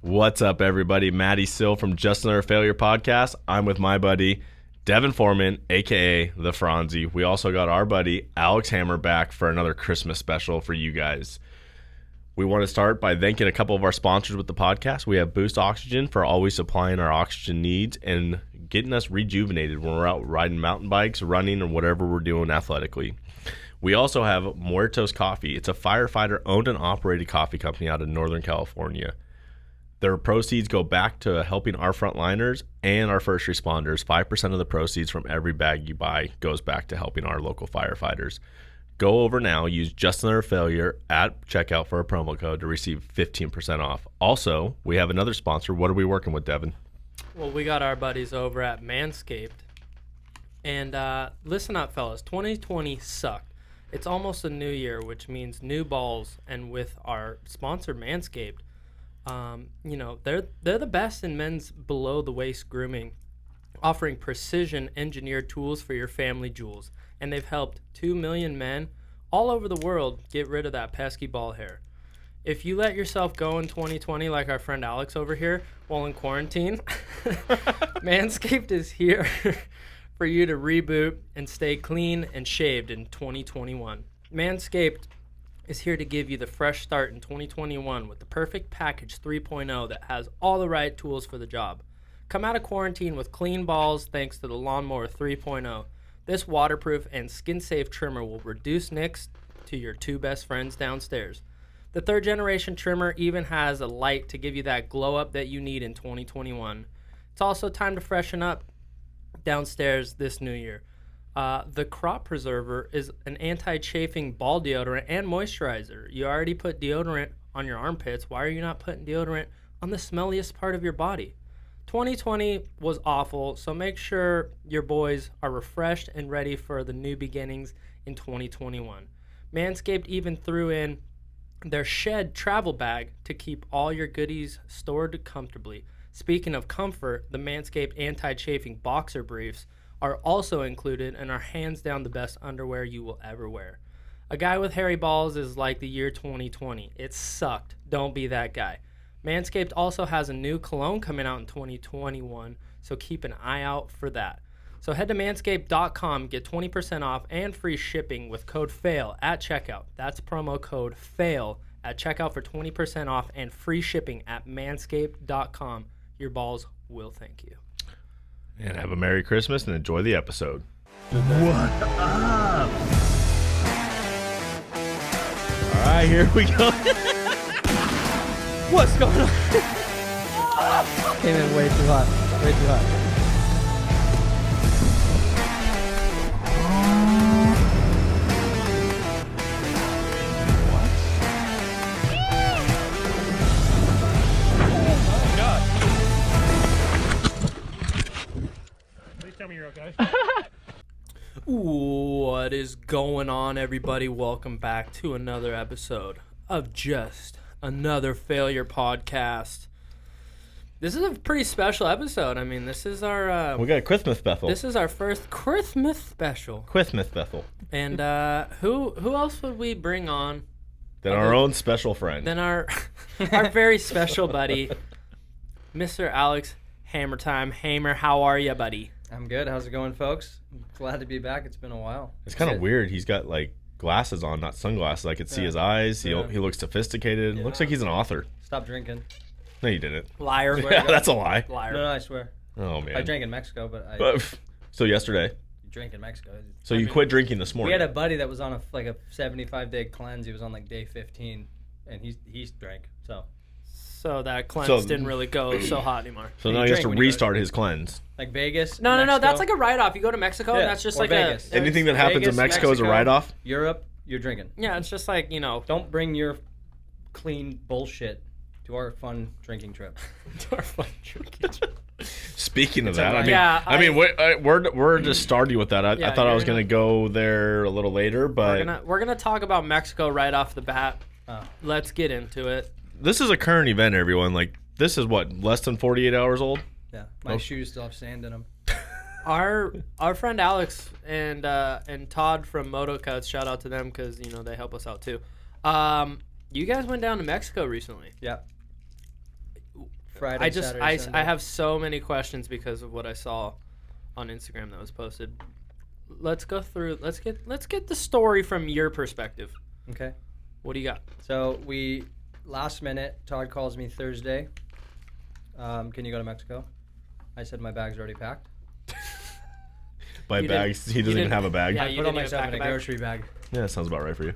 What's up, everybody? Matty Sill from Just Another Failure Podcast. I'm with my buddy, Devin Foreman, a.k.a. The Franzi. We also got our buddy, Alex Hammer, back for another Christmas special for you guys. We want to start by thanking a couple of our sponsors with the podcast. We have Boost Oxygen for always supplying our oxygen needs and getting us rejuvenated when we're out riding mountain bikes, running, or whatever we're doing athletically. We also have Muertos Coffee. It's a firefighter-owned and operated coffee company out of Northern California. Their proceeds go back to helping our frontliners and our first responders. 5% of the proceeds from every bag you buy goes back to helping our local firefighters. Go over now, use Just Another Failure at checkout for a promo code to receive 15% off. Also, we have another sponsor. What are we working with, Devin? Well, we got our buddies over at Manscaped. And listen up, fellas. 2020 sucked. It's almost a new year, which means new balls. And with our sponsor, Manscaped, they're the best in men's below-the-waist grooming, offering precision-engineered tools for your family jewels. And they've helped 2 million men all over the world get rid of that pesky ball hair. If you let yourself go in 2020 like our friend Alex over here while in quarantine, Manscaped is here for you to reboot and stay clean and shaved in 2021. Manscaped is here to give you the fresh start in 2021 with the perfect package 3.0 that has all the right tools for the job. Come out of quarantine with clean balls thanks to the Lawnmower 3.0. This waterproof and skin-safe trimmer will reduce nicks to your two best friends downstairs. The third generation trimmer even has a light to give you that glow up that you need in 2021. It's also time to freshen up downstairs this new year. The Crop Preserver is an anti-chafing ball deodorant and moisturizer. You already put deodorant on your armpits. Why are you not putting deodorant on the smelliest part of your body? 2020 was awful, so make sure your boys are refreshed and ready for the new beginnings in 2021. Manscaped even threw in their Shed travel bag to keep all your goodies stored comfortably. Speaking of comfort, the Manscaped anti-chafing boxer briefs are also included and are hands down the best underwear you will ever wear. A guy with hairy balls is like the year 2020. It sucked. Don't be that guy. Manscaped also has a new cologne coming out in 2021, so keep an eye out for that. So head to manscaped.com, get 20% off and free shipping with code FAIL at checkout. That's promo code FAIL at checkout for 20% off and free shipping at manscaped.com. Your balls will thank you. And have a Merry Christmas and enjoy the episode. What up? All right, here we go. What's going on? Came in way too hot. Way too hot. Tell me you're okay. What is going on, everybody? Welcome back to another episode of Just Another Failure Podcast. This is a pretty special episode. I mean, this is our... We got a Christmas special. This is our first Christmas special. Christmas special. And who else would we bring on? Then our own special friend. Then our very special buddy, Mr. Alex Hammer Time. Hammer, how are you, buddy? I'm good. How's it going, folks? Glad to be back. It's been a while. It's kind of weird. He's got like glasses on, not sunglasses. I could see his eyes. He looks sophisticated. Yeah. Looks like he's an author. Stop drinking. No, you didn't. Liar. Yeah, that's a lie. Liar. No, I swear. Oh, man. I drank in Mexico, but I So yesterday. drink in Mexico. So you quit drinking this morning. We had a buddy that was on a 75-day cleanse. He was on like day 15, and he drank. So that cleanse didn't really go so hot anymore. So now he has to restart his cleanse. Like Vegas. No. Mexico. That's like a write-off. You go to Mexico, and that's just or like Vegas. Anything that happens in Mexico is a write-off? Europe, you're drinking. Yeah, it's just like, Don't bring your clean bullshit to our fun drinking trip. to our fun drinking trip. Speaking of It's that, a I mean, we're just starting with that. I thought I was gonna go there a little later, but we're gonna talk about Mexico right off the bat. Oh. Let's get into it. This is a current event, everyone. Like, this is what, less than 48 hours old? Yeah, my shoes still have sand in them. Our friend Alex and Todd from Moto Cuts, shout out to them because they help us out too. You guys went down to Mexico recently. Yeah. Friday, Saturday, Sunday. I have so many questions because of what I saw on Instagram that was posted. Let's go through. Let's get the story from your perspective. Okay. What do you got? So last minute, Todd calls me Thursday. Can you go to Mexico? I said my bag's already packed. By bags, he doesn't even have a bag. Yeah, I you put all didn't my even stuff pack in a a bag? grocery bag. Yeah, sounds about right for you.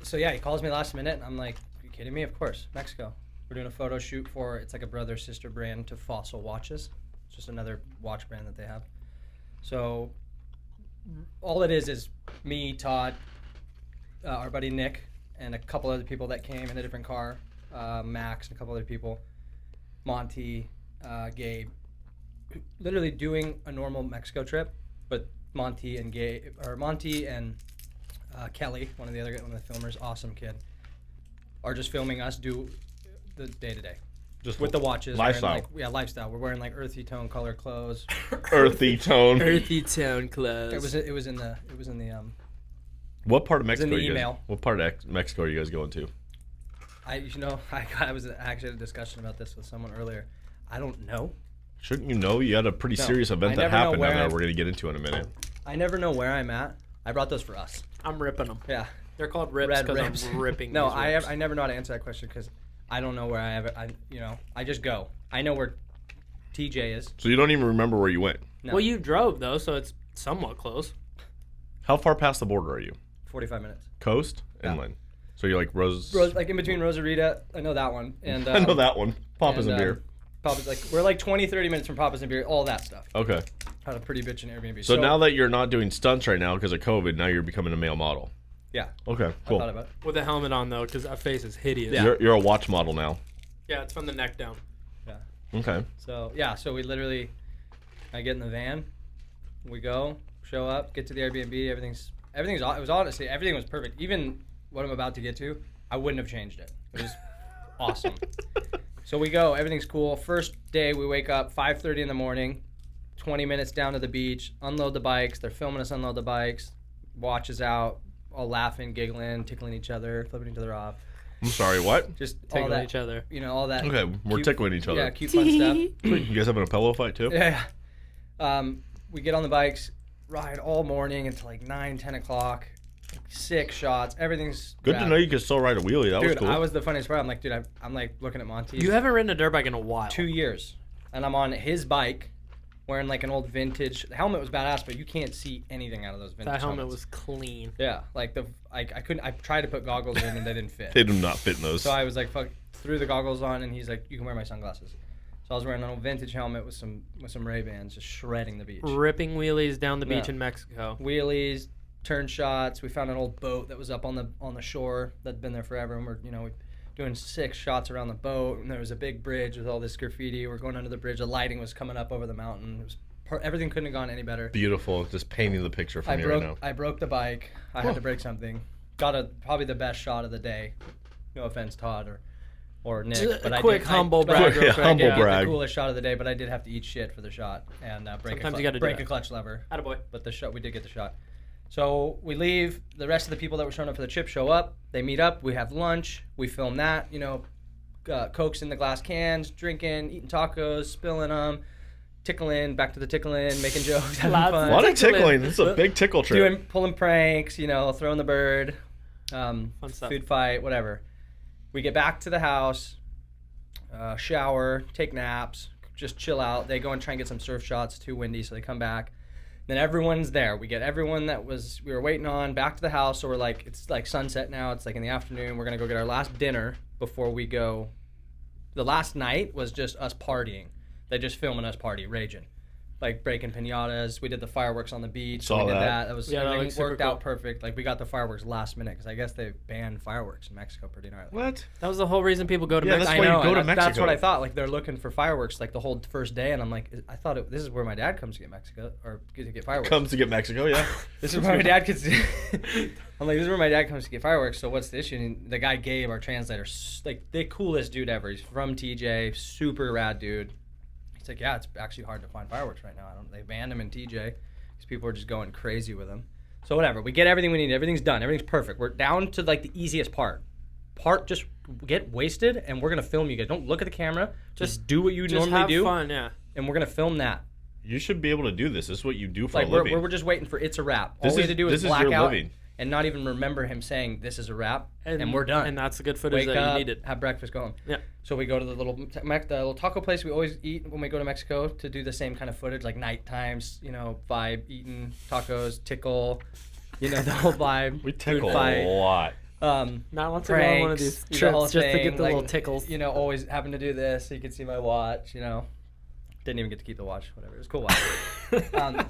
So yeah, he calls me last minute, and I'm like, "You kidding me? Of course, Mexico. We're doing a photo shoot for. It's like a brother sister brand to Fossil watches. It's just another watch brand that they have. So all it is me, Todd, our buddy Nick, and a couple other people that came in a different car, Max and a couple other people, Monty, Gabe, literally doing a normal Mexico trip, but Monty and Kelly, one of the filmers, awesome kid, are just filming us do the day to day. Just With the watches. lifestyle. Lifestyle. We're wearing like earthy tone color clothes. Earthy tone. Earthy tone clothes. It was in the What part of It's in Mexico? the email. What part of Mexico are you guys going to? I was actually had a discussion about this with someone earlier. I don't know. Shouldn't you know? You had a pretty No, serious event I that never know happened down where there. I'm- We're gonna get into in a minute. I never know where I'm at. I brought those for us. I'm ripping them. Yeah. They're called rips Red because rips. I'm ripping. No, these rips. I never know how to answer that question because I don't know where I have it. I just go. I know where TJ is. So you don't even remember where you went. No. Well, you drove though, so it's somewhat close. How far past the border are you? 45 minutes. Coast, Yeah. inland. So you're like Like in between Rosarita, I know that one. And I know that one. Papa's and beer. Papa's we're like 20, 30 minutes from Papa's and beer, all that stuff. Okay. Had a pretty bitchin' Airbnb. So now that you're not doing stunts right now because of COVID, now you're becoming a male model. Yeah. Okay, I cool. thought about it. With a helmet on though, because that face is hideous. Yeah. You're a watch model now. Yeah, it's from the neck down. Yeah. Okay. So we literally, I get in the van, we go, show up, get to the Airbnb. Everything's. It was honestly everything was perfect. Even what I'm about to get to, I wouldn't have changed it. It was awesome. So we go, everything's cool. First day, we wake up 5:30 in the morning, 20 minutes down to the beach, unload the bikes. They're filming us unload the bikes. Watches out, all laughing, giggling, tickling each other, flipping each other off. I'm sorry, what? Just all Tickling that, each other. all that. Okay, we're cute- tickling each other. Yeah, cute fun stuff. You guys having a pillow fight too? Yeah. We get on the bikes, ride all morning until like 9, 10 o'clock. 6 shots. Everything's Good to rad. know you could still ride a wheelie. That was Dude, cool. I was the funniest part. I'm like, dude, I'm like looking at Monty. You haven't ridden a dirt bike in a while. 2 years, and I'm on his bike, wearing like an old vintage. The helmet was badass, but you can't see anything out of those vintage. That helmet helmets. was clean. Yeah, like I couldn't. I tried to put goggles in and they didn't fit. They do not fit in those. So I was like, fuck, threw the goggles on, and he's like, you can wear my sunglasses. So I was wearing an old vintage helmet with some Ray-Bans, just shredding the beach. Ripping wheelies down the beach Yeah. in Mexico. Wheelies, turn shots. We found an old boat that was up on the shore that'd been there forever, and we're doing 6 shots around the boat. And there was a big bridge with all this graffiti. We're going under the bridge. The lighting was coming up over the mountain. It was everything couldn't have gone any better. Beautiful. Just painting the picture for me right now. I broke the bike. I had to break something. Got probably the best shot of the day. No offense, Todd or Nick, Just but a I quick did, humble but brag Quick, real yeah, quick. humble yeah. brag. The coolest shot of the day, but I did have to eat shit for the shot and Sometimes you gotta do break that. a clutch lever. Attaboy. But the shot, we did get the shot. So we leave. The rest of the people that were showing up for the trip show up. They meet up. We have lunch. We film that. Cokes in the glass cans, drinking, eating tacos, spilling them, tickling, back to the tickling, making jokes, having Lots fun. A lot of Tickling. tickling. This is a big tickle trip. Pulling pranks, throwing the bird, Fun stuff. food fight, whatever. We get back to the house, shower, take naps, just chill out. They go and try and get some surf shots. Too windy, so they come back. Then everyone's there. We get everyone we were waiting on back to the house. So we're like, it's like sunset now. It's like in the afternoon. We're gonna go get our last dinner before we go. The last night was just us partying. They just filming us party, raging, like breaking piñatas. We did the fireworks on the beach. Saw we did that. That was Yeah, that everything looks super worked cool. out perfect. Like we got the fireworks last minute because I guess they banned fireworks in Mexico pretty gnarly. What? That was the whole reason people go to Yeah, Mexico. that's why you go to and That's Mexico. what I thought. Like they're looking for fireworks like the whole first day, and I'm like, I thought this is where my dad comes to get Mexico or to get fireworks. Comes to get Mexico, yeah. This is where my dad gets. I'm like, this is where my dad comes to get fireworks. So what's the issue? And the guy Gabe, our translator, like the coolest dude ever. He's from TJ, super rad dude. He's like, yeah, it's actually hard to find fireworks right now. They banned him in TJ because people are just going crazy with them. So whatever, we get everything we need. Everything's done. Everything's perfect. We're down to like the easiest part. Just get wasted, and we're gonna film you guys. Don't look at the camera. Just do what you normally have do, fun, yeah. and we're gonna film that. You should be able to do this. This is what you do for Like a living. we're just waiting for it's a wrap. All This we is- have to do this is is black your out living. and not even remember him saying this is a wrap, and we're done. And that's the good footage Wake that up, you needed. have breakfast, go home. Yeah. So we go to the little taco place we always eat when we go to Mexico to do the same kind of footage, like night times, vibe, eating tacos, tickle, the whole vibe. We food tickle fight. a lot. Not once I go on one of Pranks, these the whole trips just to thing, get the little tickles. Always having to do this so you can see my watch, Didn't even get to keep the watch, whatever. It was a cool watch.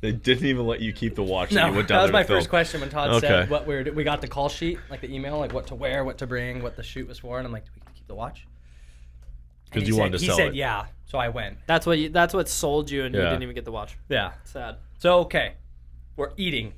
They didn't even let you keep the watch. No, you went down that was there my to film. first question when Todd Okay. said what we got the call sheet, like the email, like what to wear, what to bring, what the shoot was for, and I'm like, do we get to keep the watch? And 'Cause he you said- wanted to sell He said, it. yeah. So I went. That's what sold you, and you Yeah. didn't even get the watch. Yeah. Sad. So, okay. We're eating.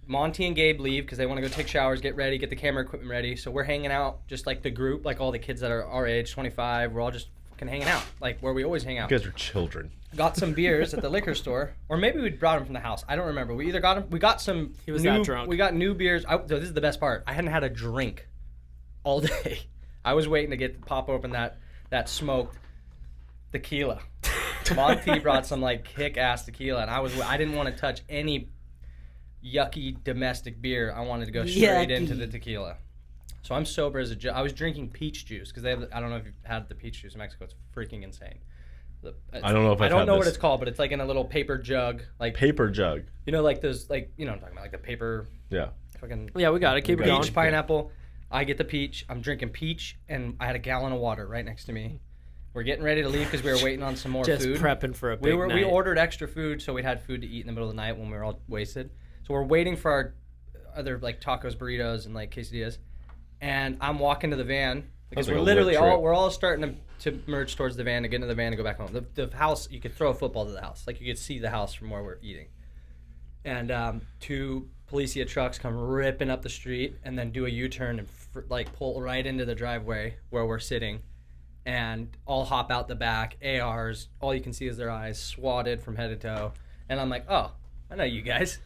Monty and Gabe leave because they want to go take showers, get ready, get the camera equipment ready. So we're hanging out, just like the group, like all the kids that are our age, 25. We're all just fucking hanging out, like where we always hang out. You guys are children. Got some beers at the liquor store, or maybe we brought them from the house. I don't remember. We either got them. We got some. He was new, that drunk. We got new beers. So this is the best part. I hadn't had a drink all day. I was waiting to pop open that smoked tequila. Monty brought some like kick-ass tequila, and I didn't want to touch any yucky domestic beer. I wanted to go straight into the tequila. So I'm sober as a judge. I was drinking peach juice because I don't know if you've had the peach juice in Mexico. It's freaking insane. I don't know if I I've don't had know what this. it's called, but it's like in a little paper jug, like Paper jug. like those, like what I'm talking about, like the paper Yeah. fucking Yeah, we got it. Keep it Okay. going. peach pineapple. I get the peach. I'm drinking peach, and I had a gallon of water right next to me. We're getting ready to leave because we were waiting on some more Just food. prepping for a big We night. ordered extra food, so we had food to eat in the middle of the night when we were all wasted. So we're waiting for our other like tacos, burritos, and like quesadillas. And I'm walking to the van because like we're a literally lit trip. we're all starting to merge towards the van, to get into the van and go back home. The house, you could throw a football to the house, like you could see the house from where we're eating. And two policia trucks come ripping up the street and then do a U-turn and like pull right into the driveway where we're sitting, and all hop out the back, ARs, all you can see is their eyes, swatted from head to toe. And I'm like, oh, I know you guys.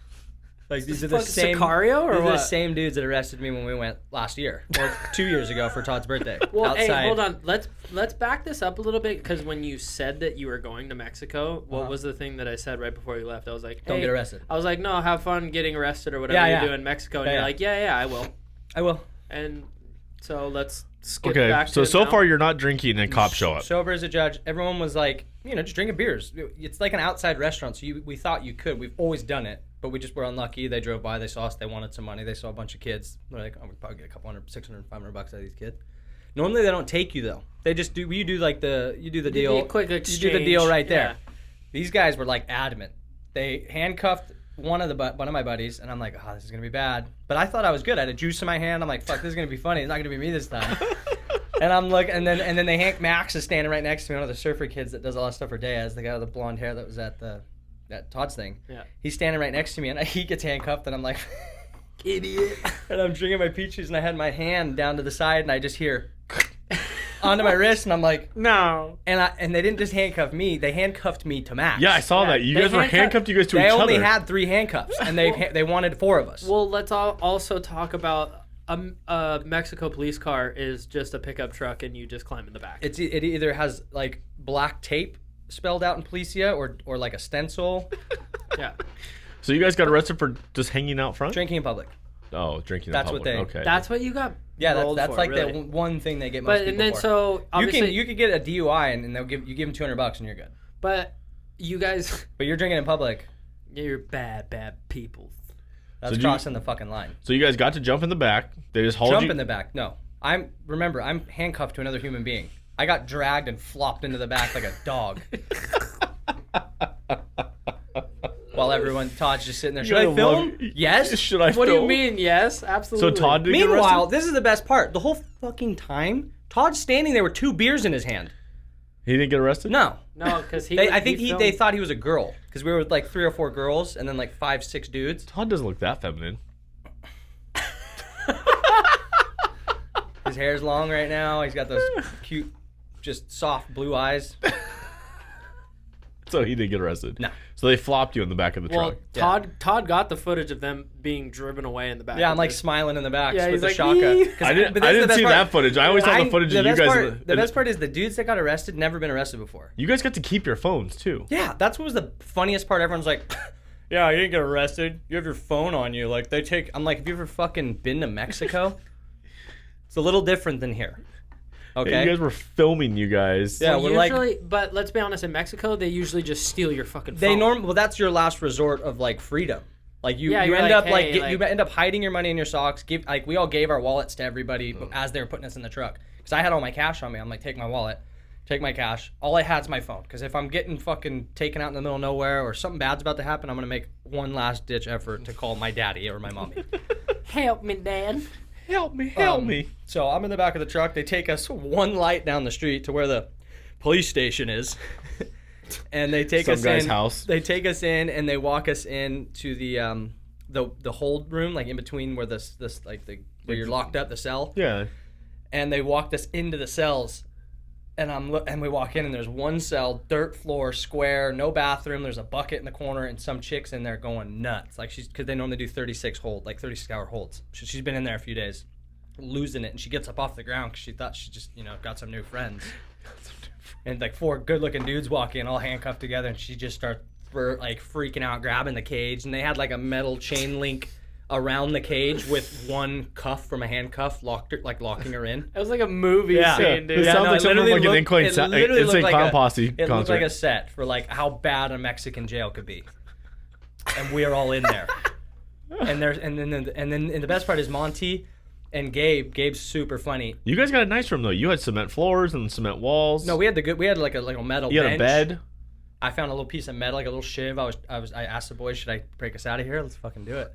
Like these are the fucking same Sicario or these are the what? same dudes that arrested me when we went last year or 2 years ago for Todd's birthday. Well, outside. hey, hold on. Let's back this up a little bit, because when you said that you were going to Mexico, what was the thing that I said right before you left? I was like, Don't hey, get arrested. I was like, no, have fun getting arrested or whatever Yeah, you yeah. do in Mexico. And Yeah, you're yeah. like, yeah, I will. I will. And so let's skip Okay. back So to now. far you're not drinking and cops show up. Sober as a judge. Everyone was like, just drinking beers. It's like an outside restaurant, so we thought you could. We've always done it, but we just were unlucky. They drove by, they saw us, they wanted some money. They saw a bunch of kids. They're like, oh, we probably get a couple hundred, 600, 500 bucks out of these kids. Normally they don't take you though. They just do. You do like you do the deal. quick You do the deal exchange, right there. yeah. These guys were like adamant. They handcuffed one of my buddies, and I'm like, oh, this is gonna be bad. But I thought I was good. I had a juice in my hand. I'm like, fuck, this is gonna be funny. It's not gonna be me this time. And I'm like, and then Max is standing right next to me, one of the surfer kids that does all that stuff for Diaz, the guy with the blonde hair that was at Todd's thing. Yeah. He's standing right next to me, and he gets handcuffed, and I'm like, idiot. And I'm drinking my peach juice, and I had my hand down to the side, and I just hear onto my wrist, and I'm like, No. and they didn't just handcuff me, they handcuffed me to Max. Yeah, I saw Yeah, that. You they guys were handcuffed. You guys to They each only other. had 3 handcuffs, and they wanted 4 of us. Well, let's also talk about a Mexico police car is just a pickup truck, and you just climb in the back. It either has like black tape spelled out in Policia or like a stencil. Yeah. So you guys got arrested for just hanging out front? Drinking in public. Oh, drinking. That's in what public. they- Okay. That's what you got. Yeah, rolled that's for, like really. the one thing they get most But people and then for. so obviously, you could get a DUI and they'll give them $200 and you're good. but you guys, But you're drinking in public. you're bad people. That's So crossing the fucking line. So you guys got to jump in the back. They just hauled Jump you. in the back. No, I'm handcuffed to another human being. I got dragged and flopped into the back like a dog. While Todd's just sitting there. Should I gotta film? love- Yes. Should I? What do you film? mean? Yes, absolutely. So Todd didn't get Meanwhile, arrested? this is the best part. The whole fucking time, Todd's standing there with 2 beers in his hand. He didn't get arrested. No. No, because I think they thought he was a girl because we were with like 3 or 4 girls and then like 5, 6 dudes. Todd doesn't look that feminine. His hair's long right now. He's got those cute, just soft blue eyes. So he didn't get arrested. No. So they flopped you in the back of the Well, truck. Todd got the footage of them being driven away in the back. Yeah, I'm of like the- smiling in the back Yeah, with he's the like, shotgun. "Ee." I didn't see that footage. I always saw the footage of you guys. The best part is the dudes that got arrested never been arrested before. You guys got to keep your phones too. Yeah, that's what was the funniest part. Everyone's like, yeah, you didn't get arrested. You have your phone on you. Like, they take... I'm like, have you ever fucking been to Mexico? It's a little different than here. Okay? Hey, you guys were filming you guys. Yeah, Well, we're like... usually, but let's be honest, in Mexico, they usually just steal your fucking phone. Well, that's your last resort of, like, freedom. Like, you Yeah, end you're up, like, like, hey, you like- end up hiding your money in your socks. We all gave our wallets to everybody as they were putting us in the truck. Because I had all my cash on me. I'm like, take my wallet. Take my cash. All I had is my phone. Because if I'm getting fucking taken out in the middle of nowhere or something bad's about to happen, I'm going to make one last ditch effort to call my daddy or my mommy. Help me, Dad. Help me, help me. So I'm in the back of the truck. They take us one light down the street to where the police station is. And they take Some us guy's in. house. They take us in and they walk us in to the hold room, like in between where where you're locked up, the cell. Yeah. And they walked us into the cells. And we walk in and there's one cell, dirt floor, square, no bathroom. There's a bucket in the corner and some chick's in there going nuts. Like because they normally do 36-hour holds. She's been in there a few days, losing it, and she gets up off the ground because she thought she just got some new friends. And like 4 good-looking dudes walk in, all handcuffed together, and she just starts freaking out, grabbing the cage. And they had like a metal chain link around the cage with one cuff from a handcuff locking her in. It was like a movie Yeah. scene, dude. It sounds no, like it something literally like an looked- Insane it literally looked like Clown a- Posse It looked concert. like a set for like how bad a Mexican jail could be, and we are all in there. And then the best part is Monty and Gabe. Gabe's super funny. You guys got a nice room though. You had cement floors and cement walls. No, we had like a metal. You had a bench. bed. I found a little piece of metal, like a little shiv. I asked the boys, should I break us out of here? Let's fucking do it.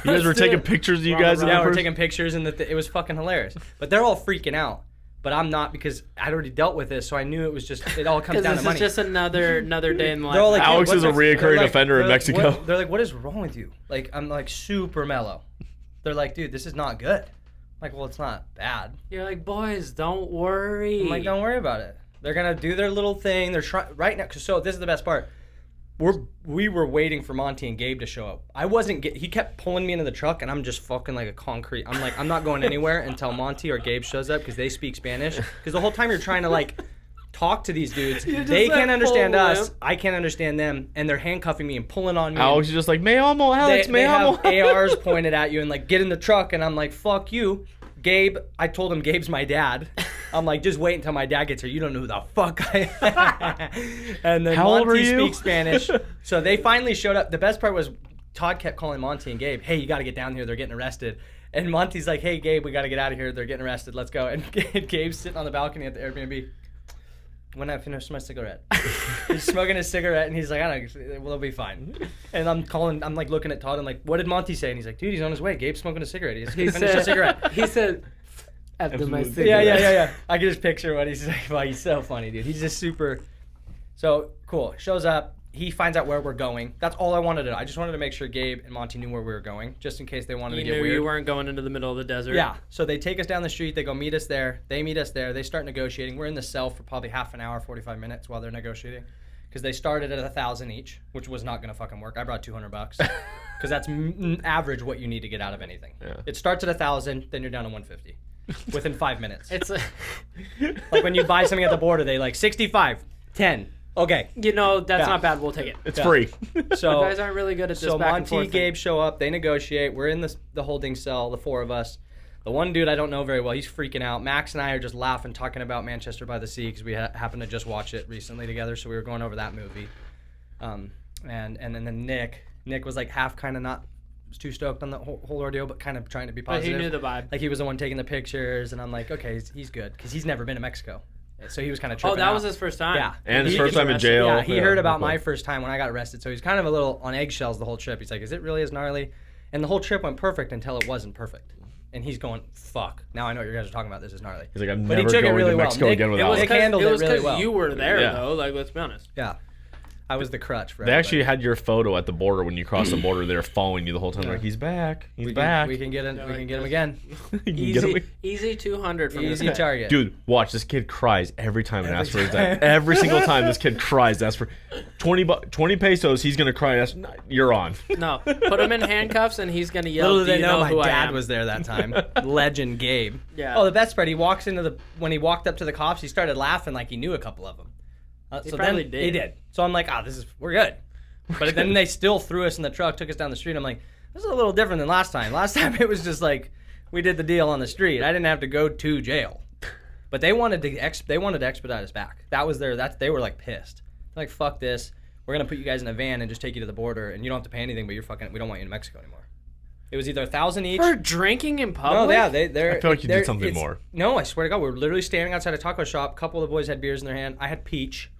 You guys were Let's do taking it. pictures of you Run guys. around. in Yeah, the we're first- taking pictures, and it was fucking hilarious. But they're all freaking out. But I'm not, because I'd already dealt with this, so I knew it was just, it all comes Because down this to money. is just another day in the life. They're all like, Alex "Hey, is a what's reoccurring they're like- offender in they're like, Mexico." They're like, what is wrong with you? Like, I'm like super mellow. They're like, dude, this is not good. I'm like, well, it's not bad. You're like, boys, don't worry. I'm like, don't worry about it. They're gonna do their little thing. They're trying right now. So this is the best part. We were waiting for Monty and Gabe to show up. He kept pulling me into the truck, and I'm just fucking like a concrete. I'm like, I'm not going anywhere until Monty or Gabe shows up, because they speak Spanish. Because the whole time you're trying to like talk to these dudes, just they like can't understand pull us. them. I can't understand them, and they're handcuffing me and pulling on me. Alex is just like, me amo, Alex, they me amo. have ARs pointed at you and like, get in the truck, and I'm like, fuck you. Gabe, I told him Gabe's my dad. I'm like, just wait until my dad gets here. You don't know who the fuck I am. And then How old Monty are you? speaks Spanish. So they finally showed up. The best part was Todd kept calling Monty and Gabe, hey, you got to get down here. They're getting arrested. And Monty's like, hey, Gabe, we got to get out of here. They're getting arrested. Let's go. And Gabe's sitting on the balcony at the Airbnb. When I finish my cigarette, he's smoking his cigarette, and he's like, I don't know, we'll be fine. And I'm like looking at Todd, I'm like, what did Monty say? And he's like, dude, he's on his way. Gabe's smoking a cigarette. He's He finished a cigarette. He said, after my Absolutely. cigarette. Yeah. I can just picture what he's like. Wow, he's so funny, dude. He's just super. So cool. Shows up. He finds out where we're going. That's all I wanted to know. I just wanted to make sure Gabe and Monty knew where we were going, just in case they wanted You to get knew weird. you weren't going into the middle of the desert. Yeah. So they take us down the street. They go meet us there. They meet us there. They start negotiating. We're in the cell for probably half an hour, 45 minutes while they're negotiating, because they started at $1,000 each, which was not gonna fucking work. I brought $200 because that's average what you need to get out of anything. Yeah. It starts at $1,000, then you're down to $150 within 5 minutes. It's like, Like when you buy something at the border, they like 65, 10. Okay. you know, that's Yeah. not bad. We'll take it. It's Yeah. free. So You guys aren't really good at this so back and Monty, forth thing. Gabe show up. They negotiate. We're in the holding cell, the 4 of us. The one dude I don't know very well, he's freaking out. Max and I are just laughing, talking about Manchester by the Sea, because we happened to just watch it recently together, so we were going over that movie. And then Nick was like half kind of not too stoked on the whole ordeal, but kind of trying to be But he positive. knew the vibe. Like he was the one taking the pictures, and I'm like, okay, he's good, because he's never been to Mexico. So he was kind of Oh, tripping that out. was his first time. Yeah. And his He- first time in arrested. jail. Yeah, he heard about okay. my first time when I got arrested, so he's kind of a little on eggshells the whole trip. He's like, is it really as gnarly? And the whole trip went perfect until it wasn't perfect. And he's going, fuck. Now I know what you guys are talking about. This is gnarly. He's like, I'm But he never took it going really to well. Mexico Nick- again it without was Alex. Nick handled it was really 'cause well. you were there, Yeah. though. Like, let's be honest. Yeah. I was the crutch for They actually everybody. had your photo at the border when you crossed the border. They're following you the whole time. Like, he's back. He's back. We can get him. We can get him again. You can get him. Easy 200 from Easy this guy. target. Dude, watch. This kid cries every time and asks for his dad. Every single time this kid cries, asks for 20 pesos. He's gonna cry. And ask, you're on. No, put him in handcuffs and he's gonna yell. Little Do did you they know know my who I dad am? was there that time. Legend Gabe. Yeah. Oh, the best part. He walks into when he walked up to the cops, he started laughing like he knew a couple of them. He So probably then did. He did. So I'm like, we're good. But then they still threw us in the truck, took us down the street. I'm like, this is a little different than last time. Last time it was just like we did the deal on the street. I didn't have to go to jail. But they wanted to expedite us back. That was they were like pissed. They're like, fuck this. We're gonna put you guys in a van and just take you to the border, and you don't have to pay anything. But we don't want you in Mexico anymore. It was either 1,000 each. For drinking in No, public? yeah, they're. I feel like you did something more. No, I swear to God, we were literally standing outside a taco shop. A couple of the boys had beers in their hand. I had peach,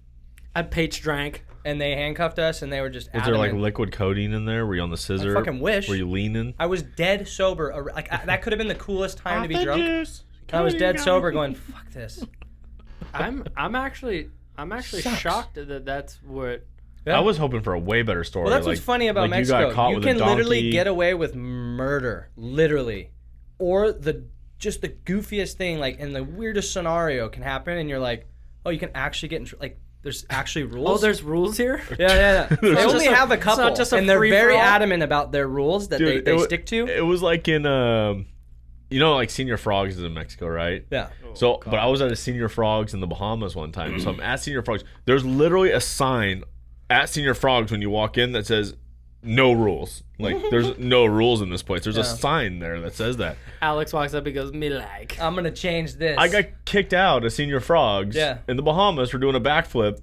I Paige drank. and they handcuffed us, and they were just. Was there like adamant. liquid codeine in there? Were you on the scissor? I fucking wish. Were you leaning? I was dead sober. That could have been the coolest time to be drunk. I was dead sober, going, "Fuck this." I'm actually shocked that that's what. Yeah. I was hoping for a way better story. Well, that's like, what's funny about like Mexico. You got caught You with can a donkey. literally get away with murder, literally, or just the goofiest thing, like in the weirdest scenario can happen, and you're like, "Oh, you can actually get in like." There's actually rules. Oh, there's rules here. Yeah. They not only just a- have a it's couple, not just a and they're very free-for-all? adamant about their rules that Dude, they it wa- stick to. It was like in, like Senior Frogs is in Mexico, right? Yeah. But I was at a Senior Frogs in the Bahamas one time. So I'm at Senior Frogs. There's literally a sign at Senior Frogs when you walk in that says no rules. Like there's no rules in this place. There's a sign there that says that. Alex walks up and goes, "Me like." I'm gonna change this. I got kicked out of Senior Frogs Yeah. in the Bahamas for doing a backflip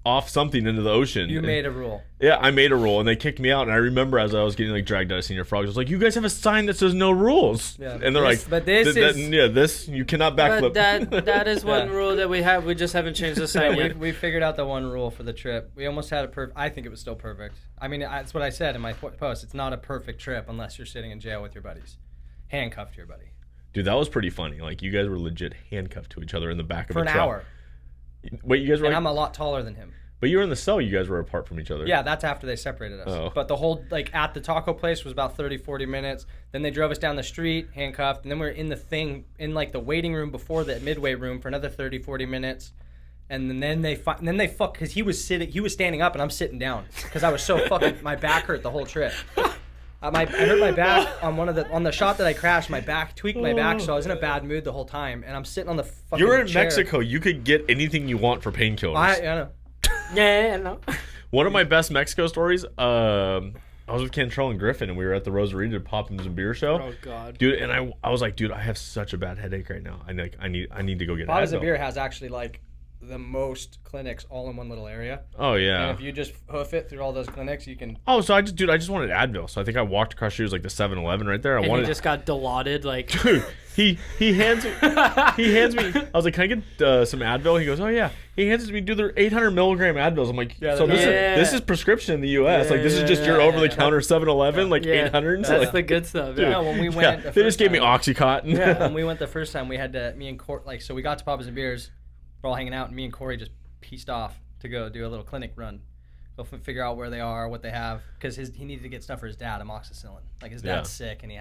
off something into the ocean. You And- made a rule. Yeah, I made a rule, and they kicked me out. And I remember as I was getting like dragged out of Senior Frogs, I was like, "You guys have a sign that says no rules." Yeah. And they're This- like, but this is- this you cannot backflip." But that is one Yeah. rule that we have. We just haven't changed the sign yet. We figured out the one rule for the trip. We almost had it I think it was still perfect. I mean, that's what I said in my post. It's not a perfect trip unless you're sitting in jail with your buddies, handcuffed to your buddy Dude, that was pretty funny. Like you guys were legit handcuffed to each other in the back of for a an truck. hour. Wait, you guys were? And Like, I'm a lot taller than him. but you were in the cell. You guys were apart from each other. Yeah, that's after they separated us. Oh. But the whole, like, at the taco place was about 30, 40 minutes. Then they drove us down the street, handcuffed. And then we were in the waiting room before the midway room for another 30, 40 minutes. And then because he was standing up and I'm sitting down because I was so fucking, my back hurt the whole trip. I hurt my back on the shot that I crashed. My back tweaked my back, so I was in a bad mood the whole time. And I'm sitting on the fucking You were in chair. Mexico. You could get anything you want for painkillers. I know. Yeah, no. One of my best Mexico stories. I was with Cantrell and Griffin, and we were at the Rosarita to Poppins and Beer Show. Oh God. Dude, and I was like, dude, I have such a bad headache right now. I need to go get Bob's Advil. and Beer has actually like the most clinics all in one little area. Oh yeah. And if you just hoof it through all those clinics, you can. Oh, so I just wanted Advil. So I think I walked across the street, it was like the 7-Eleven right there. I And wanted he just got dilaudid, like. Dude, he hands me. I was like, "Can I get some Advil?" He goes, "Oh yeah." He hands it to me. Dude, they're 800 milligram Advils. I'm like, Yeah, so they're this is prescription in the U.S. like this is just your yeah, over the counter 7-Eleven, like Yeah, 800s. that's Like, the good stuff. dude, Yeah. No, when we yeah, went, the they just first gave me time- OxyContin. Yeah, when we went the first time, we had to. Me and Corey, like, so we got to Papa's and Beers. We're all hanging out, and me and Corey just pieced off to go do a little clinic run, go figure out where they are, what they have, because he needed to get stuff for his dad, amoxicillin. Like his dad's sick, and he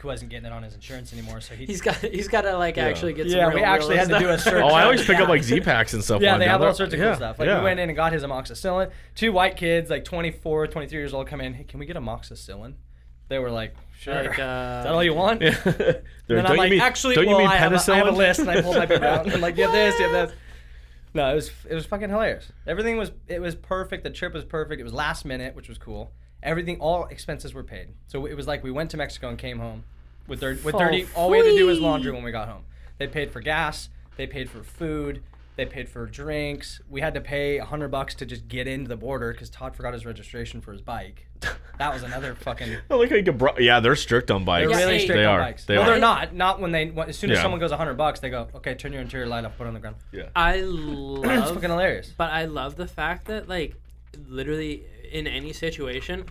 wasn't getting it on his insurance anymore, so He's got to like actually get some. Yeah, real, we actually real had to do a stuff. search. Oh, I always pick Yeah. up like Z-Packs and stuff. Yeah, on they down have there. all sorts of cool Yeah, stuff. Like yeah. we went in and got his amoxicillin. 2 white kids, like 24, 23 years old, come in. Hey, can we get amoxicillin? They were like, sure. Like, Is that all you want? Yeah. And then Don't I'm you like, mean- actually, don't you well, mean I have a penicillin? list, and I pulled my paper out. I'm like, you have this, you have this. No, it was fucking hilarious. Everything was perfect. The trip was perfect. It was last minute, which was cool. Everything, all expenses were paid. So it was like we went to Mexico and came home with dirty. All we had to do was laundry when we got home. They paid for gas. They paid for food. They paid for drinks. We had to pay $100 to just get into the border because Todd forgot his registration for his bike. That was another fucking. I like how you could yeah, they're strict on bikes. They're really hey, strict they on are. bikes. They Well, are. they're not. Not when as soon as Yeah. someone goes $100, they go, okay, turn your interior light off, put it on the ground. Yeah. I It's love, fucking hilarious. but I love the fact that like, literally in any situation,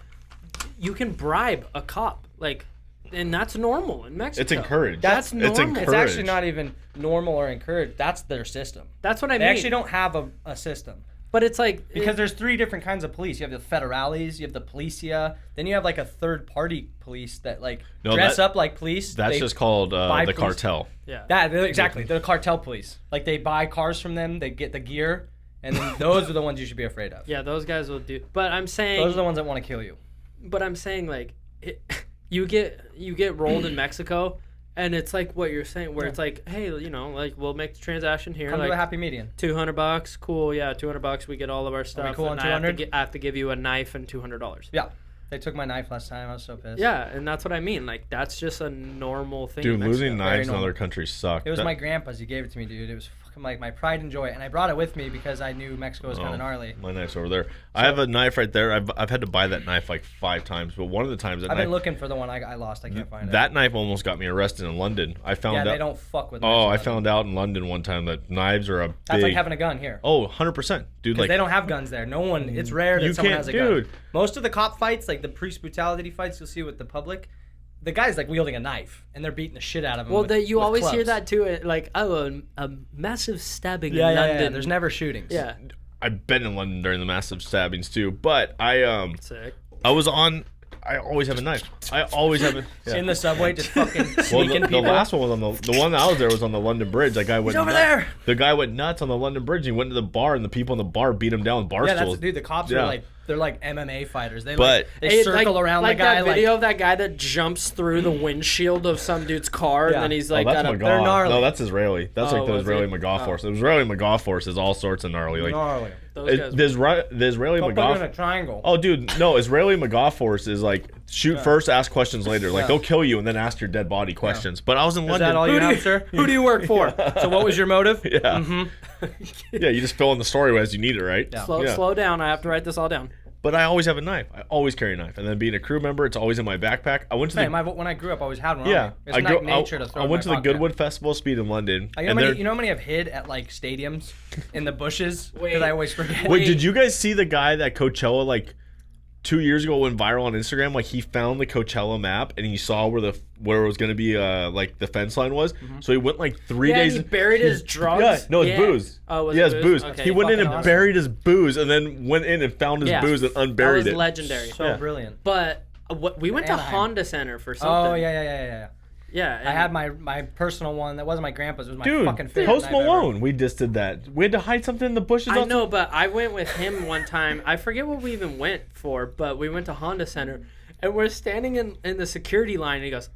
you can bribe a cop, like, and that's normal in Mexico. It's encouraged. That's It's normal. encouraged. It's actually not even normal or encouraged. That's their system. That's what I They mean. actually don't have a system. But it's like Because there's 3 different kinds of police. You have the federales, you have the policia, then you have like a third-party police that like dress up like police. That's just called the police. cartel. yeah. Exactly. They're cartel police. Like they buy cars from them, they get the gear, and then those are the ones you should be afraid of. Yeah, those guys will do. But I'm saying. Those are the ones that want to kill you. But I'm saying like, you get rolled in Mexico. And it's like what you're saying, where it's like, hey, you know, like we'll make the transaction here, Come like to a happy median. $200, cool, yeah, $200. We get all of our stuff. cool on and $200? I have to give you a knife and $200. Yeah, they took my knife last time. I was so pissed. Yeah, and that's what I mean. Like that's just a normal thing. Dude, in Mexico. losing knives in normal. other countries suck. It was my grandpa's. He gave it to me, dude. It was fucking like my pride and joy, and I brought it with me because I knew Mexico was kind of gnarly. My knife's over there. I have a knife right there. I've had to buy that knife like 5 times, but one of the times I've been looking for the one I lost. I can't find it. that knife almost got me arrested in London. I found out. They don't fuck with. Oh, I knives. found out in London one time that knives are a big. That's like having a gun here. Oh, 100%, dude. Because Like they don't have guns there. No one. It's rare that You someone can't- has a dude. gun. Most of the cop fights, like the police brutality fights, you'll see with the public. The guy's like wielding a knife, and they're beating the shit out of him. Well, with, you with always hear clubs. that too. Like, oh, a massive stabbing Yeah, in yeah, London. yeah. There's never shootings. Yeah. I've been in London during the massive stabbings too, but I Sick. was on. I always have a knife. I always have a. In the subway, just fucking Well, sneaking the people. last one was on the one that I was there was on the London Bridge. That guy went over nuts. there. The guy went nuts on the London Bridge. He went to the bar, and the people in the bar beat him down with bar Yeah, that's stools. dude. The cops Yeah. are like they're like MMA fighters. They But- like, they Hey, circle around like the guy. that video of that guy that jumps through the windshield of some dude's car, Yeah. and then he's Oh, like, that's got a, McGaw. gnarly. No, that's Israeli. That's Oh, like the was Israeli it? McGaw Oh. force. The Israeli McGaw force is all sorts of gnarly. Like gnarly. those guys. the Israeli Put them in a McGaw. triangle. Oh, dude, no, Israeli McGaw force is like shoot first, ask questions later. Like Yeah. they'll kill you and then ask your dead body questions. But I was in Is London. that all you have, sir? Who do you work for? So what was your motive? Yeah. Mm-hmm. Yeah, you just fill in the story as you need it, right? Yeah. slow down. I have to write this all down. But I always have a knife. I always carry a knife. And then being a crew member, it's always in my backpack. I went to the Hey, when I grew up, I always had one. yeah. On me. It's like nature to throw I in went to my the pocket. Goodwood Festival of Speed in London. You know, how many have hid at like stadiums in the bushes? Because I always forget. Wait, did you guys see the guy that Coachella like 2 years ago went viral on Instagram? Like he found the Coachella map and he saw where it was going to be like the fence line was. So he went like 3 Yeah, days. and he buried his drugs. Yeah, no, it's Yeah. booze. Oh, was yeah, it it's booze. Okay. He went in and Fucking awesome. buried his booze and then went in and found his Yeah. booze and That unburied was it. legendary. So Yeah. brilliant. But we went to Anaheim. Honda Center for something. Oh yeah. Yeah. I had my personal one. That wasn't my grandpa's. It was my Dude, fucking favorite. Post knife ever. Malone, we just did that. We had to hide something in the bushes. I outside- know, but I went with him one time. I forget what we even went for, but we went to Honda Center, and we're standing in the security line, and he goes,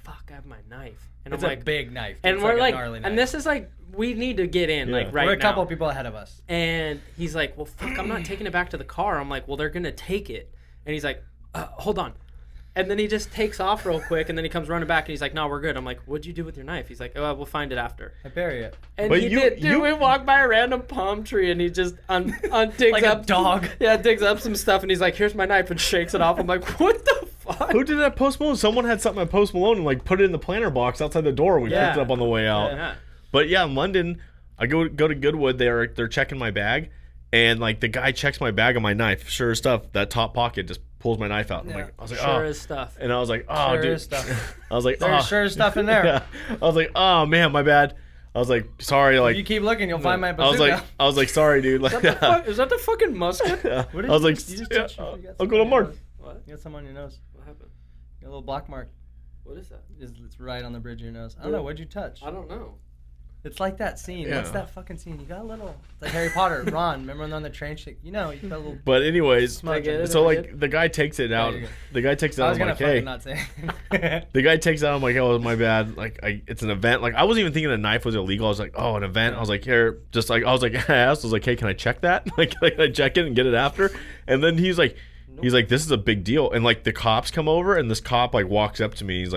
fuck, I have my knife. And It's I'm a like, big knife. and It's we're a like, gnarly and knife. this is like, we need to get in, like, Yeah. right We're a couple now. people ahead of us. And he's like, well, fuck, I'm not taking it back to the car. I'm like, well, they're going to take it. And he's like, hold on. And then he just takes off real quick, and then he comes running back, and he's like, no, we're good. I'm like, what'd you do with your knife? He's like, oh, we'll find it after. I bury it. And But he you- did. Dude, you- we walked by a random palm tree, and he just digs Like a up dog. Yeah, digs up some stuff, and he's like, here's my knife, and shakes it off. I'm like, what the fuck? Who did that Post Malone? Someone had something at Post Malone and like put it in the planter box outside the door and we Yeah. picked it up on the way out. Yeah. But yeah, in London, I go to Goodwood. They're checking my bag, and like the guy checks my bag and my knife. Sure as stuff, that top pocket just pulls my knife out. And Yeah. I was like, Sure oh. as stuff. And I was like, oh, Sure dude. is stuff. I was like, There's oh. sure stuff in there. Yeah. I was like, oh man, my bad. I was like, sorry, like. If you keep looking, you'll find my I bazooka. was like, sorry, dude. Like, Is that the fucking musket? yeah. What I did was you- like, you just yeah, touched- you got Uncle something on Lamar. your nose. What? You got some on your nose. What happened? You got a little black mark. What is that? It's right on the bridge of your nose. I don't know. What'd you touch? I don't know. It's like that scene. Yeah. What's that fucking scene? You got a little. It's like Harry Potter. Ron, remember when they're on the train? You know, you got a little. But anyways, Smudge Did I get it? so Did I like the guy takes it out. you're good. The guy takes it I out. was I'm gonna like, fucking hey. not say. Anything. The guy takes it out. I'm like, oh, my bad. Like, it's an event. Like, I wasn't even thinking a knife was illegal. I was like, oh, an event. I was like, here, just like, I was like, I asked, I was like, hey, can I check that? Like, can I check it and get it after? And then he's like, this is a big deal. And like, the cops come over, and this cop like walks up to me. He's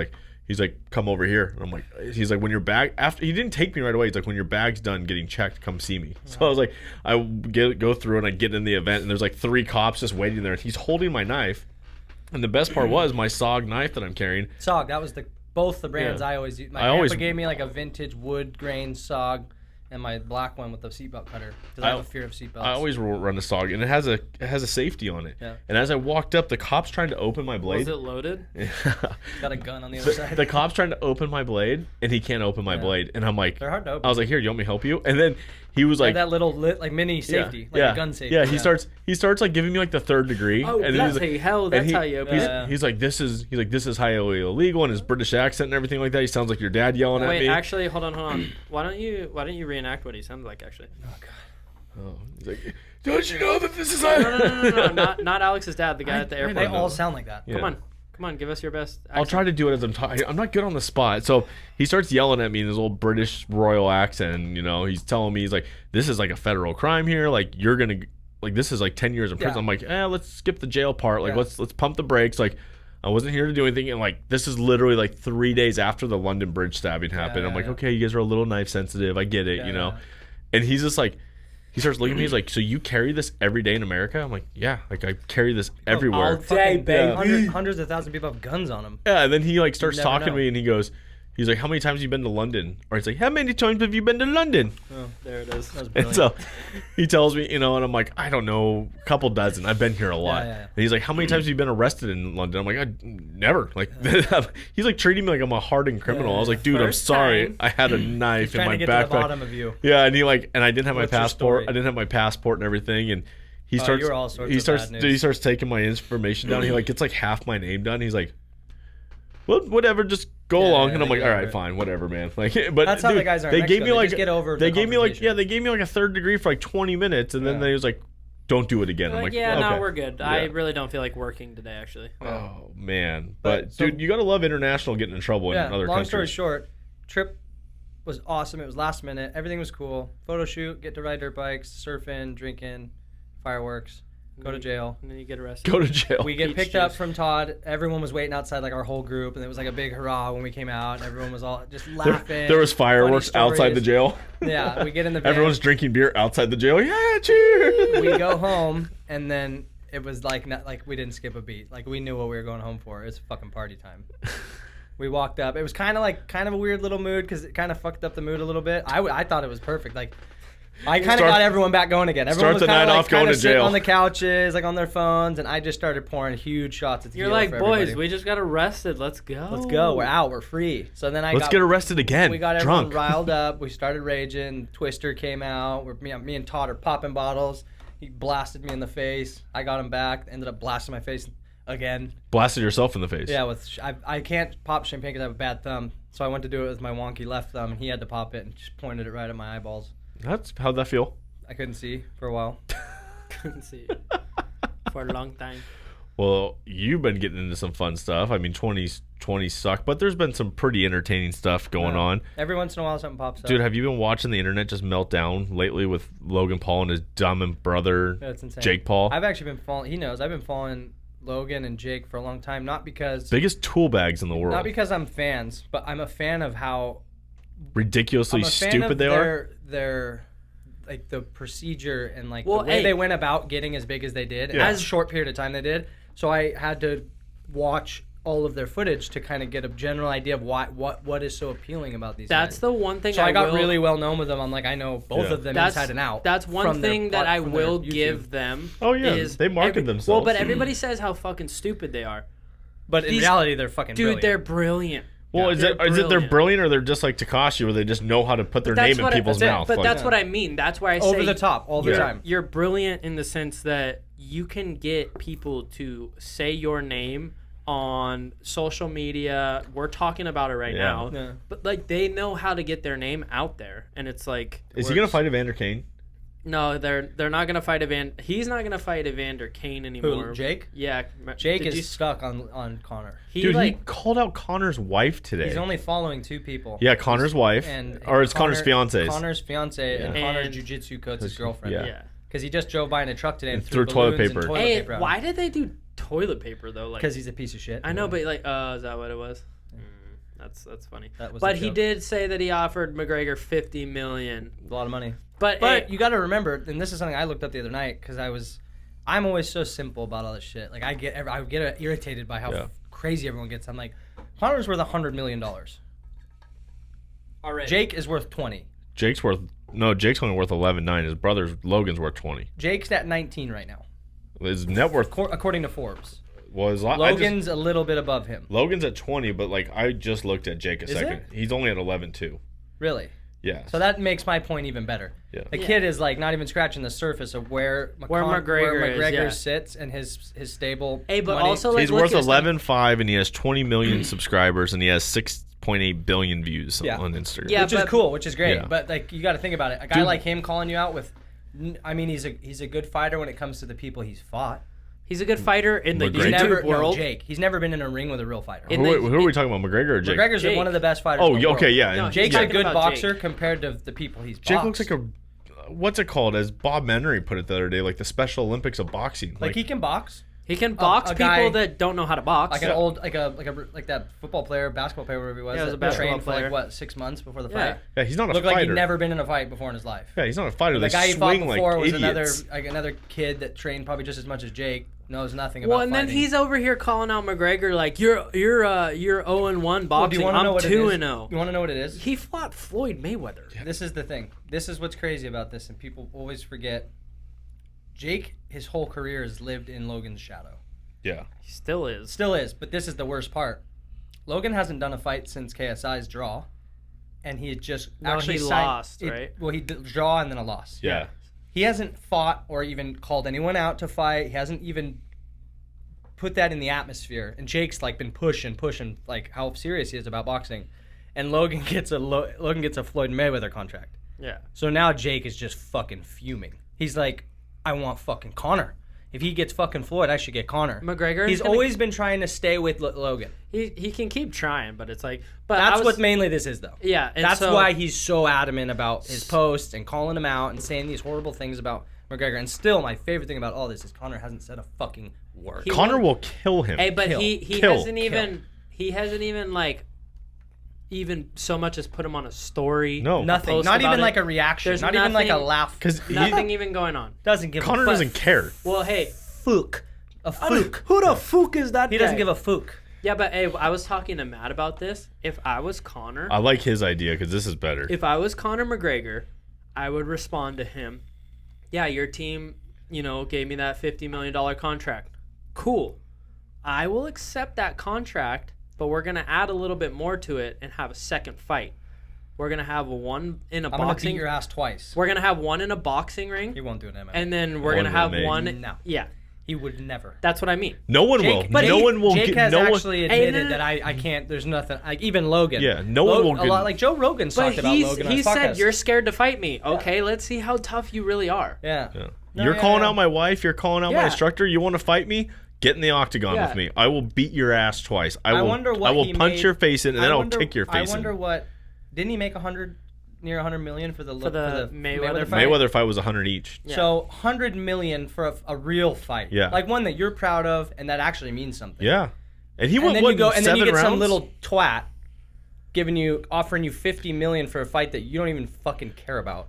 like, come over here. And I'm like, he's like, when your bag, after, he didn't take me right away. He's like, when your bag's done getting checked, come see me. So I was like, I go through and I get in the event, and there's like 3 cops just waiting there. And he's holding my knife. And the best part was my SOG knife that I'm carrying. SOG. That was both the brands Yeah. I always use. My I grandpa always- gave me like a vintage wood grain SOG, and my black one with the seatbelt cutter because I have a fear of seatbelts. I always run a SOG, and it has a safety on it. Yeah. And as I walked up, the cop's trying to open my blade. Was it loaded? got a gun on the other side. The cop's trying to open my blade, and he can't open my blade. And I'm like, They're hard to open. I was like, here, you want me to help you? And then he was like that little mini safety, a gun safety. Yeah, he starts like giving me like the 3rd degree. Oh, and that's he's how you open it. he's like, this is highly illegal, and his British accent and everything like that. He sounds like your dad yelling at me. Wait, actually, hold on. Why don't you reenact what he sounds like actually? Oh god. Oh, he's like, don't you know that this is No, not Alex's dad, the guy at the airport. They all sound like that. Yeah. Come on, give us your best accent. I'll try to do it as I'm talking. I'm not good on the spot. So he starts yelling at me in his old British royal accent. And, he's telling me, he's like, this is like a federal crime here. Like, you're going to, like, this is like 10 years in prison. I'm like, let's skip the jail part. Like, let's pump the brakes. Like, I wasn't here to do anything. And, like, this is literally like 3 days after the London Bridge stabbing happened. I'm like, okay, you guys are a little knife sensitive. I get it, And he's just like, he starts looking at me. He's like, so you carry this every day in America? I'm like, yeah. Like, I carry this everywhere. All day, baby. Hundreds of thousands of people have guns on them. Yeah, and then he, like, starts talking to me, and he's like, how many times have you been to London? Or he's like, how many times have you been to London? Oh, there it is. That was and so he tells me, and I'm like, I don't know, a couple dozen. I've been here a lot. And he's like, how many times have you been arrested in London? I'm like, never. Like, he's like treating me like I'm a hardened criminal. I was like, dude, I'm sorry. I had a knife in my backpack. Trying to get to the bottom of you. Yeah, and and I didn't have my passport. I didn't have my passport and everything, and he starts. You're all sorts of bad news. He starts taking my information down. He like gets like half my name done. He's like, well, whatever, just go along. And I'm like, all right, fine, whatever, man. Like, but that's how the guys are. They gave me like just get over. They gave me like they gave me like a 3rd degree for like 20 minutes, and then they was like, don't do it again. I'm like, yeah, okay. no, we're good. Yeah. I really don't feel like working today, actually. Oh man, but dude, you gotta love international getting in trouble in other countries. Long story short, trip was awesome. It was last minute. Everything was cool. Photo shoot, get to ride dirt bikes, surfing, drinking, fireworks. Go to jail. And then you get arrested. Go to jail. We get picked up from Todd. Everyone was waiting outside, like our whole group, and it was like a big hurrah when we came out. And everyone was all just laughing. There was fireworks outside the jail. Yeah, we get in the van. Everyone's drinking beer outside the jail. Yeah, cheers. We go home, and then it was like we didn't skip a beat. Like we knew what we were going home for. It was fucking party time. We walked up. It was kind of a weird little mood because it kind of fucked up the mood a little bit. I thought it was perfect. Like. I kind of got everyone back going again. Everyone was kind of sitting on the couches, like on their phones, and I just started pouring huge shots at tequila. You're like, for boys, everybody. we just got arrested. Let's go. Let's go. We're out. We're free. So then Let's get arrested again. We got drunk. everyone riled up. We started raging. Twister came out. Me and Todd are popping bottles. He blasted me in the face. I got him back. Ended up blasting my face again. Blasted yourself in the face. Yeah, I can't pop champagne because I have a bad thumb. So I went to do it with my wonky left thumb, and he had to pop it and just pointed it right at my eyeballs. How'd that feel? I couldn't see for a while. Couldn't see for a long time. Well, you've been getting into some fun stuff. I mean, 2020 suck, but there's been some pretty entertaining stuff going on. Every once in a while, something pops up. Dude, have you been watching the internet just melt down lately with Logan Paul and his dumb brother, Jake Paul? I've actually been following. He knows. I've been following Logan and Jake for a long time. Not because biggest tool bags in the world. Not because I'm fans, but I'm a fan of how ridiculously stupid they are. Their like the procedure and like the way they went about getting as big as they did as a short period of time they did. So I had to watch all of their footage to kind of get a general idea of what is so appealing about these That's guys. the one thing I got really well known with them. I'm like, I know both of them inside and out. That's one thing that I will give them. Oh yeah, is they market themselves. Well, but everybody says how fucking stupid they are. But in reality, they're fucking brilliant. Dude, they're brilliant. Well, is it they're brilliant or they're just like Tekashi where they just know how to put their name in people's mouth? But that's what I mean. That's why I say over the top all the time. You're brilliant in the sense that you can get people to say your name on social media. We're talking about it right now. Yeah. But like they know how to get their name out there, and it's like. Is he gonna fight Evander Kane? No, they're not gonna fight Evander. He's not gonna fight Evander Kane anymore. Who, Jake? Yeah, Jake is stuck on Connor. Dude, he called out Connor's wife today. He's only following 2 people. Yeah, Connor's wife, or it's Connor's fiance. Connor's fiance and Connor's jiu-jitsu coach's girlfriend. Yeah. Because he just drove by in a truck today and threw toilet paper. Hey, why did they do toilet paper though? Because he's a piece of shit. I know, but like, is that what it was? That's funny. That was but he did say that he offered McGregor $50 million. A lot of money. But you got to remember, and this is something I looked up the other night because I'm always so simple about all this shit. Like I get irritated by how crazy everyone gets. I'm like, Connor's worth $100 million. Already. Jake is worth 20. Jake's only worth 11.9. His brother's Logan's worth 20. Jake's at 19 right now. His net worth, according to Forbes. Logan's a little bit above him. Logan's at 20, but like I just looked at Jake a second. He's only at 11.2. Really? Yeah. So that makes my point even better. Yeah. The kid is like not even scratching the surface of where McGregor sits and his stable. Hey, but money. also He's worth 11.5 and he has 20 million subscribers and he has 6.8 billion views on Instagram. Yeah, which is cool, which is great. Yeah. But like you got to think about it. A guy like him calling you out with, I mean, he's a good fighter when it comes to the people he's fought. He's a good fighter in the McGregor? YouTube world. Jake. He's never been in a ring with a real fighter. Who are we talking about, McGregor or Jake? McGregor's Jake. one of the best fighters. Oh, in the okay, world. yeah. No, and Jake's Yeah. a good About boxer Jake. compared to the people he's boxed. Jake looks like what's it called? As Bob Menery put it the other day, like the Special Olympics of boxing. Like he can box. He can box a people guy- that don't know how to box. Like an old, like that football player, basketball player, whatever he was. Yeah, he was a that basketball trained for player. like what 6 months before the Yeah. fight. Yeah, he's not a Looked fighter. like he'd never been in a fight before in his life. Yeah, he's not a fighter. The They guy he fought swing before like was idiots. another kid that trained probably just as much as Jake. Knows nothing about well, and fighting. then he's over here calling out McGregor like you're 0-1 Well, do boxing. you want to know I'm what 2-0. You want to know what it is? He fought Floyd Mayweather. This is the thing. This is what's crazy about this, and people always forget. Jake, his whole career has lived in Logan's shadow. Yeah. He still is. Still is, but this is the worst part. Logan hasn't done a fight since KSI's draw, and he had just actually he signed, lost, right? Well, he did draw and then a loss. Yeah. He hasn't fought or even called anyone out to fight. He hasn't even put that in the atmosphere. And Jake's like been pushing like how serious he is about boxing. And Logan gets a Floyd Mayweather contract. Yeah. So now Jake is just fucking fuming. He's like, I want fucking Conor. If he gets fucking Floyd, I should get Conor. McGregor. He's always been trying to stay with Logan. He can keep trying, but it's like. But That's what mainly this is, though. Yeah. And That's so, why he's so adamant about his posts and calling him out and saying these horrible things about McGregor. And still, my favorite thing about all this is Conor hasn't said a fucking word. Conor will kill him. Hey, but Kill. he Kill. hasn't even like even so much as put him on a story. No. Nothing. post Not about even it. like a reaction. There's Not even like a nothing- laugh. Because Nothing even going on. Doesn't give Conor a fuck. doesn't care. Well, hey, Fook. A fook. who the fuck is that? He doesn't give a fook. Yeah, but hey, I was talking to Matt about this. If I was Conor, I like his idea because this is better. if I was Conor McGregor, I would respond to him. Yeah, your team, gave me that $50 million contract. Cool. I will accept that contract, but we're gonna add a little bit more to it and have a second fight. We're gonna have one in a I'm gonna beat boxing. your ass twice. We're gonna have one in a boxing ring, He won't do an MMA. and then we're One gonna have MMA. one. No. Yeah, He would never. that's what I mean. No one will. But No one will. Jake has no one. actually Hey, admitted no, that I can't. There's nothing. Like even Logan. Yeah, no one will A lot like Joe Rogan's But talked about Logan on he his said podcast. you're scared to fight me. Okay, let's see how tough you really are. Yeah. Yeah. No, You're yeah, calling yeah. out my wife. You're calling out my Yeah. instructor. You want to fight me? Get in the octagon Yeah. with me. I will beat your ass twice. I wonder what I will he punch made- your face in, and then I I'll wonder- kick your face I wonder in. what. Didn't he make near 100 million for the Mayweather fight? Mayweather fight was 100 each. Yeah. So 100 million for a real fight. Yeah. Like one that you're proud of and that actually means something. Yeah, and he And went then what, you go and then you 7 get some rounds? little twat offering you 50 million for a fight that you don't even fucking care about.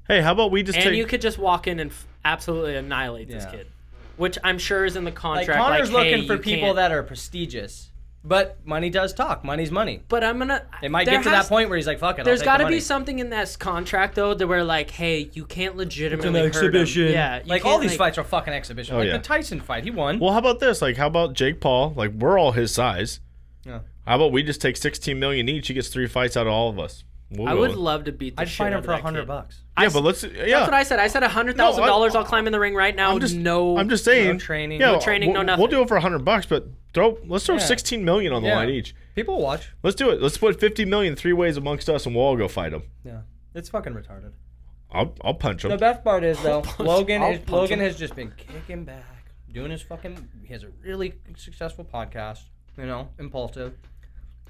Hey, how about we just And take? you could just walk in and absolutely annihilate this Yeah. kid, which I'm sure is in the Like contract. Connor's hey, looking for you people can't- that are prestigious. But money does talk. Money's money. But I'm gonna. It might there get to has- that point where he's like, fuck it. There's got to be something in that contract though, that where like, hey, you can't legitimately hurt exhibition. him. Yeah, you Like can't, all these fights are fucking exhibition. Oh, Like yeah. the Tyson fight, he won. Well, how about this? Like, how about Jake Paul? Like, we're all his size. Yeah. How about we just take 16 million each? He gets 3 fights out of all of us. We'll I go would with- love to beat the I'd shit fight out him of for that $100. kid. Yeah, but let's. Yeah, That's what I said. I said $100,000. I'll climb in the ring right now. I'm just no saying. No training. Yeah, No training, no nothing. We'll do it for $100, but let's throw Yeah. 16 million on the Yeah. line each. People will watch. Let's do it. Let's split 50 million 3 ways amongst us, and we'll all go fight him. Yeah. It's fucking retarded. I'll punch him. The best part is though, Logan punch him. has just been kicking back, doing his fucking. He has a really successful podcast. Impulsive.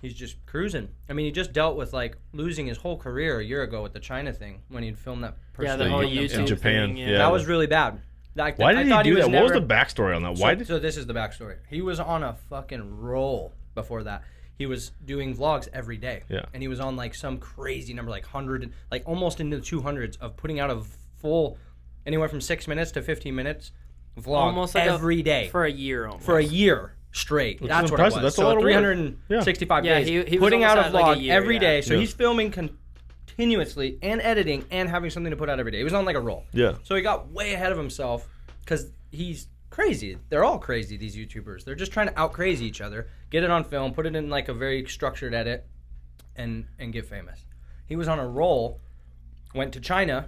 He's just cruising. I mean, he just dealt with like losing his whole career a year ago with the China thing when he'd filmed that. Yeah, person the that whole filmed him. YouTube in Japan. thing, Yeah. That was really bad. Like, Why I did he thought do that? What was never- the backstory on that? Why did? So this is the backstory. He was on a fucking roll before that. He was doing vlogs every day. Yeah. And he was on like some crazy number, like 100, like almost into the 200s of putting out a full, anywhere from 6 minutes to 15 minutes vlog almost like every day for a year almost. for a year straight. Which That's is what impressive. it was. That's a lot of work. 365 Yeah, days. he was putting out a almost at, like, vlog a year, every day. yeah. So Yeah. he's filming continuously and editing and having something to put out every day. He was on like a roll. Yeah. So he got way ahead of himself because he's crazy. They're all crazy, these YouTubers. They're just trying to out crazy each other, get it on film, put it in like a very structured edit, and get famous. He was on a roll, went to China,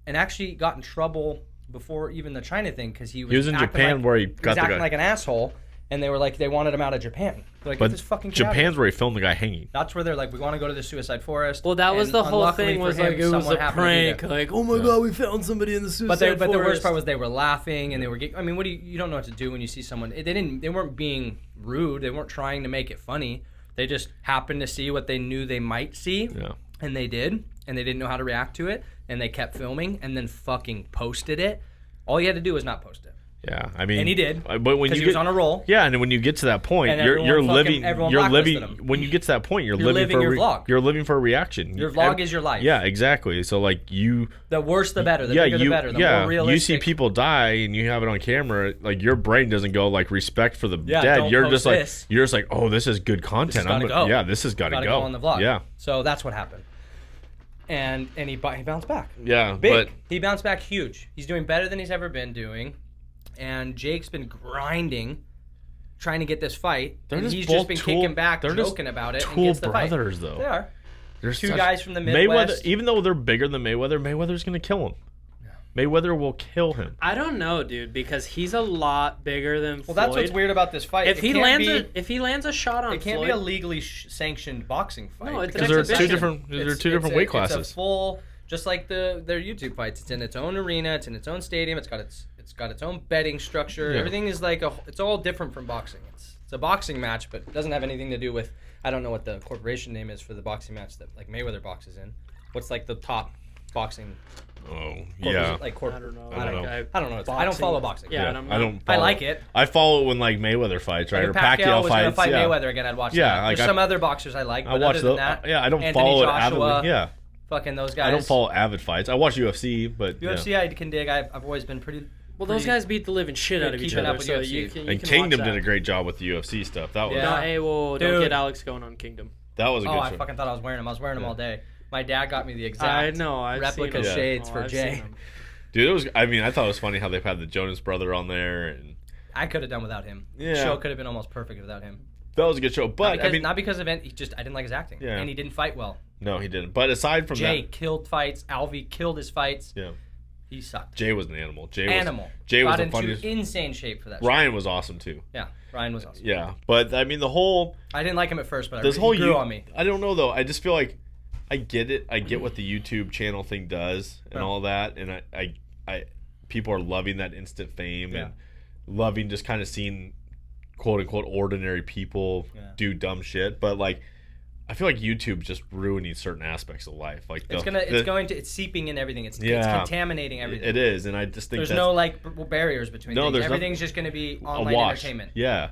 and actually got in trouble before even the China thing because he was in acting Japan like, where he was got the acting guy. like an asshole, and they were like they wanted him out of Japan. They're like, But get this fucking kid out of here. Japan's where he filmed the guy hanging. That's where they're like, we want to go to the suicide forest. Well, that was And the whole unluckily thing for was him, like it was someone a happened to be prank. there. Like, oh my god, we found somebody in the suicide But the worst forest. part was they were laughing and they were. I mean, what do you don't know what to do when you see someone? They weren't being rude. They weren't trying to make it funny. They just happened to see what they knew they might see, Yeah. and they did, and they didn't know how to react to it, and they kept filming and then fucking posted it. All you had to do was not post it, Yeah, I mean, and he did. But when because you he was get on a roll. yeah, and when you get to that point, And you're everyone living. everyone You're blacklisted living. him. When you get to that point, you're You're living living for your vlog. You're living for a reaction. Your vlog is your life. Yeah, exactly. So like you. The worse, the better. The bigger, the better. The more realistic. You see people die and you have it on camera. Like your brain doesn't go like respect for the Yeah, dead. don't You're post just like this. you're just like, oh, this is good content. gotta go. Yeah, this has got to Gotta go go on the vlog. Yeah, So that's what happened. And he bounced back. yeah, Big. but He bounced back huge. He's doing better than he's ever been doing. And Jake's been grinding, trying to get this fight. They're And just he's both just been tool- kicking back, they're just joking about it, and tool gets the fight. brothers, though. They are. They're Two such- guys from the Mayweather, Midwest. even though they're bigger than Mayweather, Mayweather's gonna kill him. Mayweather will kill him. I don't know, dude, because he's a lot bigger than Well, Floyd. that's what's weird about this fight. If he lands a shot on it can't Floyd, be a legally sanctioned boxing fight. No, it's an Because there are exhibition. two different. There are It's- two different it's weight It's classes. a full, just like their YouTube fights. It's in its own arena. It's in its own stadium. It's got its own betting structure. Yeah. Everything is like it's all different from boxing. It's a boxing match, but it doesn't have anything to do with. I don't know what the corporation name is for the boxing match that like Mayweather boxes in. What's like the top boxing? Oh Corporate, yeah. I don't know. I don't know. I don't know. I don't follow boxing. Yeah, Yeah, and I don't. I Follow like it. I follow it when like Mayweather fights, right? Like Or if Pacquiao Pacquiao was fights. gonna fight yeah. Mayweather again, I'd watch Yeah, that. like There's some other boxers I like, I but watch other than that, Yeah, I don't Anthony follow Joshua, it avidly. Yeah, fucking those guys. I don't follow avid fights. I watch UFC, but UFC. yeah. I can dig. I've always been pretty. well, those guys beat the living shit out of each keeping other. up with So UFC. you can And watch Kingdom that. did a great job with the UFC stuff. That was Yeah. No, hey, whoa, don't Dude. get Alex going on Kingdom. that was a good Oh, I show. fucking thought I was wearing them. I was wearing them Yeah. all day. My dad got me the exact I know. I've replica seen 'em. shades Oh, for I've Jay. seen 'em. Dude, it was. I mean, I thought it was funny how they've had the Jonas Brother on there, and I could have done without him. Yeah. The show could have been almost perfect without him. that was a good show. But I mean, not because of it. I didn't like his acting. Yeah. And he didn't fight well. no, he didn't. But aside from Jay that, killed fights. Alvy killed his fights. yeah, He sucked. Jay was an animal. Jay Animal. Jay was got the into funniest. insane shape for that. show. Ryan was awesome too. Yeah, Ryan was awesome. Yeah, but I mean, the whole I didn't like him at first, but this he whole grew on me. I don't know though. I just feel like I get it. I get what the YouTube channel thing does and Yeah. all that, and I people are loving that instant fame Yeah. and loving just kind of seeing quote unquote ordinary people Yeah. do dumb shit. But like, I feel like YouTube's just ruining certain aspects of life. Like It's seeping in everything. It's Yeah. contaminating everything. It is, and I just think There's that's no like barriers between No, things. there's Everything's just going to be a online wash. entertainment. Yeah.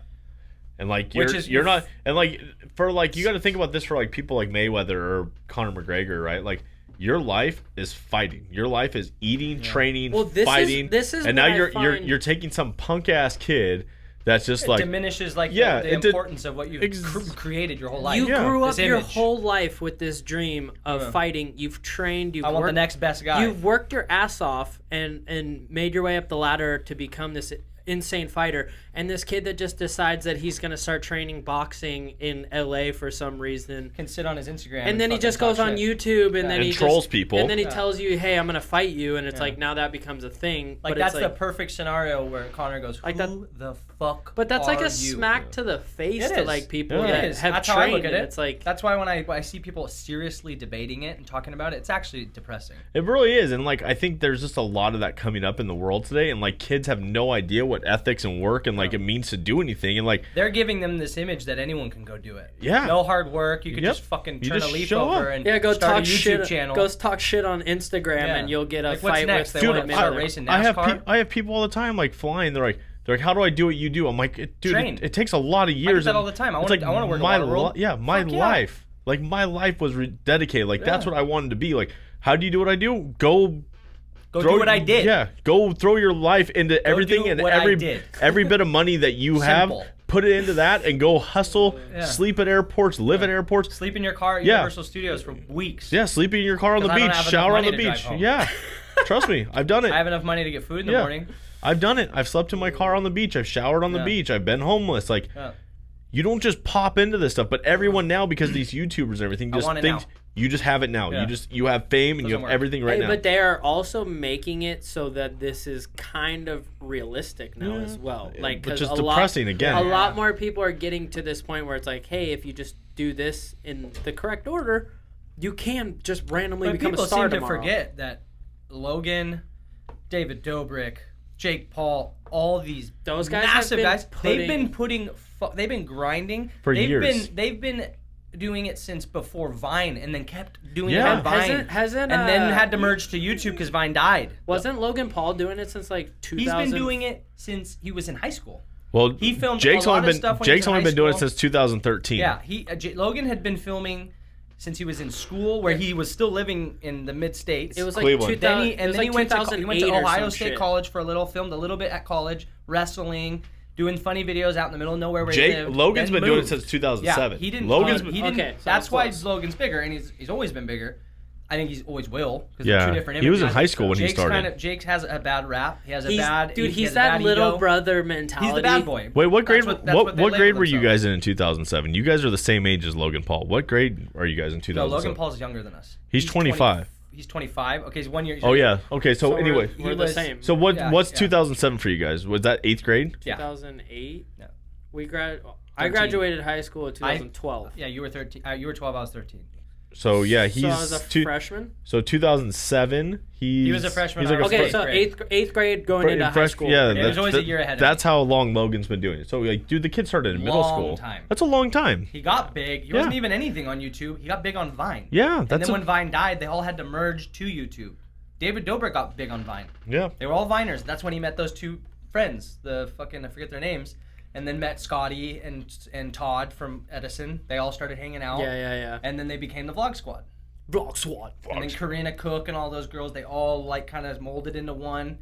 And like Which is- you're not and like for like you got to think about this for like people like Mayweather or Conor McGregor, right? Like your life is fighting. Your life is eating, training, Well, this is- fighting. this is and what now I you're find- you're taking some punk ass kid that's just It like diminishes like Yeah, the it did- importance of what you've created your whole life. You Yeah. grew up This your image. whole life with this dream of Yeah. fighting. You've trained. You've I want the worked, next best guy. You've worked your ass off and made your way up the ladder to become this insane fighter. And this kid that just decides that he's going to start training boxing in LA for some reason. Can sit on his Instagram. And then he fucking just talk goes on shit. YouTube and then And he trolls just, people. And then he Yeah. tells you, "Hey, I'm going to fight you." And it's Yeah. like now that becomes a thing. Like but that's it's the like, perfect scenario where Connor goes, Like "Who the fuck?" But that's like are a you?" smack to the face It to is. like people Yeah. that It is. have That's trained. how I look at and it. It's like That's why when I see people seriously debating it and talking about it, it's actually depressing. it really is. And like I think there's just a lot of that coming up in the world today, and like kids have no idea what ethics and work and like it means to do anything, and like They're giving them this image that anyone can go do it. Yeah. No hard work. You could Yep. just fucking You turn just a leaf show over up. and yeah, go start talk a YouTube shit. channel. Go talk shit on Instagram, Yeah. and you'll get a Like, what's fight next? with They Floyd wanna start Mayweather. racing I have NASCAR? I have people all the time like flying. They're like how do I do what you do? I'm like, dude, Train. it takes a lot of I years. do that and all the time. I it's wanna work in my Waterworld. my Fuck yeah. life. Like my life was dedicated. Like that's Yeah. what I wanted to be. Like how do you do what I do? Go do what I did. Yeah, go throw your life into everything do and what I every did. every bit of money that you have. Simple. Put it into that and go hustle. Yeah. Sleep at airports. Live at airports. Sleep in your car at Yeah. Universal Studios for weeks. Yeah, sleep in your car on the 'Cause I don't beach. have enough Shower on money the to drive beach. home. Yeah, trust me, I've done it. I have enough money to get food in the Yeah. morning. I've done it. I've slept in my car on the beach. I've showered on the Yeah. beach. I've been homeless. Like Yeah. you don't just pop into this stuff. But everyone now, because these YouTubers and everything, I just want it thinks now. You just have it now. Yeah. You have fame and you Doesn't have work. everything right now. But they are also making it so that this is kind of realistic now as well. Like, Which because is depressing again. A lot more people are getting to this point where it's like, hey, if you just do this in the correct order, you can just randomly become a star People seem tomorrow. to forget that Logan, David Dobrik, Jake Paul, all these Those guys massive have guys, been they've been grinding For years. They've been doing it since before Vine, and then kept doing Yeah. it on Vine, Hasn't and then had to merge to YouTube because Vine died. Wasn't Logan Paul doing it since like 2000? He's been doing it since he was in high school. Well, He filmed Jake's a lot only of been stuff when he was Jake's in only high been doing it school. since 2013. Yeah, Logan had been filming since he was in school, where he was still living in the mid states. It was like Cleveland. 2000. Then he went to 2008 or Ohio some State shit. College for a little, filmed a little bit at college, wrestling, doing funny videos out in the middle of nowhere where he lived. Logan's then been doing it moved. since 2007. Yeah, he didn't. Logan's he didn't. Okay, so that's it's why close. Logan's bigger, and he's always been bigger. I think he's always will. 'Cause Yeah, they're two different he was in images. high school when he Jake's started. Jake has a bad rap. He has a bad. Dude, he he's has a that bad little ego. brother mentality. He's the bad boy. Wait, what grade? That's what they What grade label were you themselves. guys in 2007? You guys are the same age as Logan Paul. What grade are you guys in No, 2007? Logan Paul's younger than us. He's 25. He's 25. Okay, he's 1 year. Oh yeah. Okay. So, So anyway, we're he the was- same. so what's Yeah. 2007 for you guys? Was that 8th grade? Yeah. 2008. Yeah. I 13. graduated high school in 2012. Yeah, you were 13. You were 12. I was 13. So yeah, he's so I was a freshman. So 2007, He was a freshman. He's like I a was Okay, first so grade. eighth grade going into high fresh- school. Yeah, It was always a year ahead of That's how long Logan's been doing it. So like, dude, the kid started in middle Long school. time. That's a long time. He got big. He Yeah. wasn't even anything on YouTube. He got big on Vine. Yeah, And that's then when Vine died, they all had to merge to YouTube. David Dobrik got big on Vine. yeah. They were all Viners. That's when he met those two friends. I forget their names. And then met Scotty and Todd from Edison. They all started hanging out. Yeah. And then they became the Vlog Squad. Vlog Squad. And then Karina Cook and all those girls, they all like kind of molded into one.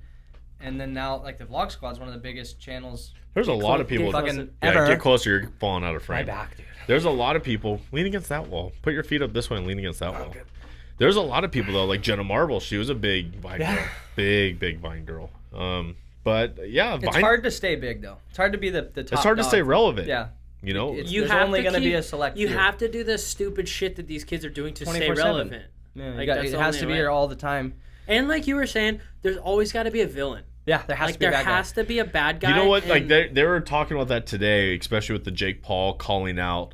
And then now, like, the Vlog Squad's one of the biggest channels. There's a lot of people. Fucking Yeah, ever. get closer. You're falling out of frame. My back, dude. There's a lot of people. Lean against that wall. Put your feet up this way and lean against that wall. There's a lot of people though, like Jenna Marble. She was a big Vine girl. Big Vine girl. But yeah, It's Vine. hard to stay big, though. It's hard to be the top It's hard to dog. stay relevant. Yeah. You know. It's- You There's have only to gonna be keep- a select You few. have to do the stupid shit that these kids are doing to stay 24/7. relevant. Yeah, Like, it that's the has only to be way. here all the time. And like you were saying, there's always got to be a villain. Yeah, there has Like to be a there bad guy. has to be a bad guy. You know what? Like and- they were talking about that today, especially with the Jake Paul calling out.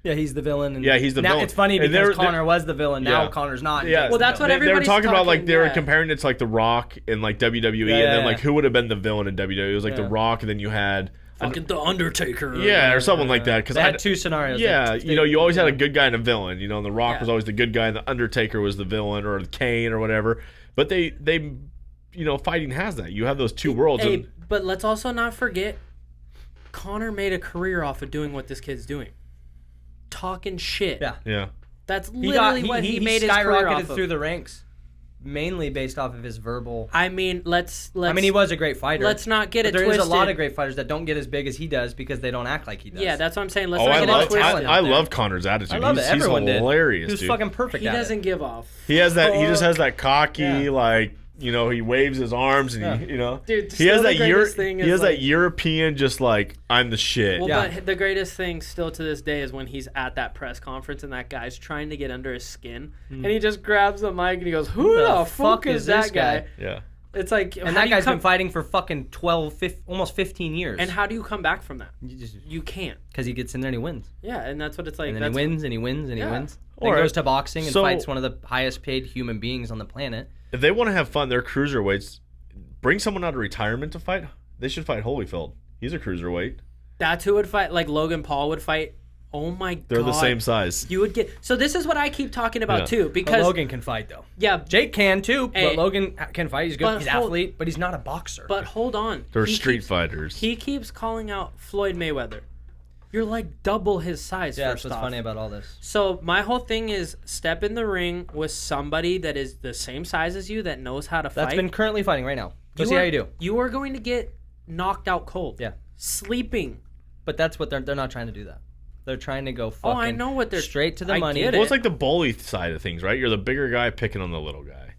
Yeah, he's the villain. And Yeah, he's the now, villain. It's funny And because they're- Connor was the villain. Now Yeah. Connor's not. Yeah, Jake's Well, the that's what villain. they were everybody's talking about. Like they were yeah. comparing it to like The Rock in like WWE, Yeah, and then yeah, like yeah. who would have been the villain in WWE? It was like The Yeah. Rock, and then you had fucking the Undertaker. yeah, or something like that. Because They had two scenarios. Yeah, you know, you always had a good guy and a villain. You know, and The Rock Yeah. was always the good guy, and the Undertaker was the villain, or Kane, or whatever. But they, you know, fighting has that. You have those two worlds. Hey, and, but let's also not forget, Connor made a career off of doing what this kid's doing, talking shit. Yeah. yeah, That's He literally what he made his career skyrocketed off through of. the ranks, mainly based off of his verbal. I mean, let's. I mean, he was a great fighter. Let's not get but it there twisted. is a lot of great fighters that don't get as big as he does because they don't act like he does. Yeah, that's what I'm saying. Let's oh, not I get love, it twisted. I love Connor's attitude. I love he's, it. Everyone he's hilarious, did. He was dude. fucking perfect. He at doesn't it. give off. He has that. He just has that cocky, Yeah. like, you know, he waves his arms and he, you know, Dude, he has still that the greatest thing he is, has like- that European, just like I'm the shit. Well, Yeah. but the greatest thing still to this day is when he's at that press conference and that guy's trying to get under his skin, and he just grabs the mic and he goes, "Who the fuck is this that guy?" yeah. It's like, And how that do you guy's come- been fighting for fucking 12, almost 15 years. And how do you come back from that? Because You can't. he gets in there and he wins. Yeah, and that's what it's like. And then he That's wins and he wins and he Yeah. wins. Then Alright. goes to boxing and So- fights one of the highest paid human beings on the planet. If they want to have fun, they're cruiserweights. Bring someone out of retirement to fight. They should fight Holyfield. He's a cruiserweight. That's who would fight. Like Logan Paul would fight. Oh my god. They're the same size. You would get. So this is what I keep talking about Yeah. too, But because Logan can fight though. yeah, Jake can too, Hey. but Logan can fight. He's good. But He's an hold- athlete, but he's not a boxer. but hold on. They're He street keeps- fighters. He keeps calling out Floyd Mayweather. You're like double his size. yeah, first that's what's off. funny about all this. So my whole thing is step in the ring with somebody that is the same size as you that knows how to fight. That's been currently fighting right now. Go see how you do. You are going to get knocked out cold. Yeah. Sleeping. But that's what they're not trying to do that. They're trying to go fucking I know what they're- straight to the I money. get Well, it. it's like the bully side of things, right? You're the bigger guy picking on the little guy.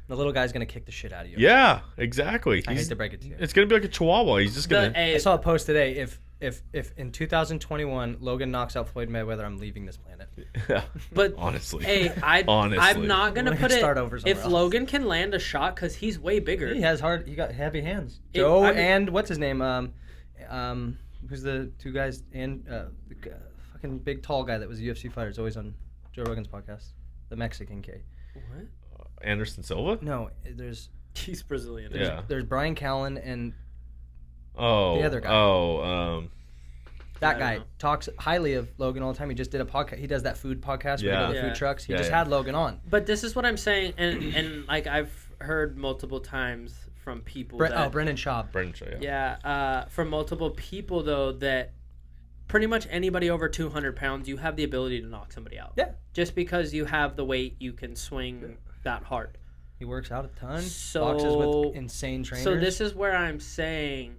The little guy's gonna kick the shit out of you. Yeah, exactly. I hate to break it to you. It's gonna be like a chihuahua. He's just gonna. I saw a post today. if in 2021 Logan knocks out Floyd Mayweather, I'm leaving this planet. Yeah. But honestly, hey, honestly, I'm not gonna put Start it. over somewhere If else. Logan can land a shot, because he's way bigger. He got heavy hands. It- Joe I mean- and what's his name? Who's the two guys and fucking big tall guy that was a UFC fighter? It's always on Joe Rogan's podcast. The Mexican kid. What? Anderson Silva. No, there's He's Brazilian. Yeah. there's Brian Callen and Oh, the other guy. Oh, that I guy don't know. talks highly of Logan all the time. He just did a podcast. He does that food podcast where Yeah. he does the Yeah. food trucks. He Yeah, just yeah. had Logan on. But this is what I'm saying, and like I've heard multiple times from people that Brendan Schaub. Brendan Shaw, yeah. from multiple people though that pretty much anybody over 200 pounds, you have the ability to knock somebody out. Yeah. Just because you have the weight, you can swing that hard. He works out a ton. So- boxes with insane trainers. So this is where I'm saying,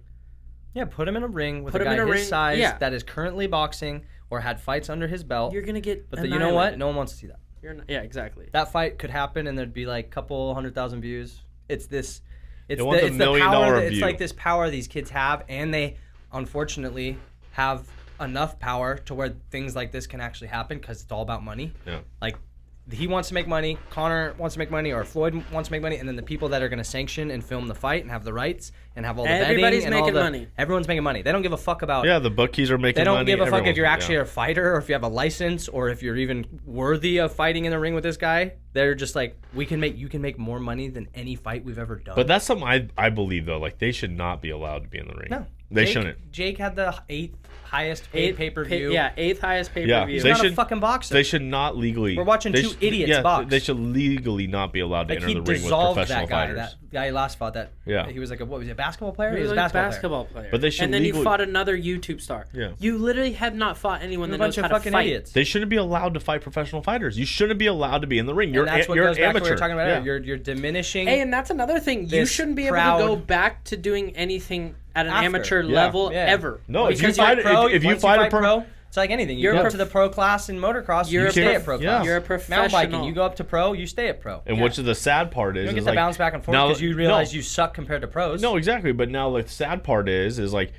yeah, put him in a ring with Put a him guy in a his ring, size yeah. that is currently boxing or had fights under his belt. you're gonna get. But you know what? annihilated. No one wants to see that. Yeah, exactly. That fight could happen and there'd be like a couple 100,000 views. It's this. It's want the it's $1 the million power. It's view. like this power these kids have, and they unfortunately have enough power to where things like this can actually happen because it's all about money. Yeah. Like he wants to make money, Conor wants to make money, or Floyd wants to make money, and then the people that are going to sanction and film the fight and have the rights and have all the Everybody's betting and all making the, money. Everyone's making money. They don't give a fuck about. Yeah, the bookies are making They don't money. give a fuck if everyone's- you're actually yeah. a fighter or if you have a license or if you're even worthy of fighting in the ring with this guy. They're just like, you can make more money than any fight we've ever done. But that's something I believe though. Like they should not be allowed to be in the ring. no, they Jake- shouldn't. Jake had the 8th highest paid pay-per-view. Yeah, 8th highest pay per Yeah, view. He's they not should- a fucking boxer. They should not legally. We're watching they two should- idiots yeah, box. They should legally not be allowed to like enter he the ring with dissolved professional that guy. fighters. That guy he last fought. That Yeah. he was like what was he, a basketball player? He was a like basketball basketball player. But they should and then legally- you fought another YouTube star. Yeah. You literally have not fought anyone player. that A knows bunch how of to fucking fight. idiots. They shouldn't be allowed to fight professional fighters. You shouldn't be allowed to be in the ring. You're And that's what you're goes an back amateur. to what we were talking about yeah. earlier. You're diminishing. Hey, and that's another thing. You This shouldn't be able proud- to go back to doing anything at an After. amateur Yeah. level Yeah. ever. No, if you Because fight you're pro, if you once fight a pro, it's like anything. You You're go a up prof- to the pro class in motocross, You're you a stay prof- at pro yeah. class. You're a Mountain professional. biking, you go up to pro, you stay at pro. and Yeah. which is the sad part You is don't get is to like, bounce back and forth now- because you realize no. you suck compared to pros. No, exactly. But now the sad part is like,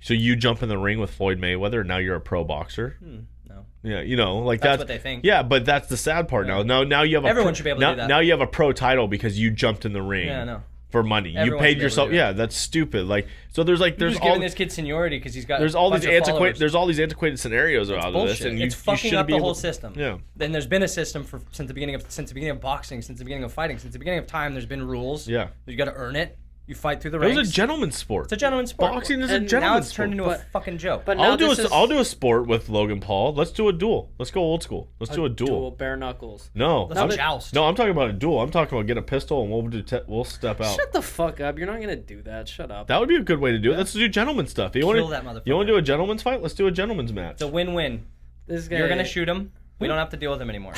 so you jump in the ring with Floyd Mayweather, and now you're a pro boxer. no. Yeah, you know, like That's what they think. Yeah, but that's the sad part now. Now you have a Everyone should be able to now, do that. Now you have a pro title because you jumped in the ring. Yeah, I know. For money, Everyone you should paid be able to yourself. do that. Yeah, that's stupid. Like, so there's You're just all giving this kid seniority because he's got there's all a bunch these of antiquated followers. there's all these antiquated scenarios out of this, Bullshit. and you, It's you fucking shouldn't up be the able whole to- system. Yeah. Then there's been a system since the beginning of boxing, since the beginning of fighting, since the beginning of time. There's been rules. Yeah. You got to earn it. You fight through the It ranks. was a gentleman's sport. It's a gentleman's sport. Boxing is And a now gentleman's Now it's turned sport. into a fucking joke. But now this is I'll do a sport with Logan Paul. Let's do a duel. Let's go old school. Let's do a duel. dual bare knuckles. No, Let's I'm, joust. no, I'm talking about a duel. I'm talking about get a pistol and we'll step out. Shut the fuck up. You're not gonna do that. Shut up. That would be a good way to do it. Let's do gentleman stuff. You Kill want that to motherfucker. you want to do a gentleman's fight? Let's do a gentleman's match. It's a win-win. This guy. You're gonna shoot him. We don't have to deal with him anymore.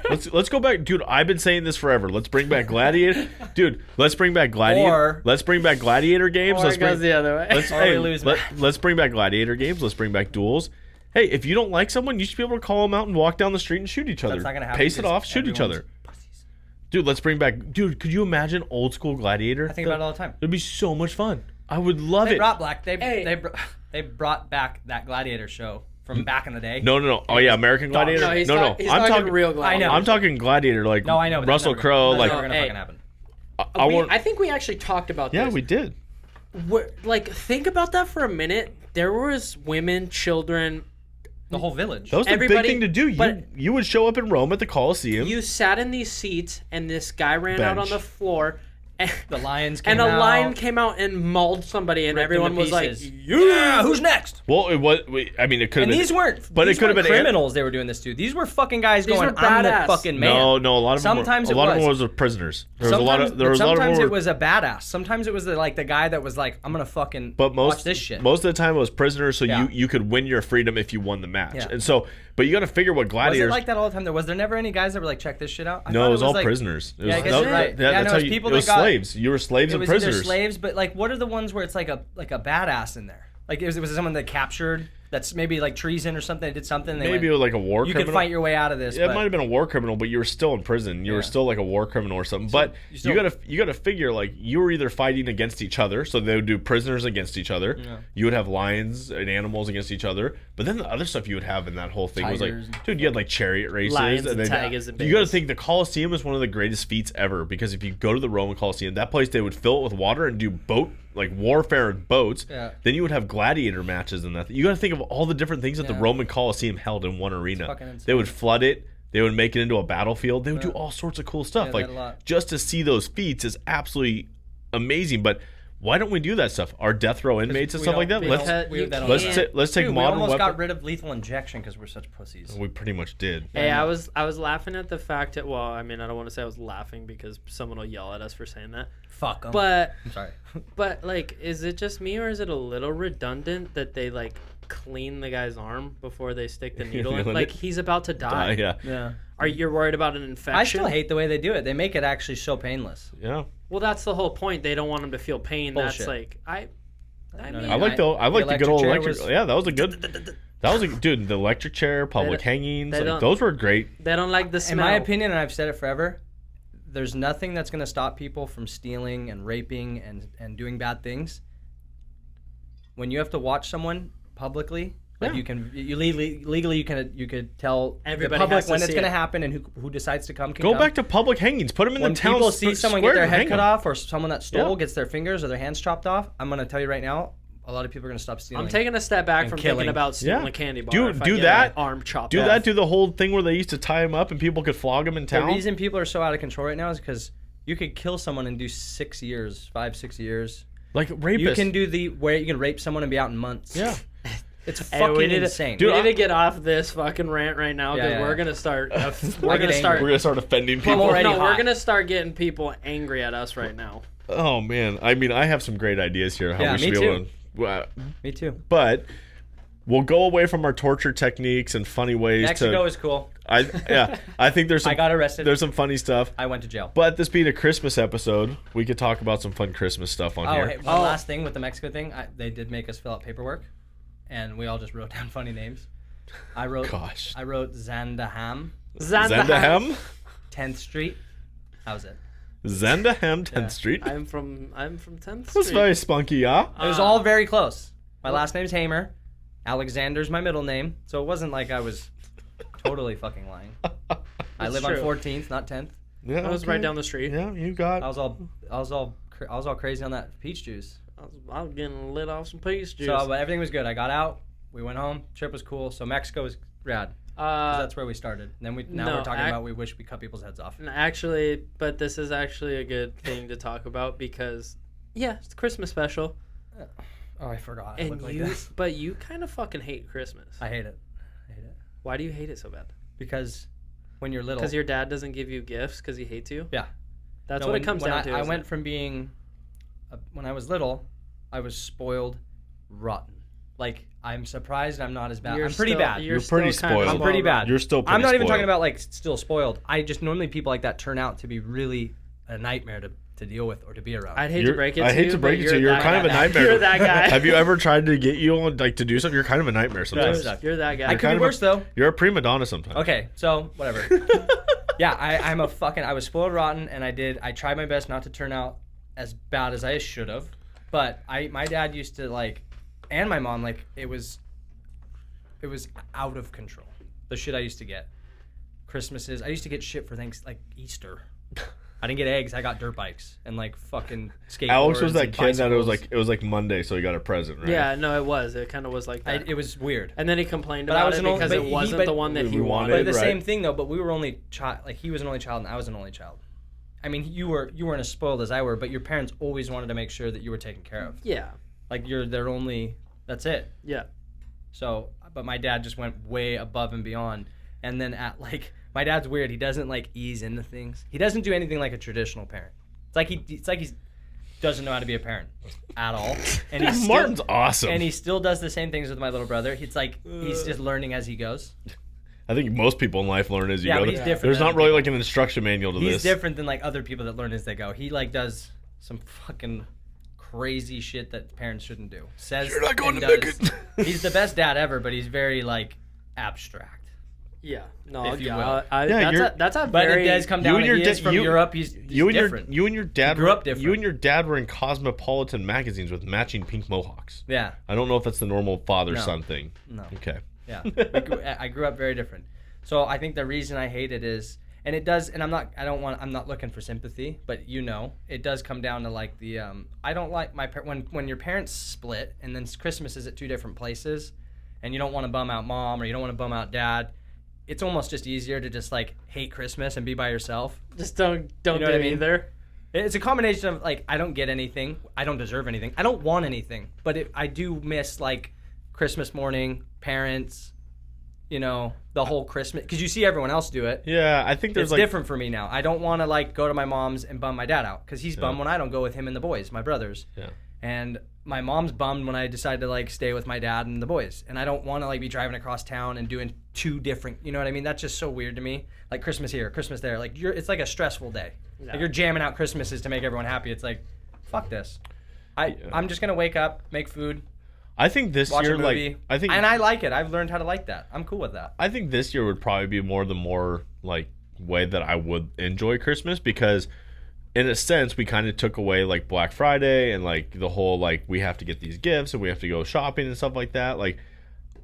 Let's go back, dude. I've been saying this forever. Let's bring back Gladiator, dude. Let's bring back Gladiator. Or- Let's bring back Gladiator games. Or Let's it goes bring. the other way. Let's, Or we hey, lose let's bring back Gladiator games. Let's bring back duels. Hey, if you don't like someone, you should be able to call them out and walk down the street and shoot each other. That's not gonna happen. Pace it because off, shoot each everyone's other. pussies. Dude, let's bring back. Dude, could you imagine old school Gladiator? I think about it all the time. It'd be so much fun. I would love They it. brought back. Hey. They brought back that Gladiator show from back in the day. No. Oh yeah, American Gladiator. No, he's no. he's I'm talking talking real Gladiator. I know. I'm talking Gladiator, like No, I know. But Russell that's Crowe. never, Like that's never gonna Hey. fucking happen. I want. I think we actually talked about Yeah, this. we did. Like, think about that for a minute. There was women, children. The whole village. That was the big Everybody- thing to do. but- You would show up in Rome at the Coliseum. You sat in these seats, and this guy ran out on Bench. the floor, and, The lions came and a out. lion came out and mauled somebody, and Ripped them everyone to was like, pieces. "Yeah, Who's next? Well, it was. I mean, it could have And been. these weren't. but these it could have weren't been criminals. They were doing this to. These were fucking guys These going. were I'm the badass. fucking man. No, a lot of Sometimes them were, a lot of it them was. was prisoners. There was a lot of. There was a lot of Sometimes them it were- was a badass. Sometimes it was the guy that was like, I'm gonna fucking But watch this shit. most of the time it was prisoners, so Yeah. you could win your freedom if you won the match. Yeah. And so, but you got to figure what was gladiators. it like that all the time? Was there never any guys that were like, check this shit out? I No, thought it was all like, prisoners. It Yeah, I was, guess that- you're right. that- Yeah, that's no, how it's you, people it was that got- slaves. You were slaves It and was either prisoners. slaves, but like, what are the ones where it's like a badass in there? Like, it was someone that captured that's maybe like treason or something. They did something. They Maybe it went, was like a war you criminal. could fight your way out of this. Yeah, it but might have been a war criminal, but you were still in prison. You were still like a war criminal or something. But you you gotta figure like you were either fighting against each other, so they would do prisoners against each other. Yeah. You would have lions and animals against each other. But then the other stuff you would have in that whole thing was Tigers. like, dude, you had like chariot races. Lions and then tigers and you got to bears. think the Colosseum is one of the greatest feats ever because if you go to the Roman Colosseum, that place they would fill it with water and do warfare in boats. Yeah. Then you would have gladiator matches and that. You got to think of all the different things that the Yeah. Roman Colosseum held in one arena. fucking insane. They would flood it. They would make it into a battlefield. They would do all sorts of cool stuff. Yeah, they like had a lot. just to see those feats is absolutely amazing. But why don't we do that stuff? Our death row inmates and we stuff like don't- that. we Let's don't- we- you that don't- let's can't- let's take Dude, we modern almost got weapons. rid of lethal injection because we're such pussies. We pretty much did. Hey, I was laughing at the fact that I don't want to say I was laughing because someone will yell at us for saying that. Fuck 'em. But I'm sorry. But like, is it just me or is it a little redundant that they like clean the guy's arm before they stick the needle in? Like he's about to die. Yeah. Yeah. Are you worried about an infection? I still hate the way they do it. They make it actually so painless. Yeah. Well, that's the whole point. They don't want him to feel pain. Bullshit. That's like I No, mean, I like the good electric old chair electric. was- Yeah, that was a good. That was a dude. The electric chair, public don't- hangings, they like, don't- those were great. they don't like the In smell. my opinion, and I've said it forever, there's nothing that's going to stop people from stealing and raping and doing bad things. When you have to watch someone publicly, like Yeah. you legally you could tell Everybody the public has to when it's see going to it. happen and who decides to come can Go come. back to public hangings. Put them in When the town. people see someone get square their and head hang cut 'em. off or someone that stole Yeah. gets their fingers or their hands chopped off, I'm going to tell you right now, a lot of people are going to stop stealing. I'm taking a step back And from killing. thinking about stealing Yeah. a candy bar. Do- if I do get that. my arm chopped Do off. that. Do the whole thing where they used to tie them up and people could flog them in The town. reason people are so out of control right now is because you could kill someone and do 6 years, 5-6 years. Like rapists. You can do where you can rape someone and be out in months. Yeah. It's Hey, fucking we need insane. Dude, we need to get off this fucking rant right now because Yeah, we're yeah. gonna start. I We're get gonna angry. start. We're gonna start offending people. already No, we're hot. gonna start getting people angry at us right now. Oh man, I mean, I have some great ideas here. How Yeah, we should me be able to, Me too. but we'll go away from our torture techniques and funny ways Mexico to. is cool. I think there's some. I got arrested. There's some funny stuff. I went to jail. But this being a Christmas episode, we could talk about some fun Christmas stuff on here. Hey, one last thing with the Mexico thing. They did make us fill out paperwork, and we all just wrote down funny names. I wrote Zandaham, Zandaham? 10th Street. That was it. Zandaham, 10th Yeah. Street. I'm from 10th That's Street. very spunky, yeah? It was all very close. My last name's Hamer. Alexander's my middle name, so it wasn't like I was totally fucking lying. I live on true. 14th, not 10th. Yeah, I was okay. right down the street. Yeah, you got. I was all crazy on that peach juice. I was getting lit off some peach juice. So, but everything was good. I got out. We went home. Trip was cool. So Mexico was rad. 'Cause that's where we started. And then now no, we're talking about we wish we cut people's heads off. actually, but this is actually a good thing to talk about because, yeah, it's a Christmas special, Oh, I forgot. I and look like you, this. but you kind of fucking hate Christmas. I hate it. Why do you hate it so bad? Because when you're little. Because your dad doesn't give you gifts because he hates you. Yeah. That's No, what when- it comes when down I, to. I isn't went it? from being, when I was little, I was spoiled rotten. Like, I'm surprised I'm not as bad. You're I'm pretty still- bad. You're still pretty kind of spoiled. I'm pretty bad. You're still pretty I'm not even spoiled. talking about, like, still spoiled. I just, normally people like that turn out to be really a nightmare to deal with or to be around. I'd hate to break it to you. I hate to break but it to you. You're that kind of a guy. nightmare. You're that guy. Have you ever tried to get you on, like to do something? You're kind of a nightmare sometimes. suck. You're that guy. I could kind be of a- worse, though. You're a prima donna sometimes. Okay, so whatever. Yeah, I was spoiled rotten, and I tried my best not to turn out as bad as I should have. But my dad used to like, and my mom, like, it was out of control. The shit I used to get. Christmases, I used to get shit for things like Easter. I didn't get eggs, I got dirt bikes and like fucking skateboards. Alex was that and kid that bicycles. it was like Monday, so he got a present, right? Yeah, no, it was. It kind of was like that. It was weird. And then he complained But I about was it an only- because but it he- wasn't but the one that we he wanted. wanted. But the right. same thing though. But we were only child. Like he was an only child, and I was an only child. I mean, you weren't as spoiled as I were, but your parents always wanted to make sure that you were taken care of. Yeah, Like you're their only. That's it. yeah. So, but my dad just went way above and beyond. And then my dad's weird. He doesn't like ease into things. He doesn't do anything like a traditional parent. It's like he doesn't know how to be a parent at all. And he's Martin's awesome. And he still does the same things with my little brother. It's like he's just learning as he goes. I think most people in life learn as you Yeah, go. but he's different There's than not other really people. like an instruction manual to He's this. different than like other people that learn as they go. He like does some fucking crazy shit that parents shouldn't do. Says You're not going and to does. make it. He's the best dad ever, but he's very like abstract. Yeah. No. If you Yeah. will. Yeah, That's a But very. it does come down to he is from Europe. He's different. You and your dad grew up different. You and your dad were in Cosmopolitan magazines with matching pink mohawks. Yeah. I don't know if that's the normal father-son thing. No. Okay. Yeah. I grew up very different. So I think the reason I hate it is, and it does, and I'm not looking for sympathy, but it does come down to like the, I don't like when your parents split and then Christmas is at two different places and you don't want to bum out mom or you don't want to bum out dad. It's almost just easier to just like hate Christmas and be by yourself. Just don't do what I mean? either. It's a combination of like, I don't get anything. I don't deserve anything. I don't want anything, but I do miss like Christmas morning, parents, the whole Christmas, because you see everyone else do it. Yeah, I think there's It's like different for me now. I don't want to like go to my mom's and bum my dad out because he's bummed when I don't go with him and the boys, my brothers. Yeah. And my mom's bummed when I decide to like stay with my dad and the boys. And I don't want to like be driving across town and doing two different, you know what I mean? That's just so weird to me. Like Christmas here, Christmas there. Like it's like a stressful day. No. Like you're jamming out Christmases to make everyone happy. It's like, fuck this. I'm just gonna wake up, make food, I think this watch year, a movie. like, I think, and I like it. I've learned how to like that. I'm cool with that. I think this year would probably be the more like way that I would enjoy Christmas because, in a sense, we kind of took away like Black Friday and like the whole like we have to get these gifts and we have to go shopping and stuff like that. Like,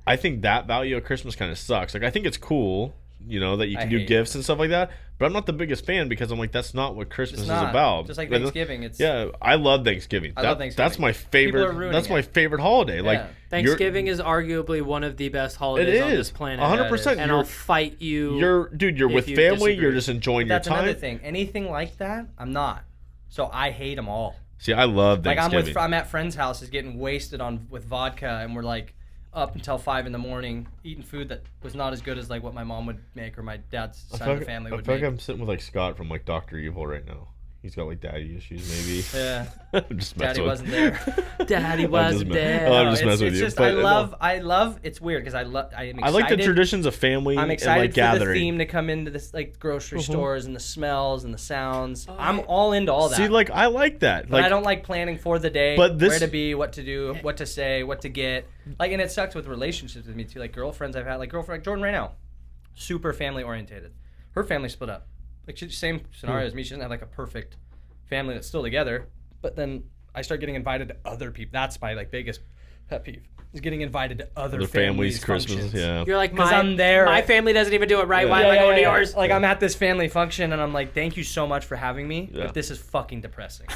I think that value of Christmas kind of sucks. Like, I think it's cool, that you can do gifts and stuff like that. But I'm not the biggest fan because I'm like, that's not what Christmas is about. Just like Thanksgiving, it's I love Thanksgiving. I love Thanksgiving. That's my People are favorite. ruining That's my it. favorite holiday. Like Thanksgiving is arguably one of the best it holidays on this is planet. 100%. And I'll fight you. You're if with you family. disagree. You're just enjoying That's your time. another thing. Anything like that, I'm not. So I hate them all. See, I love Like Thanksgiving. I'm at friends' houses getting wasted with vodka, and we're like up until 5 a.m. eating food that was not as good as like what my mom would make or my dad's side of the family would I feel make. like I'm sitting with like Scott from like Dr. Evil right now. He's got like daddy issues, maybe. Yeah, I'm just messing Daddy with wasn't there. Daddy I'm wasn't just there. I'm just No, messing with it's you. just, But, I love. It's weird because I am excited. I like the traditions of family I'm and excited like for gathering. the theme to come into this like grocery stores and the smells and the sounds. Oh, I'm all into all that. See, like I like that. But Like I don't like planning for the day, But this- where to be, what to do, what to say, what to get. Like, and it sucks with relationships with me too. Like girlfriends I've had, like Jordan right now, super family orientated. Her family split up. Like same scenario as me. She doesn't have like a perfect family that's still together. But then I start getting invited to other people. That's my like biggest pet peeve. Is getting invited to other their families' functions. Christmas. Yeah. You're like, 'Cause I'm there. My family doesn't even do it right. Why am I Yeah, going to yeah. yours? Like I'm at this family function and I'm like, thank you so much for having me. Yeah. But this is fucking depressing.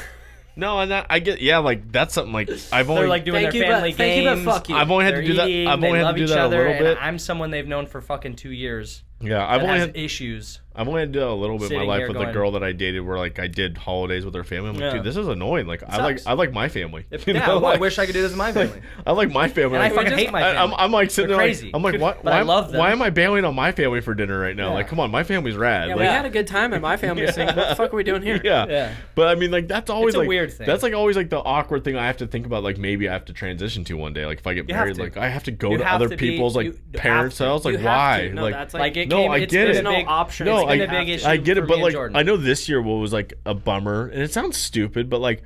No, and that I get. Yeah, like that's something like I've only They're like doing Thank their you, but- family thank you, but games. fuck you. I've only had They're to do that. eating, I've they only had love to do each that a other, little and bit. I'm someone they've known for fucking 2 years. Yeah, I've That only has had issues. I've only had to do that a little bit in my Sitting life here with the going- girl that I dated, where like I did holidays with her family. I'm like, Yeah. dude, this is annoying. Like Sucks. I like my family. You Yeah, know? well, I Like- wish I could do this with my family. I like my family. And I Like, fucking hate my family. I'm like sitting They're there crazy. like, I'm like, why, But I love them. why am I bailing on my family for dinner right now? Yeah. Like, come on, my family's rad. Yeah, like, we had a good time at my family thing. What the fuck are we doing here? yeah. Yeah. But I mean, like that's always It's a like weird thing. That's like always like the awkward thing I have to think about. Like maybe I have to transition to one day. Like if I get You have married, to. like I have to go You to have other to be- people's like you have parents' to. house. Like You have why? to. No, that's Like it No, came. I it's get been it. a There's no big, option. No, It's been I- a big issue. I get for it, but me and like Jordan. I know this year what was like a bummer, and it sounds stupid, but like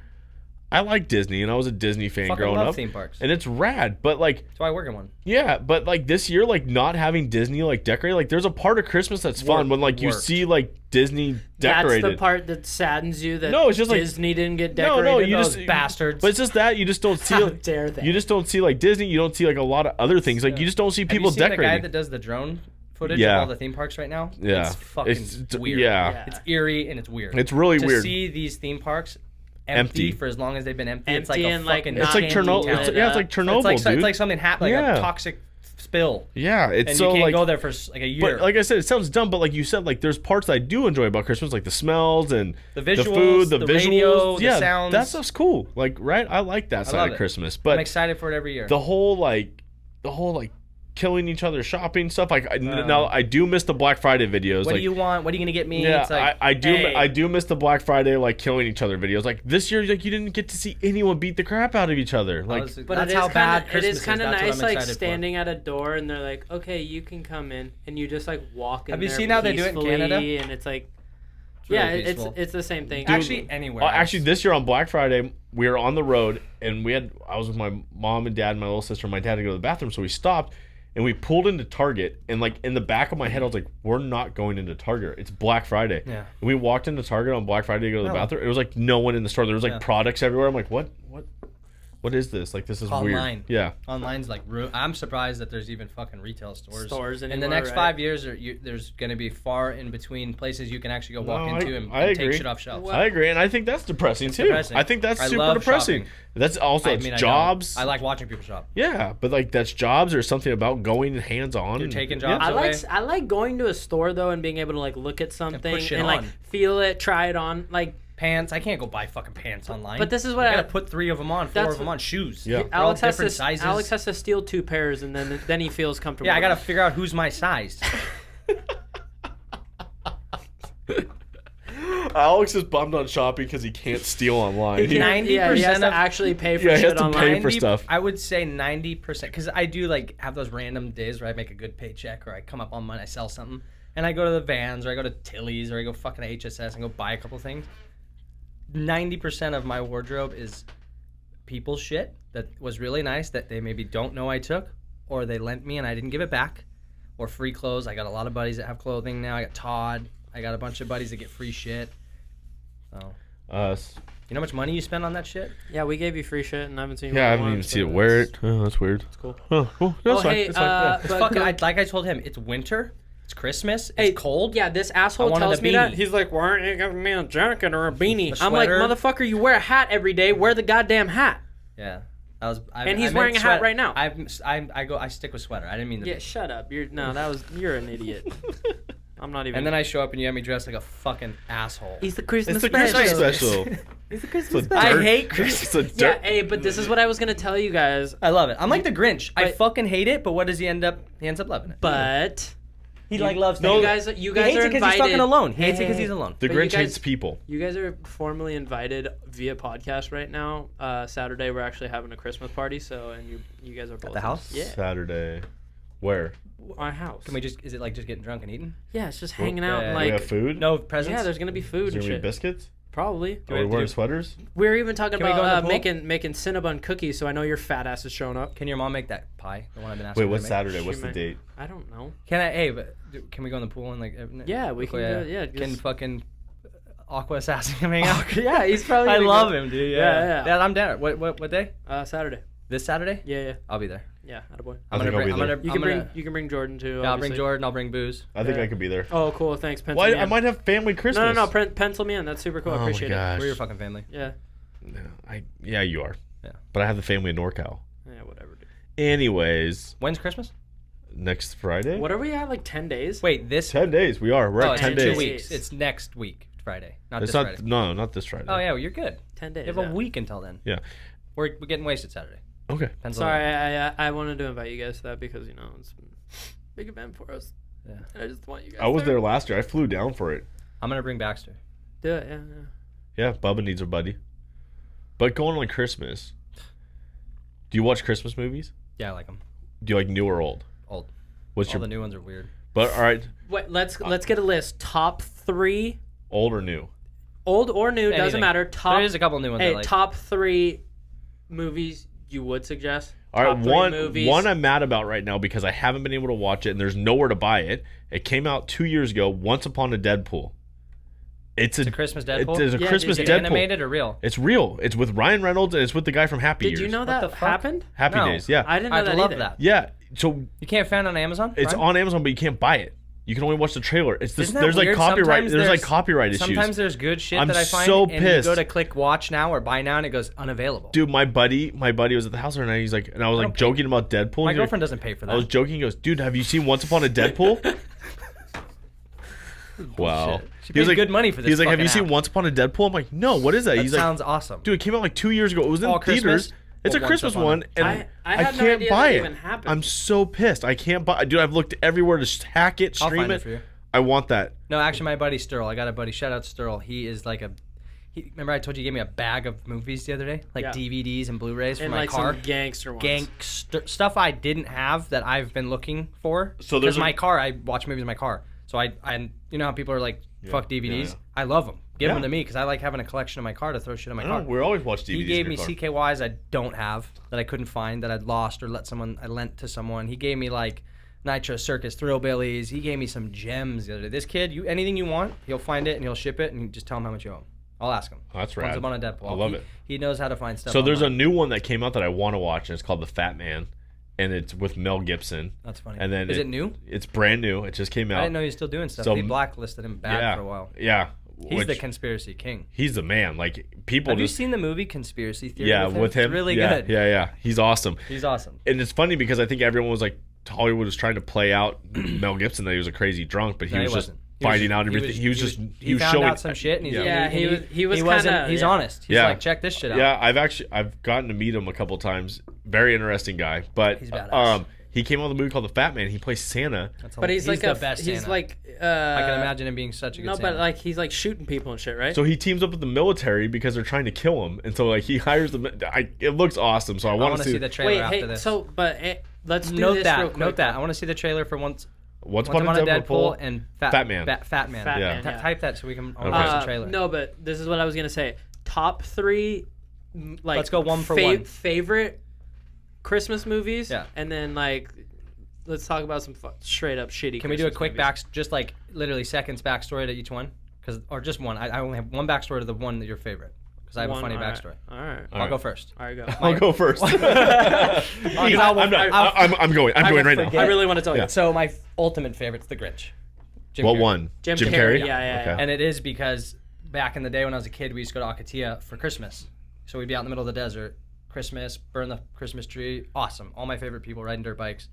I like Disney, and I was a Disney fan Fucking growing love up, theme parks. and it's rad. But like, That's why I work in one. yeah, but like this year, like not having Disney like decorated, like there's a part of Christmas that's fun when like you Worked. see like Disney decorated. That's the part that saddens you that No, it's just like- Disney didn't get No, decorated. no, you Those just bastards. But it's just that you just don't see. How dare they? You just don't see like Disney. You don't see like a lot of other things. Like you just don't see people Have you seen the guy decorating. that does the drone footage Yeah. of all the theme parks right now? Yeah. It's fucking weird. Yeah. Yeah. It's eerie and it's weird. It's really to weird. see these theme parks Empty. empty for as long as they've been empty. It's like Empty a and, like, fucking. not It's like changing Chernobyl. town. It's like Chernobyl, it's like, dude. it's like something happened, like Yeah. a toxic spill, Yeah, it's and so you can't like. go there for like a year. But like I said, it sounds dumb. But like you said, like there's parts I do enjoy about Christmas, like the smells and The the visuals, food, the the visuals, radio, the yeah, sounds. that stuff's cool. Like right, I like that I side love of it. Christmas. I'm But excited for it every year. the whole like killing each other shopping stuff. Like now I do miss the Black Friday videos. what like, do you want? What are you gonna get me? Yeah, It's like, I do. hey. I do miss the Black Friday like killing each other videos. Like this year, like you didn't get to see anyone beat the crap out of each other. Like But that's it how is bad kinda, Christmas it is kind of That's what nice, I'm like excited for. standing at a door and they're like, "Okay, you can come in," and you just like walk in. Have you there seen how they do it in peacefully, Canada? And it's like, Yeah, really peaceful. it's the same thing. Actually, anywhere. Actually, this year on Black Friday, we were on the road, and I was with my mom and dad and my little sister and my dad to go to the bathroom, so we stopped, and we pulled into Target, and like in the back of my head, I was like, we're not going into Target. It's Black Friday. Yeah. And we walked into Target on Black Friday to go to the bathroom. It was like no one in the store. There was like products everywhere. I'm like, what is this? Like, this is Online. weird. Yeah. Online's like, I'm surprised that there's even fucking retail stores. Anymore, in the next right? 5 years, there's going to be far in between places you can actually go walk into and I take agree. shit off shelves. I agree, and I think that's depressing too. depressing. I think that's I super love depressing. shopping. That's also I mean, jobs. I like watching people shop. Yeah, but like that's jobs or something about going hands on. You're taking jobs I away. like going to a store though and being able to like look at something put shit and like on. feel it, try it on, like. Pants. I can't go buy fucking pants online. But this is what I I gotta put 3 of them on, 4 of them on. Shoes. Yeah. They're all Alex has different to sizes. Alex has to steal 2 pairs and then he feels comfortable. Yeah, I gotta figure out who's my size. Alex is bummed on shopping because he can't steal online. He has 90% to of actually pay for Yeah, he has shit to online. pay for stuff. I would say 90%, because I do like have those random days where I make a good paycheck, or I come up on money, I sell something, and I go to the Vans, or I go to Tilly's, or I go fucking to HSS and go buy a couple things. 90% of my wardrobe is people's shit that was really nice that they maybe don't know I took, or they lent me and I didn't give it back, or free clothes. I got a lot of buddies that have clothing now. I got Todd. I got a bunch of buddies that get free shit. So, Us. you know how much money you spend on that shit? Yeah, we gave you free shit and I haven't seen you. Yeah, I in haven't even once, seen it so wear it's- it. Oh, that's weird. It's cool. Oh, cool. That's Oh, fine. hey, It's fine. Yeah. It's but fucking, go- like I told him, it's winter, it's Christmas, it's Hey, cold. Yeah, this I asshole wanted tells a me that. beanie. He's like, why aren't you giving me a jacket or a beanie? A I'm like, sweater. motherfucker, you wear a hat every day. Wear the goddamn hat. Yeah. And he's wearing a hat right now. I stick with sweater. I didn't mean the Yeah, beanie. shut up. You're an idiot. I'm not even. And then I show up and you have me dressed like a fucking asshole. He's the Christmas It's the special. Christmas special. He's the It's Christmas a special. I dirt- hate Christmas. It's a Yeah, dirt. hey, but this is what I was gonna tell you guys. I love it. I'm like the Grinch. I But- fucking hate it, but what does he end up? He ends up loving it. But he like loves No, you it. guys He are hates it because he's invited. fucking alone. He hates it Hey, because hey, he's hey. alone. The But Grinch you guys- hates people. You guys are formally invited via podcast right now. Saturday we're actually having a Christmas party, so and you guys are both the house? Yeah, Saturday. Where? our house. Can we just? Is it like just getting drunk and eating? Yeah, it's just hanging out and Okay. we like. have food? No presents. Yeah, there's gonna be Is food there and gonna be shit. biscuits? Probably. Are we wearing sweaters? We were even talking Can we go in about the pool? making Cinnabon cookies, so I know your fat ass is showing up. Can your mom make that pie? The one I've been asking. Wait, her what's to make? Saturday? What's the might- date? I don't know. Can I? Hey, but can we go in the pool and like? Yeah, we can do it, yeah, Can just- fucking Aqua Assassin hang out? Yeah, he's probably. I gonna love go- him, dude. Yeah, yeah. I'm down. What day? Saturday. This Saturday? Yeah, yeah, I'll be there. yeah. Attaboy. I think I'll be there. You can bring Jordan too. Yeah, I'll bring obviously. Jordan. I'll bring booze. I think Yeah. I could be there. Oh, cool. Thanks. Pencil Why? me I in. might have family Christmas. No. Pencil me in. That's super cool. I Oh my appreciate it. gosh. We're your fucking family. Yeah. No, yeah, you are. Yeah. But I have the family in NorCal. Yeah. Whatever. Dude. Anyways, When's Christmas? next Friday. What are we at? Like 10 days? Wait, this. 10 days. We are. We're Oh, at it's 10 in days. 2 weeks. It's next week, Friday, not It's this not. Friday. No, not this Friday. Oh yeah, well, you're good. 10 days. You have yeah. a week until then. Yeah. We're getting wasted Saturday. Okay. Sorry, I wanted to invite you guys to that because it's a big event for us. Yeah. And I just want you guys. I was there last year. I flew down for it. I'm gonna bring Baxter. Do it. Yeah. Yeah, Bubba needs a buddy. But going on Christmas, do you watch Christmas movies? Yeah, I like him. Do you like new or old? Old. What's All your the new ones are weird. But all right, Wait. Let's get a list. Top 3, old or new? old or new, doesn't Anything. matter. Top. There is a couple new ones I Hey, like. top 3 movies you would suggest. All right, Top 3 one movies. I'm mad about right now because I haven't been able to watch it and there's nowhere to buy it. It came out 2 years ago. Once Upon a Deadpool. It's a Christmas Deadpool? It's a Yeah, Christmas dude, Is it Deadpool. animated or real? It's real. It's with Ryan Reynolds and it's with the guy from Happy Did Years. you know What that the fuck? happened? Happy No. Days? Yeah. I didn't know I'd that love either. that. Yeah. So You can't find it on Amazon? it's Prime? on Amazon, but you can't buy it. You can only watch the trailer. It's this. Isn't that There's like weird? copyright. Sometimes There's like there's- copyright issues. Sometimes there's good shit I'm that I find, so and pissed. you go to click watch now or buy now, and it goes unavailable. Dude, my buddy was at the house the other night. He's like, and I was like don't pay- joking about Deadpool. My He's like- girlfriend doesn't pay for that. I was joking. He goes, dude, have you seen Once Upon a Deadpool? Wow. She He was paid like, good money for this. He's like, have you fucking seen app. Once Upon a Deadpool? I'm like, no. What is that? That He's like, sounds awesome. dude, it came out like 2 years ago. It was in All theaters. Christmas? It's a Or Christmas Once Upon one, and I had no can't idea buy that it. even happened. I'm so pissed. I can't buy. Dude, I've looked everywhere to hack it, I'll stream find it. it for you. I want that. No, actually, my buddy Sterl. I got a buddy. Shout out Sterl. He is like a. Remember I told you he gave me a bag of movies the other day, like Yeah. DVDs and Blu-rays for And my like car. some gangster ones. Gangster stuff I didn't have that I've been looking for. So there's because my car, I watch movies in my car. So I you know how people are like, fuck DVDs. yeah. I love them. Give Yeah. them to me because I like having a collection in my car to throw shit in my car. We always watch DVDs. He gave in me your car. CKYs I don't have, that I couldn't find, that I'd lost or I lent to someone. He gave me like Nitro Circus Thrillbillies. He gave me some gems the other day. This kid, anything you want, he'll find it and he'll ship it, and you just tell him how much you owe him. I'll ask him. Oh, that's Once rad. I'm on a Deadpool. I love it. He knows how to find stuff. So there's a online. new one that came out that I want to watch, and it's called The Fat Man, and it's with Mel Gibson. That's funny. And then Is it new? It's brand new. It just came out. I didn't know he was still doing stuff. So- They blacklisted him bad for a while. Yeah. He's the conspiracy king. He's the man. Like people Have you just seen the movie Conspiracy Theory? yeah with him. It's really yeah, good. Yeah. He's awesome. He's awesome. And it's funny because I think everyone was like Hollywood was trying to play out Mel Gibson that he was a crazy drunk, but he No, was he just wasn't. finding out everything. He was he found showing out some shit, and he's Yeah, he was wasn't. kinda- He's yeah. honest. He's Yeah. like, check this shit out. Yeah, I've gotten to meet him a couple times. Very interesting guy, but He's badass. he came out with a movie called The Fat Man. He plays Santa. That's But he's like the a best. he's Santa. like I can imagine him being such a good. no, Santa. but like he's like shooting people and shit, right? So he teams up with the military because they're trying to kill him, and so like he hires them. It looks awesome. So I I want want to to see the trailer Wait, after hey, this. so but let's do note this that. real quick. Note that. I want to see the trailer for Once Once Upon Upon a a Deadpool and Fat Man. Fat Man. Fat Yeah. Man, yeah. Type that so we can Okay. watch the trailer. No, but this is what I was gonna say. Top 3, like Let's go one for one. favorite Christmas movies. Yeah. And then like, let's talk about some straight up shitty. Can we do a Christmas quick movies. just like literally seconds backstory to each one? Or just one. I only have one backstory to the one that your favorite because I have a funny all right. backstory. All right. All I'll right. go first. All right, go. I'll go first. I'm going right now. I really want to tell you. So my ultimate favorite's The Grinch. Jim What Carrey. one? Jim Carrey? Carrey, yeah. Okay. And it is because back in the day when I was a kid, we used to go to Akatia for Christmas. So we'd be out in the middle of the desert, Christmas, burn the Christmas tree. Awesome. All my favorite people riding dirt bikes.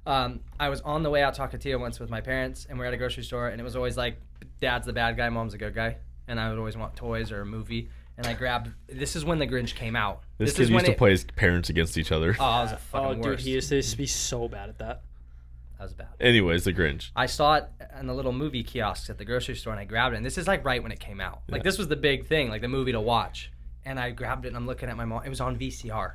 I was on the way out to Akatia once with my parents, and we were at a grocery store, and it was always like, Dad's the bad guy, Mom's the good guy. And I would always want toys or a movie. And I grabbed, this is when The Grinch came out. This is kid when used to play his parents against each other. Oh, I was a fucking Oh, dude, worst. he used to be so bad at that. That was bad. Anyways, The Grinch. I saw it in the little movie kiosks at the grocery store, and I grabbed it. And this is like right when it came out. Like this was the big thing, like the movie to watch. And I grabbed it, and I'm looking at my mom. It was on VCR.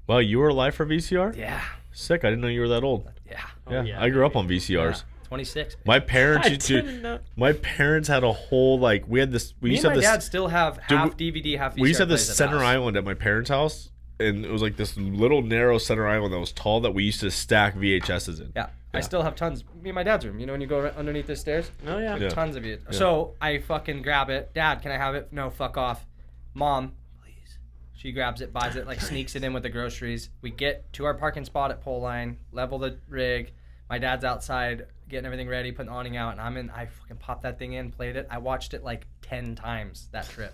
Wow, you were alive for VCR? Yeah. Sick. I didn't know you were that old. Yeah. Yeah, I grew up on VCRs. 26. My parents I used to. didn't know. My parents had a whole like we had this. We Me used and to my have dad this. still have Dude, half DVD, half VCR. We used to have this plays at the center house. island at my parents' house, and it was like this little narrow center island that was tall that we used to stack VHSs in. Yeah. I still have tons. Me and my dad's room. You know when you go underneath the stairs? Oh yeah. Yeah. Tons of it. So I fucking grab it. Dad, can I have it? No, fuck off. Mom, please. She grabs it, buys it, like sneaks it in with the groceries. We get to our parking spot at pole line, level the rig. My dad's outside getting everything ready, putting the awning out, and I'm in. I fucking popped that thing in, played it. I watched it like 10 times that trip,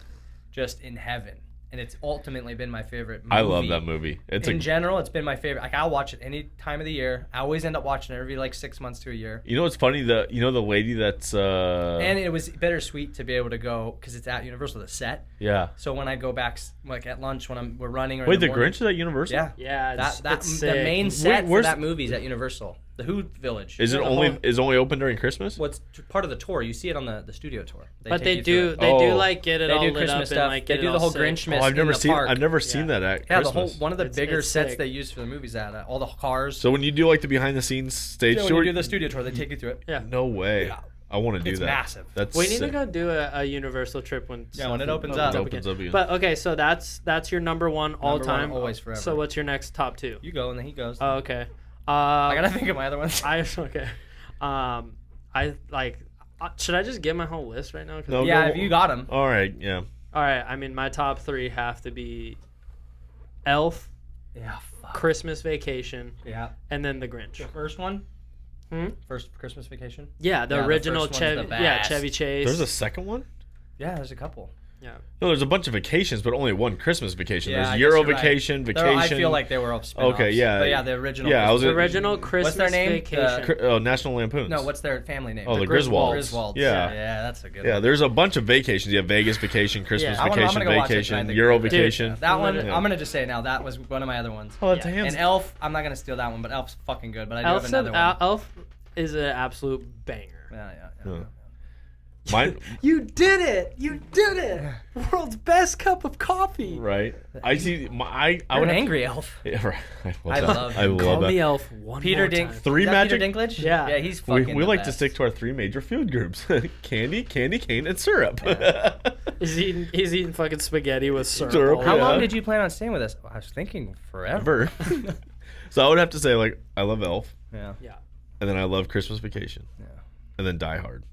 just in heaven. And it's ultimately been my favorite movie. I love that movie. It's In general, it's been my favorite. Like I'll watch it any time of the year. I always end up watching it every like 6 months to a year. You know what's funny? The lady that's And it was bittersweet to be able to go because it's at Universal, the set. yeah. So when I go back, like at lunch when we're running. Or Wait, in the morning, Grinch is at Universal? Yeah, Yeah. that It's the sick. main set for where's- that movie is at Universal, the Who Village. Is it The only whole- is it only open during Christmas? What's part of the tour? You see it on the studio tour. But take they you through do it. they do Oh. like get it They all do lit Christmas up and stuff. like They get do it the all whole sick. Grinchmas. Oh, I've never in the seen. park. I've never seen that at Yeah, Christmas. one of the bigger it's sets sick. they use for the movies at all the cars. So when you do like the behind the scenes stage Yeah, when tour, you do the studio tour, they take you through it. Yeah. no way. Yeah. I want to do It's that. massive. That's We need to sick. go do a Universal trip when Yeah, when it stuff opens up. Opens up again. But okay, so that's your number one all Number one, time. always, forever. So what's your next top 2? You go and then he goes. Oh, okay. I gotta think of my other ones. Okay. I like. Should I just get my whole list right now? 'Cause- No, Yeah, go- if you got them. All right. Yeah. All right. I mean, my top 3 have to be Elf, Yeah. Fuck. Christmas Vacation, Yeah. and then The Grinch. The first one. Hmm? First Christmas Vacation. Yeah, the Yeah, the original first one's the Chevy. Yeah, best. Chevy Chase. There's a second one. Yeah, there's a couple. yeah. No, there's a bunch of vacations, but only one Christmas vacation. Yeah, I There's guess Euro you're right. vacation, They're- vacation. I feel like they were all spin-offs. Okay, yeah. But yeah, the original. Yeah, I was The What's original Christmas their name? Vacation. National Lampoons. No, what's their family name? Oh, the Griswolds. Griswolds. Yeah. Yeah, that's a good Yeah, one. there's a bunch of vacations. You have Vegas vacation, Christmas Yeah. I'm vacation, gonna go watch it vacation, tonight. Euro Dude, vacation. That one, Yeah. I'm gonna just say it now. That was one of my other ones. Oh, that's Yeah. hands. And Elf, I'm not gonna steal that one, but Elf's fucking good. But I do have Elf, another one. Elf is an absolute banger. Yeah. Yeah. Mine, You did it! You did it! World's best cup of coffee. right? I see. I I'm would an have- angry elf. Yeah, right. I love I him. Call love me that. Elf one Peter more Dink. time. Three Is that magic. Peter Dinklage? Yeah. Yeah, he's We, fucking we the like to best. stick to our 3 major food groups: candy, cane, and syrup. He's eating fucking spaghetti with syrup. Syrup, all How over. Yeah. long did you plan on staying with us? I was thinking forever. Ever. So I would have to say, like, I love Elf, Yeah. Yeah. and then I love Christmas Vacation, Yeah. and then Die Hard.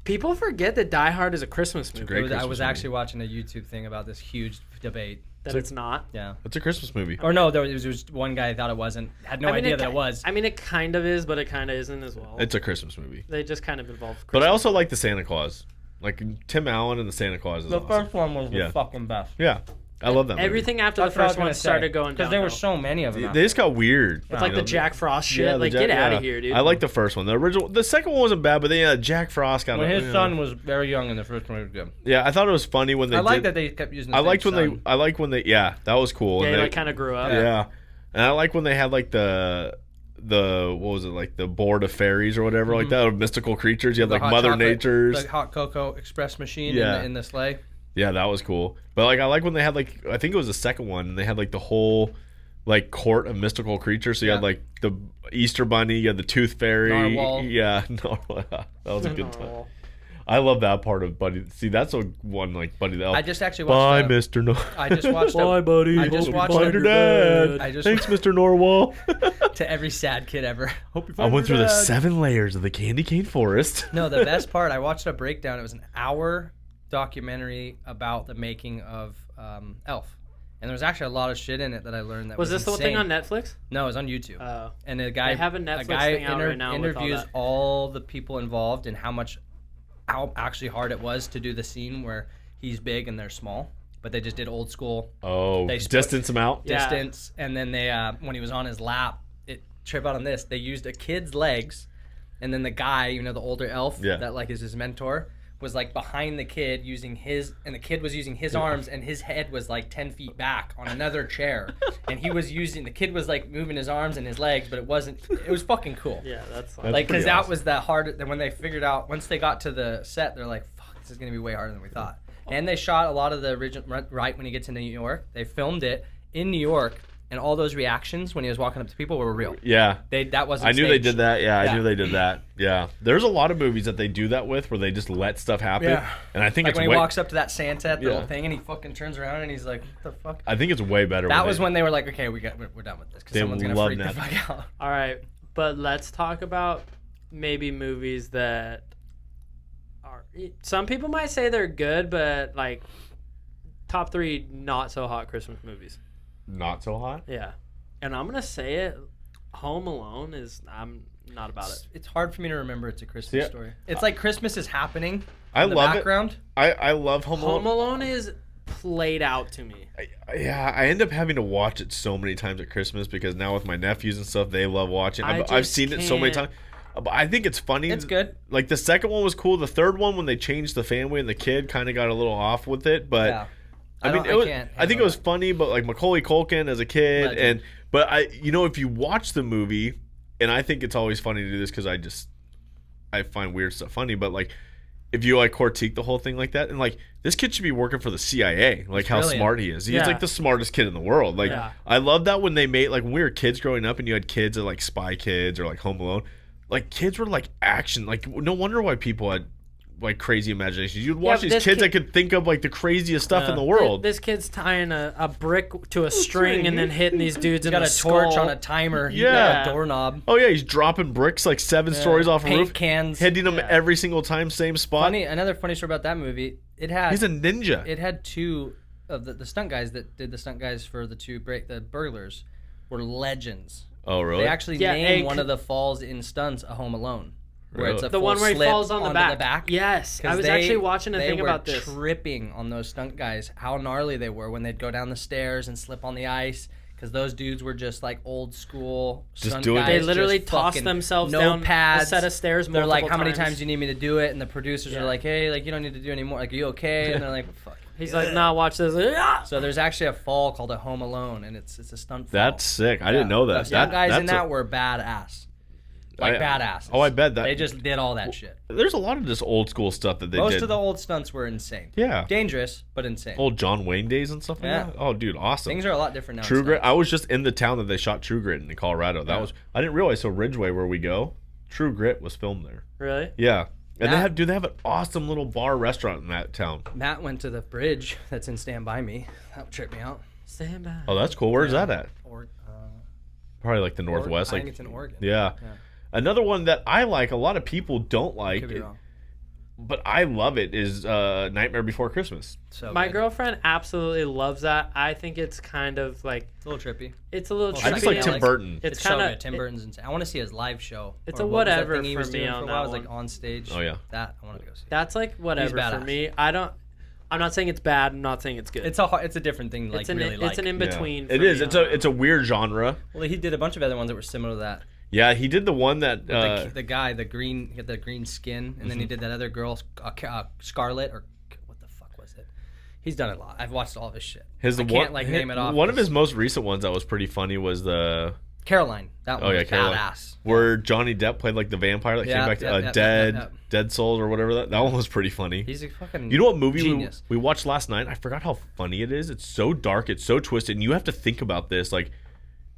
People forget that Die Hard is a Christmas movie. great I Christmas was movie. actually watching a YouTube thing about this huge debate. That it's not. Yeah. It's a Christmas movie. Or no, there was one guy thought it wasn't. Had no idea that it was. I mean, it kind of is, but it kind of isn't as well. It's a Christmas movie. They just kind of involve Christmas. But I also like the Santa Claus. Like Tim Allen and the Santa Claus is awesome. one was Yeah. fucking best. Yeah, I love that movie. Everything after the first one started going down. because there were so many of them. They just got weird. It's like you know? the Jack Frost shit. Yeah, the like, Jack- get out yeah. of here, dude. I like the first one. The original, the second one wasn't bad, but then Jack Frost got when a- his you son know. was very young in the first one, it was good. Yeah, I thought it was funny when they. I like did, that they kept using. The I same liked when son. they. I like when they. Yeah, that was cool. Yeah, And he they, like kind of grew up. yeah, and I like when they had like the what was it, like the board of fairies or whatever like that, or mystical creatures. You had The like hot Mother chocolate- Nature's. the hot cocoa express machine Yeah. in the sleigh. Yeah, that was cool. But like I like when they had like, I think it was the second one, and they had like the whole like court of mystical creatures. So you had Yeah. like the Easter Bunny, you had the Tooth Fairy. Narwhal. Yeah, Narwhal. That was a good time. Oh. I love that part of Buddy. See, that's a one like Buddy the Elf. I just actually Bye, watched. Mr. Nor. I just watched. Bye, buddy. I just Hope you watched find Find your your dad. dad. I just- Thanks, Mr. Norwal. to every sad kid ever. Hope you I find went your through the dad. 7 layers of the candy cane forest. No, the best part, I watched a breakdown. It was an hour documentary about the making of Elf. And there was actually a lot of shit in it that I learned that Was was this the thing insane. on Netflix? No, it was on YouTube. Oh. And a guy, They have a Netflix thing out right now with all interviews that. all the people involved and how actually hard it was to do the scene where he's big and they're small. But they just did old school Oh, They split- distance him out. Yeah. distance, and then they when he was on his lap, it trip out on this. They used a kid's legs, and then the guy, you know, the older elf Yeah. that like is his mentor, was like behind the kid using his, and the kid was using his arms, and his head was like 10 feet back on another chair, and he was using the kid was like moving his arms and his legs, but it wasn't. It was fucking cool. Yeah, that's That's Like, because pretty that awesome. was that hard. Then when they figured out, once they got to the set, they're like, "Fuck, this is gonna be way harder than we thought." And they shot a lot of the original right when he gets into New York. They filmed it in New York, and all those reactions when he was walking up to people were real. Yeah. That wasn't. I knew they staged. did that. Yeah, I Yeah. knew they did that. Yeah. There's a lot of movies that they do that with where they just let stuff happen. Yeah. And I think Like it's when he way, walks up to that Santa at the Yeah. little thing, and he fucking turns around and he's like, "What the fuck?" I think it's way better. That was when they were like, "Okay, we're done with this because They someone's gonna love freak the that. fuck out." All right, but let's talk about maybe movies that are. Some people might say they're good, but like top 3 not so hot Christmas movies. not so hot. Yeah, and I'm gonna say it. Home Alone is. I'm not about it. It's hard for me to remember. It's a Christmas Yeah. story. It's like Christmas is happening. I in the love background. it. I love Home Alone. Home Alone is played out to me. Yeah, I end up having to watch it so many times at Christmas because now with my nephews and stuff, they love watching. I I've just seen it so many can't- times. But I think it's funny. It's good. Like the second one was cool. The third one, when they changed the family and the kid, kind of got a little off with it. But Yeah. I mean, don't- it was, can't I think it handle was funny. But like Macaulay Culkin as a kid, Legend. but if you watch the movie, and I think it's always funny to do this because I find weird stuff funny. But like, if you like critique the whole thing like that, and like this kid should be working for the CIA, like how brilliant. smart he is. He's Yeah. like the smartest kid in the world. Like Yeah. I love that when they made like when we were kids growing up, and you had kids that like Spy Kids or like Home Alone. Like kids were like action. Like no wonder why people had like crazy imaginations. You'd watch but these this kids kid- that could think of like the craziest stuff in the Th- world. This kid's tying a brick to a string and then hitting these dudes in Got the a torch skull. on a timer. He Yeah. got a doorknob. Oh yeah, he's dropping bricks like 7 stories off a Paint roof, cans. hitting them Yeah. every single time, same spot. Another funny story about that movie. It had He's a ninja. it had 2 of the stunt guys that did the stunt guys for the burglars were legends. Oh really? They actually Yeah, named a- one of the falls in stunts a Home Alone. Where it's a Really? The full one where he slip falls on the onto back. Yes, 'Cause I was they- actually watching a they thing were about this. tripping on those stunt guys, how gnarly they were when they'd go down the stairs and slip on the ice. Because those dudes were just like old school Just stunt doing it. guys. They literally just tossed fucking themselves no down pads. a set of stairs They're multiple like, how many times do you need me to do it? And the producers Yeah. are like, hey, like you don't need to do any more. Like, are you okay? And they're like, fuck. He's like, nah, watch this. Ah! So there's actually a fall called a Home Alone, and it's a stunt fall. That's sick. I didn't know that. The stunt guys in that's that were badass. like badasses. Oh, I bet that they just did all that shit. There's a lot of just old school stuff that they Most did. of the old stunts were insane. Yeah. Dangerous, but insane. Old John Wayne days and stuff like Yeah. that. Oh, dude, awesome. Things are a lot different now. True in Grit. stunts. I was just in the town that they shot True Grit in Colorado. That was I didn't realize. So Ridgeway, where we go, True Grit was filmed there. Really? Yeah. And Matt- they have an awesome little bar restaurant in that town. Matt went to the bridge that's in Stand By Me. That would trip me out. Stand by. Oh, that's cool. Where's that at? Probably like the Northwest. I Like think it's in Oregon. yeah. Another one that I like, a lot of people don't Could like, be wrong. but I love it, is Nightmare Before Christmas. So My good. girlfriend absolutely loves that. I think it's kind of like It's a little trippy. it's a little. I I just trippy like and, Tim Burton. It's so kind good. of Tim Burton's insane. I want to see his live show. It's Or a what was that whatever thing he for was me doing on for a that while. It was one. like on stage. Oh, yeah. That I want to go see. That's like whatever for badass. me. I'm not saying it's bad. I'm not saying it's good. It's a different thing. Like it's an really like. it's an in between. Yeah. It is. It's a weird genre. Well, he did a bunch of other ones that were similar to that. Yeah, he did the one that The guy, the green, he had the green skin, and then he did that other girl, Scarlet, or what the fuck was it? He's done it a lot. I've watched all of his shit. I can't name it off. One of his most recent ones that was pretty funny was the Caroline. That one was Caroline. badass. Where Johnny Depp played like the vampire that Yeah, came back to yeah. Dead Souls or whatever. That one was pretty funny. He's a fucking You know what movie genius. we watched last night? I forgot how funny it is. It's so dark. It's so twisted. And you have to think about this. Like,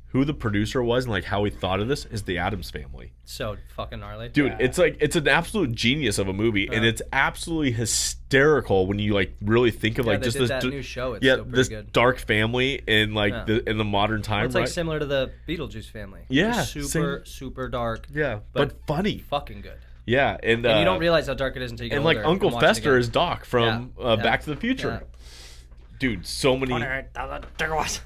who the producer was and like how he thought of this is the Addams Family. So fucking gnarly. Dude, it's like it's an absolute genius of a movie, and it's absolutely hysterical when you like really think of Yeah, like they just did this that new show. It's yeah still pretty this good. dark family in like Yeah. in the modern time, It's right? like similar to the Beetlejuice family. Yeah, Just super dark. Yeah, but funny. Fucking good. Yeah, and And you don't realize how dark it is until you get and older like Uncle and watch it Fester again. is Doc from Yeah. Back to the Future. Yeah. Dude, so many.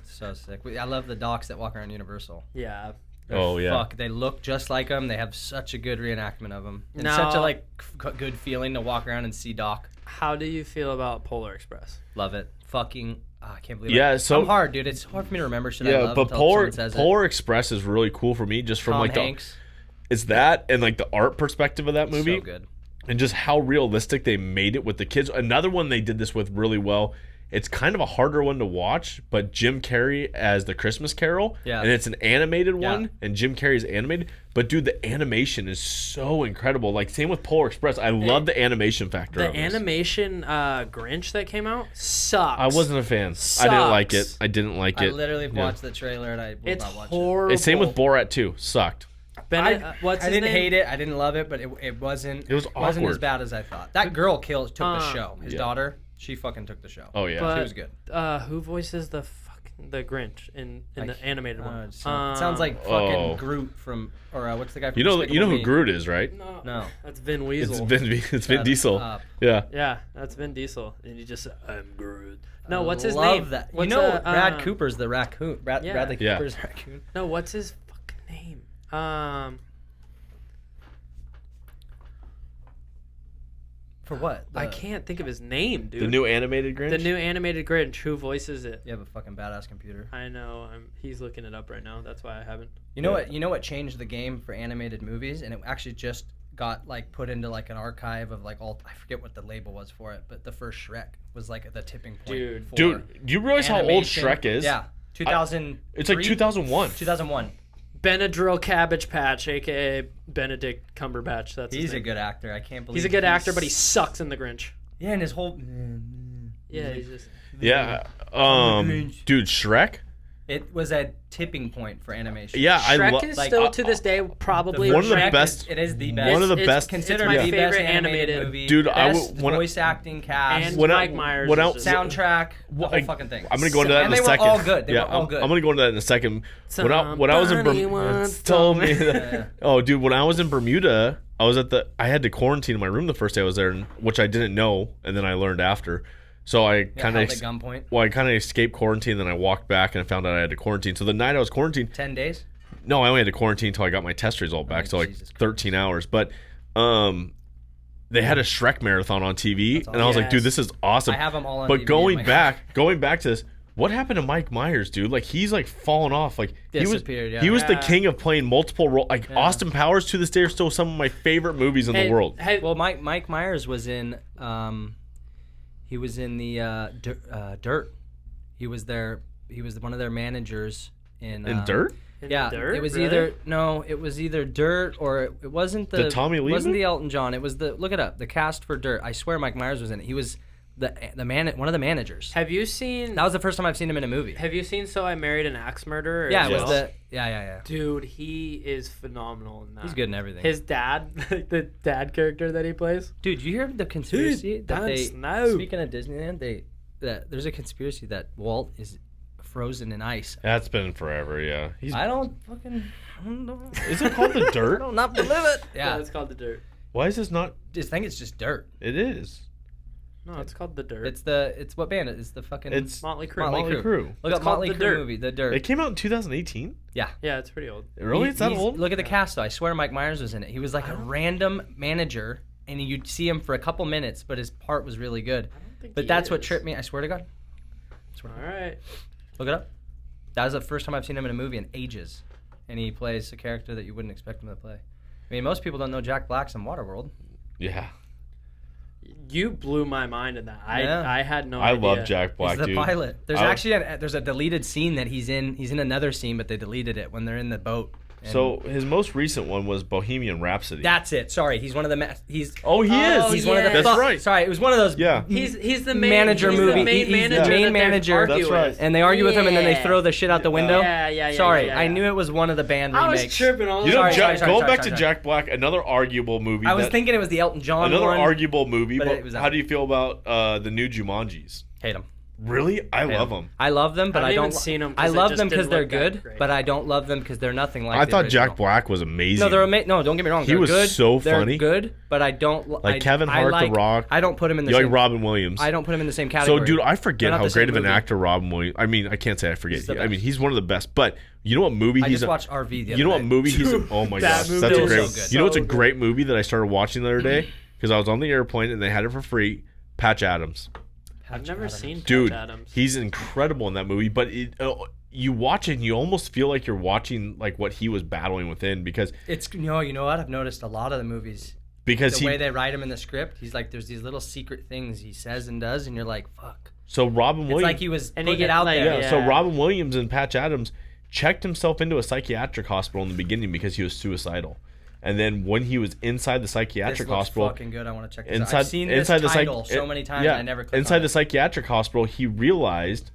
So sick. I love the docs that walk around Universal. Yeah. Oh yeah. Fuck, they look just like them. They have such a good reenactment of them. And Now- such a like good feeling to walk around and see Doc. How do you feel about Polar Express? Love it. Fucking I can't believe Yeah, it. so- I'm hard, dude. It's hard for me to remember shit I Yeah, love but until Polar someone says it. Polar Express is really cool for me, just from Tom like Hanks. it's that and like the art perspective of that movie. So good. And just how realistic they made it with the kids. Another one they did this with really well. It's kind of a harder one to watch, but Jim Carrey as the Christmas Carol. Yeah. And it's an animated one, Yeah. and Jim Carrey's animated. But dude, the animation is so incredible. Like same with Polar Express. I love the animation factor The of this. animation Grinch that came out sucks. I wasn't a fan. I didn't like it. Sucks. I didn't like I it. literally Yeah. watched the trailer and I will It's not watch horrible. It's same with Borat too. Sucked. What's I his didn't name? hate it. I didn't love it, but it wasn't. It was wasn't as awkward. bad as I thought. That girl took the show. His Yeah. daughter, she fucking took the show. Oh yeah. But- She was good. Who voices the Grinch in the animated one? It sounds like fucking Oh. Groot from, or what's the guy from you know Despicable who Me? Groot is, right? No. That's Vin It's Weasel. Vin Shut Diesel. up. Yeah. Yeah, that's Vin Diesel, and he just I'm Groot. No, I what's his love name? that. What's, you know, Brad Cooper's the raccoon. Yeah. Bradley Yeah. Cooper's raccoon. No, what's his fucking name? For what? I can't think of his name, dude. The new animated Grinch. The new animated Grinch. Who voices it? You have a fucking badass computer. I know. He's looking it up right now. That's why I haven't. You know what? You know what changed the game for animated movies, and it actually just got like put into like an archive of like all. I forget what the label was for it, but the first Shrek was like at the tipping point. Dude. for Dude, do you realize how old animation. Shrek is? Yeah, 2000. It's like 2001. 2001. Benadryl Cabbage Patch, aka Benedict Cumberbatch. That's He's his a name. good actor. I can't believe He's a good actor, but he sucks in the Grinch. Yeah, and his whole. Yeah, he's just. Yeah. Grinch. Dude, Shrek. It was a tipping point for animation. Yeah, Shrek I is like, still to this day probably One of the Shrek best- It is the best. one of the It's best. Considered my the favorite best animated animated movie. Dude, I best would- when I- voice acting cast. And When I- Mike Myers. when I- is just- soundtrack, the whole I- fucking thing. I'm gonna go into that and in a they second. were all good. They yeah, were all I'm good. gonna go into that in a second. When I was in Somebody Bermuda, once told told me. me. That, oh, dude, when I was in Bermuda, I had to quarantine in my room the first day I was there, which I didn't know, and then I learned after. So I kind held of at gunpoint. Well, I kind of escaped quarantine, then I walked back and I found out I had to quarantine. So the night I was quarantined, 10 days. no, I only had to quarantine until I got my test result back, so like Jesus Christ. 13 hours. But they had a Shrek marathon on TV, and I was like, Yes. dude, this is awesome. I have them all on But DVD going in my back to this, what happened to Mike Myers, dude? Like he's like fallen off. Like Disappeared, yeah. he was the Yeah. king of playing multiple roles. Like Austin Powers to this day are still some of my favorite movies in the world. Hey, Well, Mike Myers was in. He was in the Dirt. He was there. He was one of their managers in. In Dirt? In Yeah, Dirt, it was really? it was either Dirt or it wasn't The Tommy Lee It wasn't movie? the Elton John. It was look it up. The cast for Dirt. I swear Mike Myers was in it. He was one of the managers. Have you seen? That was the first time I've seen him in a movie. Have you seen So I Married an Axe Murderer? Yeah, it Yes. was yeah. Dude, he is phenomenal in that. He's good in everything. His dad, the dad character that he plays. Dude, you hear the conspiracy that they? Snow. Speaking of Disneyland, there's a conspiracy that Walt is frozen in ice. That's been forever. Yeah. I don't know. Is it called The I Dirt? don't not believe it. Yeah, Yeah, it's called The Dirt. Why is this not? I think it's just Dirt. It is. No, it's called The Dirt. It's what band? It's the fucking. It's Motley Crue. Motley Crue. Look It's up called Motley The Crue Dirt. movie, The Dirt. It came out in 2018. Yeah. Yeah, it's pretty old. Really? It's that He's- old? Look at the cast though. I swear Mike Myers was in it. He was like a random manager, and you'd see him for a couple minutes, but his part was really good. I don't think But he that's what is. tripped me. I swear to God. All right. Look it up. That was the first time I've seen him in a movie in ages, and he plays a character that you wouldn't expect him to play. I mean, most people don't know Jack Black's in Waterworld. Yeah. You blew my mind in that. Yeah. I had no I idea. love Jack Black, He's the dude. pilot. There's I- actually there's a deleted scene that he's in. He's in another scene, but they deleted it when they're in the boat. And So his most recent one was Bohemian Rhapsody. that's it. Sorry, he's one of the he's. Oh, he is. He's one of the. That's fuck, right. Sorry, it was one of those. Yeah. He's the main Manager he's movie. The main He's the manager. main that they manager. argue That's right. with. And they argue with him, and then they Yeah. throw the shit out the window. Yeah. Sorry, yeah. I knew it was one of the band I remakes. was tripping. I was You know, like, Jack, sorry, going sorry, back to sorry. Jack Black, another arguable movie. I was that- thinking it was the Elton John another one. arguable movie. but But it was how do you feel about the new Jumanjis? Hate them. Really, I love them. I love them, but I I haven't don't. even seen 'em 'cause I they love just them because didn't they're look that good, great. but I don't love them because they're nothing like. I the thought original. Jack Black was amazing. No, they're amazing. No, don't get me wrong. He They're was good. so They're funny. good, but I don't Like Kevin Hart, The Rock. I don't put him in the You same. like Robin Williams. I don't put him in the same So, category. dude, I They're forget not how the same great of an movie. actor Robin Williams. I mean, I can't say I forget. He's the I mean, best. he's one of the best. But you know what movie I he's? just watched RV the other You know what day. movie he's? Oh my That gosh, movie that's a was great. so good. You know what's a So great movie that I started watching the other day because I was on the airplane and they had it for free. Patch Adams. I've never seen Dude, Patch Adams. he's incredible in that movie. But you watch it and you almost feel like you're watching like what he was battling within because It's you know what I've noticed a lot of the movies. The he. way they write him in the script, he's like, there's these little secret things he says and does, and you're like, fuck. So Robin It's Williams. like he was And he putting it get, out like, there. Yeah, so Yeah. Robin Williams and Patch Adams checked himself into a psychiatric hospital in the beginning because he was suicidal. And then when he was inside the This psychiatric looks hospital, fucking good. I want to check this inside out. I've seen this inside the title so many times, yeah, and I never clicked inside on the it. psychiatric hospital, he realized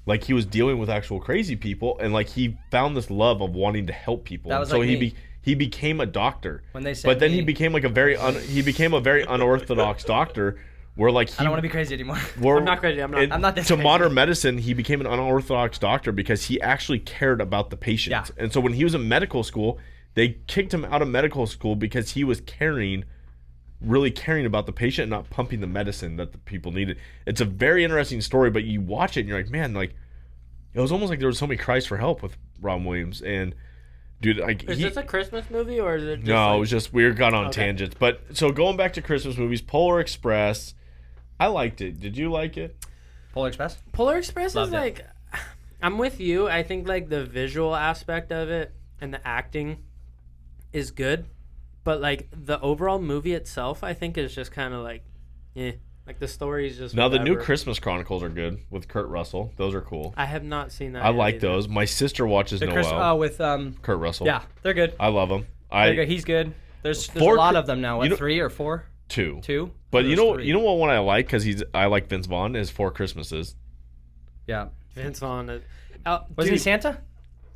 like he was dealing with actual crazy people, and like he found this love of wanting to help people. That was and so like me. he became a doctor. When they said but then he me- became like a very unorthodox doctor, where like he I don't want to be crazy anymore. I'm not crazy. I'm not this to crazy. modern medicine, he became an unorthodox doctor because he actually cared about the patient. Yeah. And so when he was in medical school, they kicked him out of medical school because he was really caring about the patient and not pumping the medicine that the people needed. It's a very interesting story, but you watch it and you're like, man, like it was almost like there was so many cries for help with Robin Williams. And dude, like Is this a Christmas movie or is it just no, like, it was just we got on Okay. tangents. But so going back to Christmas movies, Polar Express, I liked it. Did you like it? Polar Express? Polar Express Loved is it. like I'm with you. I think like the visual aspect of it and the acting is good, but like the overall movie itself I think is just kind of like like the story is just Now the new whatever. Christmas Chronicles are good with Kurt Russell. Those are cool. I have not seen that I yet like either. those. My sister watches The Noel. with Kurt Russell. yeah, they're good. I love him. They're good. He's good. There's a Four lot Chri- of them now. What, you know- 3 or 4? two. 2? But you know, There's 3. you know what one I like because I like Vince Vaughn is Four Christmases. Yeah. Vince Vaughn. Was he Santa?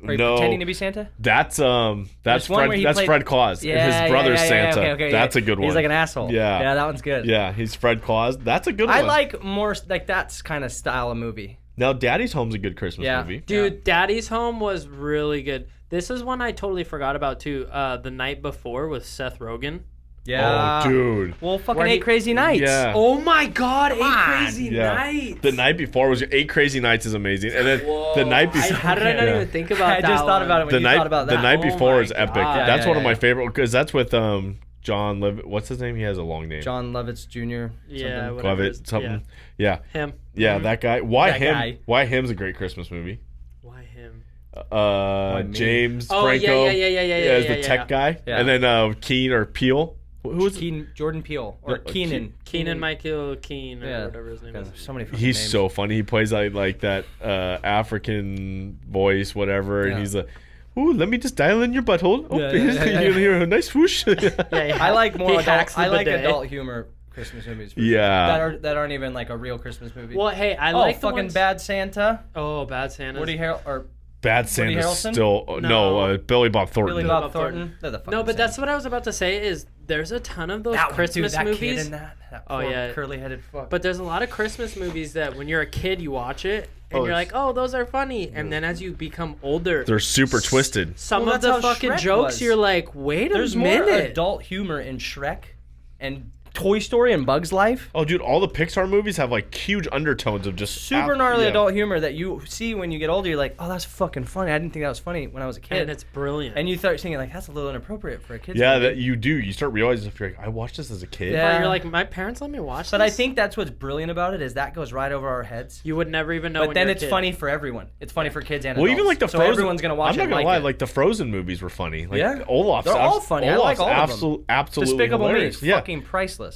Or he No, pretending to be Santa? that's There's Fred. one where he That's played- Fred Claus. His brother's Santa. Okay, that's a good one. He's like an asshole. Yeah. Yeah, that one's good. Yeah, he's Fred Claus. That's a good I one. like more like that's kind of style of movie. Now Daddy's Home's a good Christmas Yeah. movie. Dude, Daddy's Home was really good. This is one I totally forgot about too. The Night Before with Seth Rogen. Yeah. Oh, dude. Well, fucking Where he- 8 Crazy Nights. Yeah. Oh my God! Eight on. Crazy Yeah. Nights. The night before was 8 Crazy Nights is amazing, and then the night before. How did I not Yeah. even think about I that? just thought one? about it when the you night thought about that. the night Oh before my is epic. God. That's Yeah, one of yeah, my yeah. favorite because that's with John what's his name? He has a long name. John Lovitz Jr. Yeah, something. whatever. Lovett something. Yeah. Him. Yeah, Mhm. that guy. Why That him? guy. Why him's a great Christmas movie. Why him? me? James Oh, Franco. yeah, as yeah, the tech guy, Yeah. and then Keen or Peel. Who was Jordan Peele or No, Keenan. Keenan Michael Keen or Yeah. whatever his name God, is. so many fucking He's names. so funny. He plays like that African voice, whatever, and Yeah. he's a. ooh, let me just dial in your butthole. Oh, Yeah, yeah. you hear a nice whoosh. I like more He adult. hacks the I like bidet. adult humor Christmas movies. For Yeah. sure. That aren't even like a real Christmas movie. Well, hey, I oh, like the fucking ones... Bad Santa. Oh, Bad Santa. Woody Harrelson or Bad Santa's Harrelson? still No. Billy Bob Thornton. Billy Bob Bob Thornton. Thornton. They're the fucking No, but same. that's what I was about to say is there's a ton of those that Christmas one, dude, that movies. Kid in that Oh, poor yeah. curly-headed fuck. But there's a lot of Christmas movies that when you're a kid, you watch it and Oh, you're like, oh, those are funny. And then as you become older, They're super twisted. some Well, of that's the how fucking Shrek jokes, was. you're like, wait There's a more minute. adult humor in Shrek and Toy Story and Bug's Life. Oh, dude, all the Pixar movies have like huge undertones of just Super gnarly yeah. adult humor that you see when you get older. You're like, oh, that's fucking funny. I didn't think that was funny when I was a kid. And it's brilliant. And you start thinking like, that's a little inappropriate for a kid's Yeah, movie. that you do. You start realizing if you're like, I watched this as a kid. Yeah. But you're like, my parents let me watch But this? I think that's what's brilliant about it is that goes right over our heads. you would never even know But when then you're a it's kid. funny for everyone. It's funny for kids and Well, adults. even like the so Frozen. everyone's gonna watch I'm not it. gonna and lie, like like the Frozen movies were funny. Like, Yeah. Olaf's They're all funny. I like all of them. Absolutely Despicable Me hilarious. is Yeah. fucking priceless.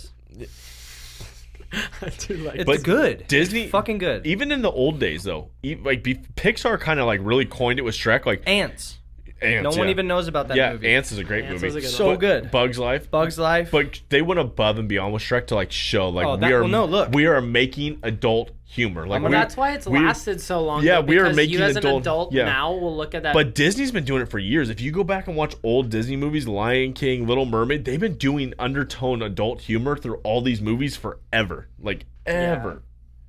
I do like It's But good. Disney- It's fucking good. Even in the old days, though, Pixar kind of like really coined it with Shrek. Like Ants. Ants. No one yeah. even knows about that Yeah, movie. Ants is a great Ants movie. was a good So one. good. Bug's Life. Bug's Life. But they went above and beyond with Shrek to like show like Oh, we that- are well, no, look. we are making adult humor. Like Well, we- that's why it's we- lasted so long. Yeah, though, we are because making you as an adult- adult yeah. now will look at that. But Disney's been doing it for years. If you go back and watch old Disney movies, Lion King, Little Mermaid, they've been doing undertone adult humor through all these movies forever. Like ever.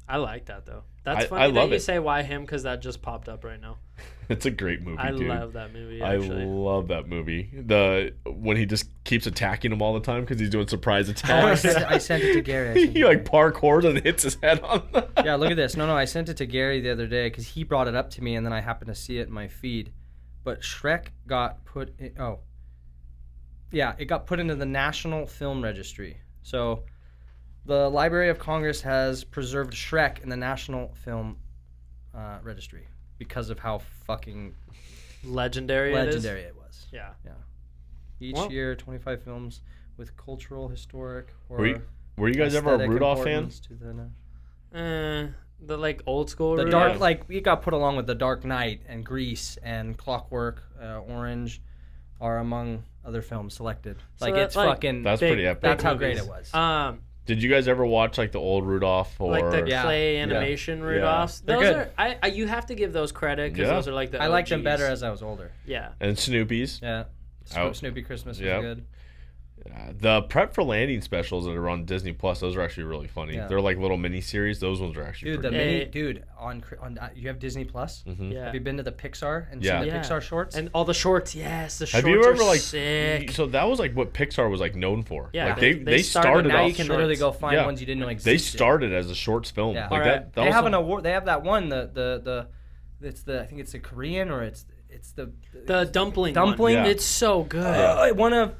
I like that though. That's I funny that love you it. say why him because that just popped up right now. It's a great movie, I dude. love that movie. I Actually, love that movie. When he just keeps attacking him all the time because he's doing surprise Oh, attacks. I sent it to Gary. He like parkours and hits his head on. Yeah, look at this. No, I sent it to Gary the other day because he brought it up to me, and then I happened to see it in my feed. But Shrek got put in, it got put into the National Film Registry. So the Library of Congress has preserved Shrek in the National Film Registry because of how fucking legendary. legendary it was. Yeah. Each Well- year, 25 films with cultural, historic, or Were you guys ever a aesthetic Rudolph fan? importance to the The like old school. The Rudolph. dark, like it got put along with The Dark Knight and Grease and Clockwork Orange, are among other films selected. So Like that's it's like fucking. That's Big- pretty epic. That's how movies. great it was. Did you guys ever watch like the old Rudolph or like the Yeah. clay Yeah. animation Yeah. Rudolphs. They're Those good. are you have to give those credit because Yeah. those are like the I liked them OGs. better as I was older. Yeah. and Snoopy's? Yeah. Oh. Snoopy Christmas was Yeah. good. The Prep for Landing specials that are on Disney Plus, those are actually really funny. Yeah. They're like little mini series. Those ones are actually Dude, the pretty mini Hey. dude on you have Disney Plus. Mhm. Yeah. Have you been to the Pixar and Yeah. seen the Yeah. Pixar shorts? And all the shorts, yes, the Have shorts you ever are like sick. So that was like what Pixar was like known for. Yeah, like they started- started now off you can literally go find Yeah. ones you didn't know existed. They started as a shorts film. Yeah. Like Alright. that They was have an award. They have that one. It's the I think it's a Korean or it's The dumpling. Dumpling? One. Yeah. It's so good. it won a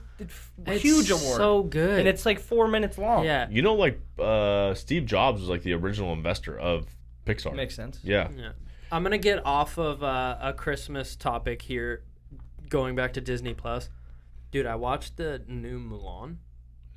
It's huge award. So good. And it's like 4 minutes long. yeah. You know, like Steve Jobs was like the original investor of Pixar. Makes sense. Yeah. Yeah. I'm gonna get off of a Christmas topic here, going back to Disney Plus. Dude, I watched the new Mulan.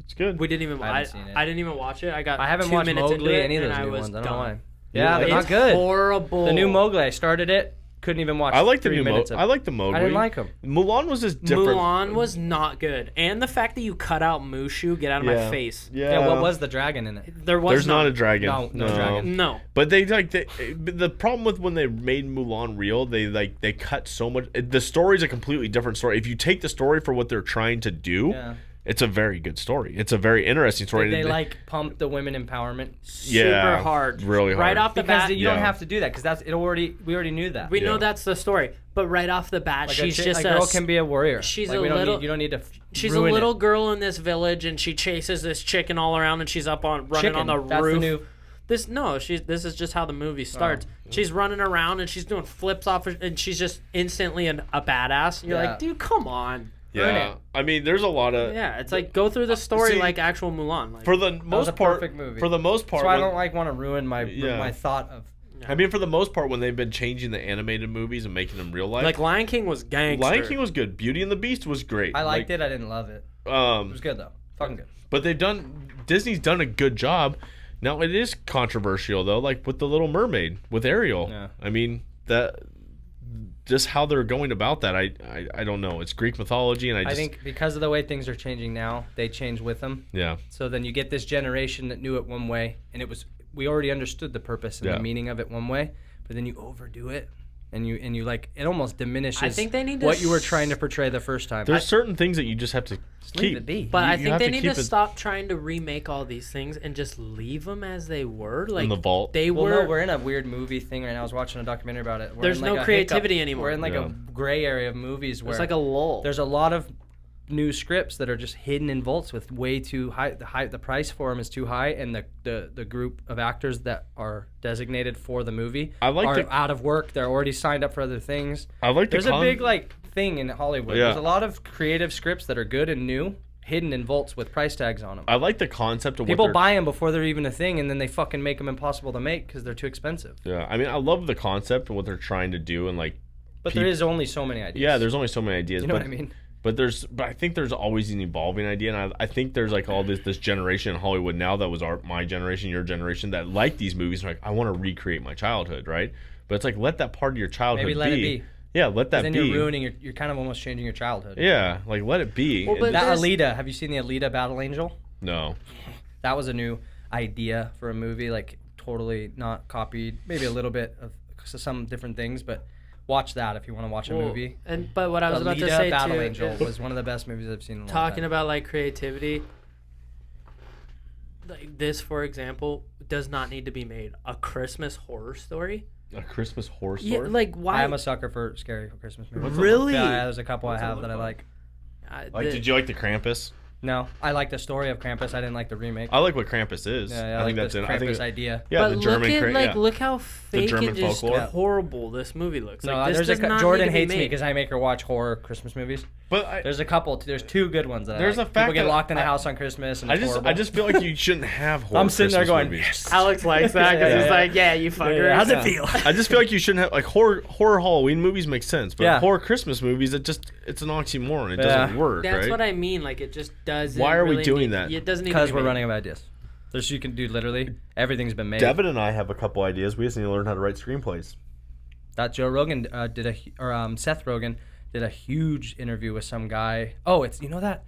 It's good. We didn't even. I haven't seen it. I didn't even watch it. I haven't 2 watched minutes into Mowgli, it, any of and those I new was ones. I don't know done. why. Yeah, they're It's not good. Horrible. The new Mowgli, I started it, couldn't even watch. I like the 3 new minutes Mowgli. of I like the Mowgli. I didn't like them. Mulan was just different. Mulan was not good, and the fact that you cut out Mushu, get out of Yeah. my face. Yeah. Yeah, what was the dragon in it? There was There's not a dragon. No dragon. No. But the problem with when they made Mulan real, they cut so much. The story's a completely different story. If you take the story for what they're trying to do, Yeah. it's a very good story. It's a very interesting story. They like pump the women empowerment Super hard. really hard. Right off the because bat, you don't Yeah. have to do that because we already knew that. we know Yeah. that's the story. But right off the bat, Like she's a just girl can be a warrior. she's like, a we don't little- Need, you don't need to. She's a ruin little it. girl in this village, and she chases this chicken all around, and she's up on running Chicken. on the That's roof. the new. This is just how the movie starts. She's running around and she's doing flips off, and she's just instantly a badass. And you're Yeah. like, dude, come on. Earn Yeah. it. I mean, there's a lot of Yeah, it's like go through the story See, like actual Mulan. Like, for the was most a part. perfect movie. For the most part, That's why I when- don't want to ruin my Yeah. my thought of. I mean, for the most part, when they've been changing the animated movies and making them real life, like Lion King was gangster. Lion King was good. Beauty and the Beast was great. I liked it. I didn't love it. It it. was good though. Fucking good. But Disney's done a good job. Now it is controversial though, like with the Little Mermaid with Ariel. Yeah. I mean just how they're going about that, I don't know. It's Greek mythology, and I think because of the way things are changing now, they change with them. Yeah. So then you get this generation that knew it one way, and we already understood the purpose and the meaning of it one way, but then you overdo it, and you like it almost diminishes. I think they need to what you were trying to portray the first time. There's certain things that you just have to keep. Leave it be. But I think have they to need keep to it stop trying to remake all these things and just leave them as they were. Like in the vault. They Well, were. no, we're in a weird movie thing right now. I was watching a documentary about it. There's in like no a creativity hiccup. anymore. We're in like Yeah. a gray area of movies where It's like a lull. there's a lot of new scripts that are just hidden in vaults with way too high. The price for them is too high, and the group of actors that are designated for the movie are out of work. They're already signed up for other things. There's a big like thing in Hollywood. Yeah. There's a lot of creative scripts that are good and new, hidden in vaults with price tags on them. I like the concept of People what buy them before they're even a thing, and then they fucking make them impossible to make because they're too expensive. Yeah, I mean, I love the concept and what they're trying to do, and like. But there is only so many ideas. Yeah, there's only so many ideas. You know what I mean? But I think there's always an evolving idea, and I think there's like all this generation in Hollywood now that was my generation, your generation, that like these movies. And like, I want to recreate my childhood, right? But it's like, let that part of your childhood Maybe let it be. Yeah, let that then be. Then you're ruining. You're kind of almost changing your childhood. Yeah, like let it be. Well, but that Alita. Have you seen the Alita Battle Angel? No. That was a new idea for a movie, like totally not copied. Maybe a little bit of some different things, but watch that if you want to watch a movie. But what I was about to say Battle too Angel was one of the best movies I've seen in a long time. Talking about like creativity, like this, for example, does not need to be made. A Christmas horror story. A Christmas horror story? Yeah, like why? I am a sucker for scary Christmas movies. Really? Yeah, there's a couple I have that I like. Did you like the Krampus? No, I like the story of Krampus. I didn't like the remake. I like what Krampus is. Yeah, I think that's it. I think Krampus idea. Yeah, but the German look how fake German and just folklore. horrible this movie looks. No, like, this there's does not Jordan need to be hates me made. because I make her watch horror Christmas movies. But There's a couple. There's two good ones. That There's I like. a fact People get that locked in a house on Christmas. And I it's horrible. just feel like you shouldn't have horror I'm sitting there Christmas going, movies. yes. Alex likes that because Yeah, he's yeah. like, yeah, you fucker. Yeah, how's it feel? I just feel like you shouldn't have like horror Halloween movies make sense, but Yeah. horror Christmas movies it's an oxymoron. It Yeah. doesn't work, That's right? what I mean. Like it just doesn't. Why are we really doing need- that? It doesn't need Because to be we're made. running out of ideas. There's you can do literally everything's been made. Devin and I have a couple ideas. We just need to learn how to write screenplays. That Joe Rogan Seth Rogen did a huge interview with some guy. Oh, it's that.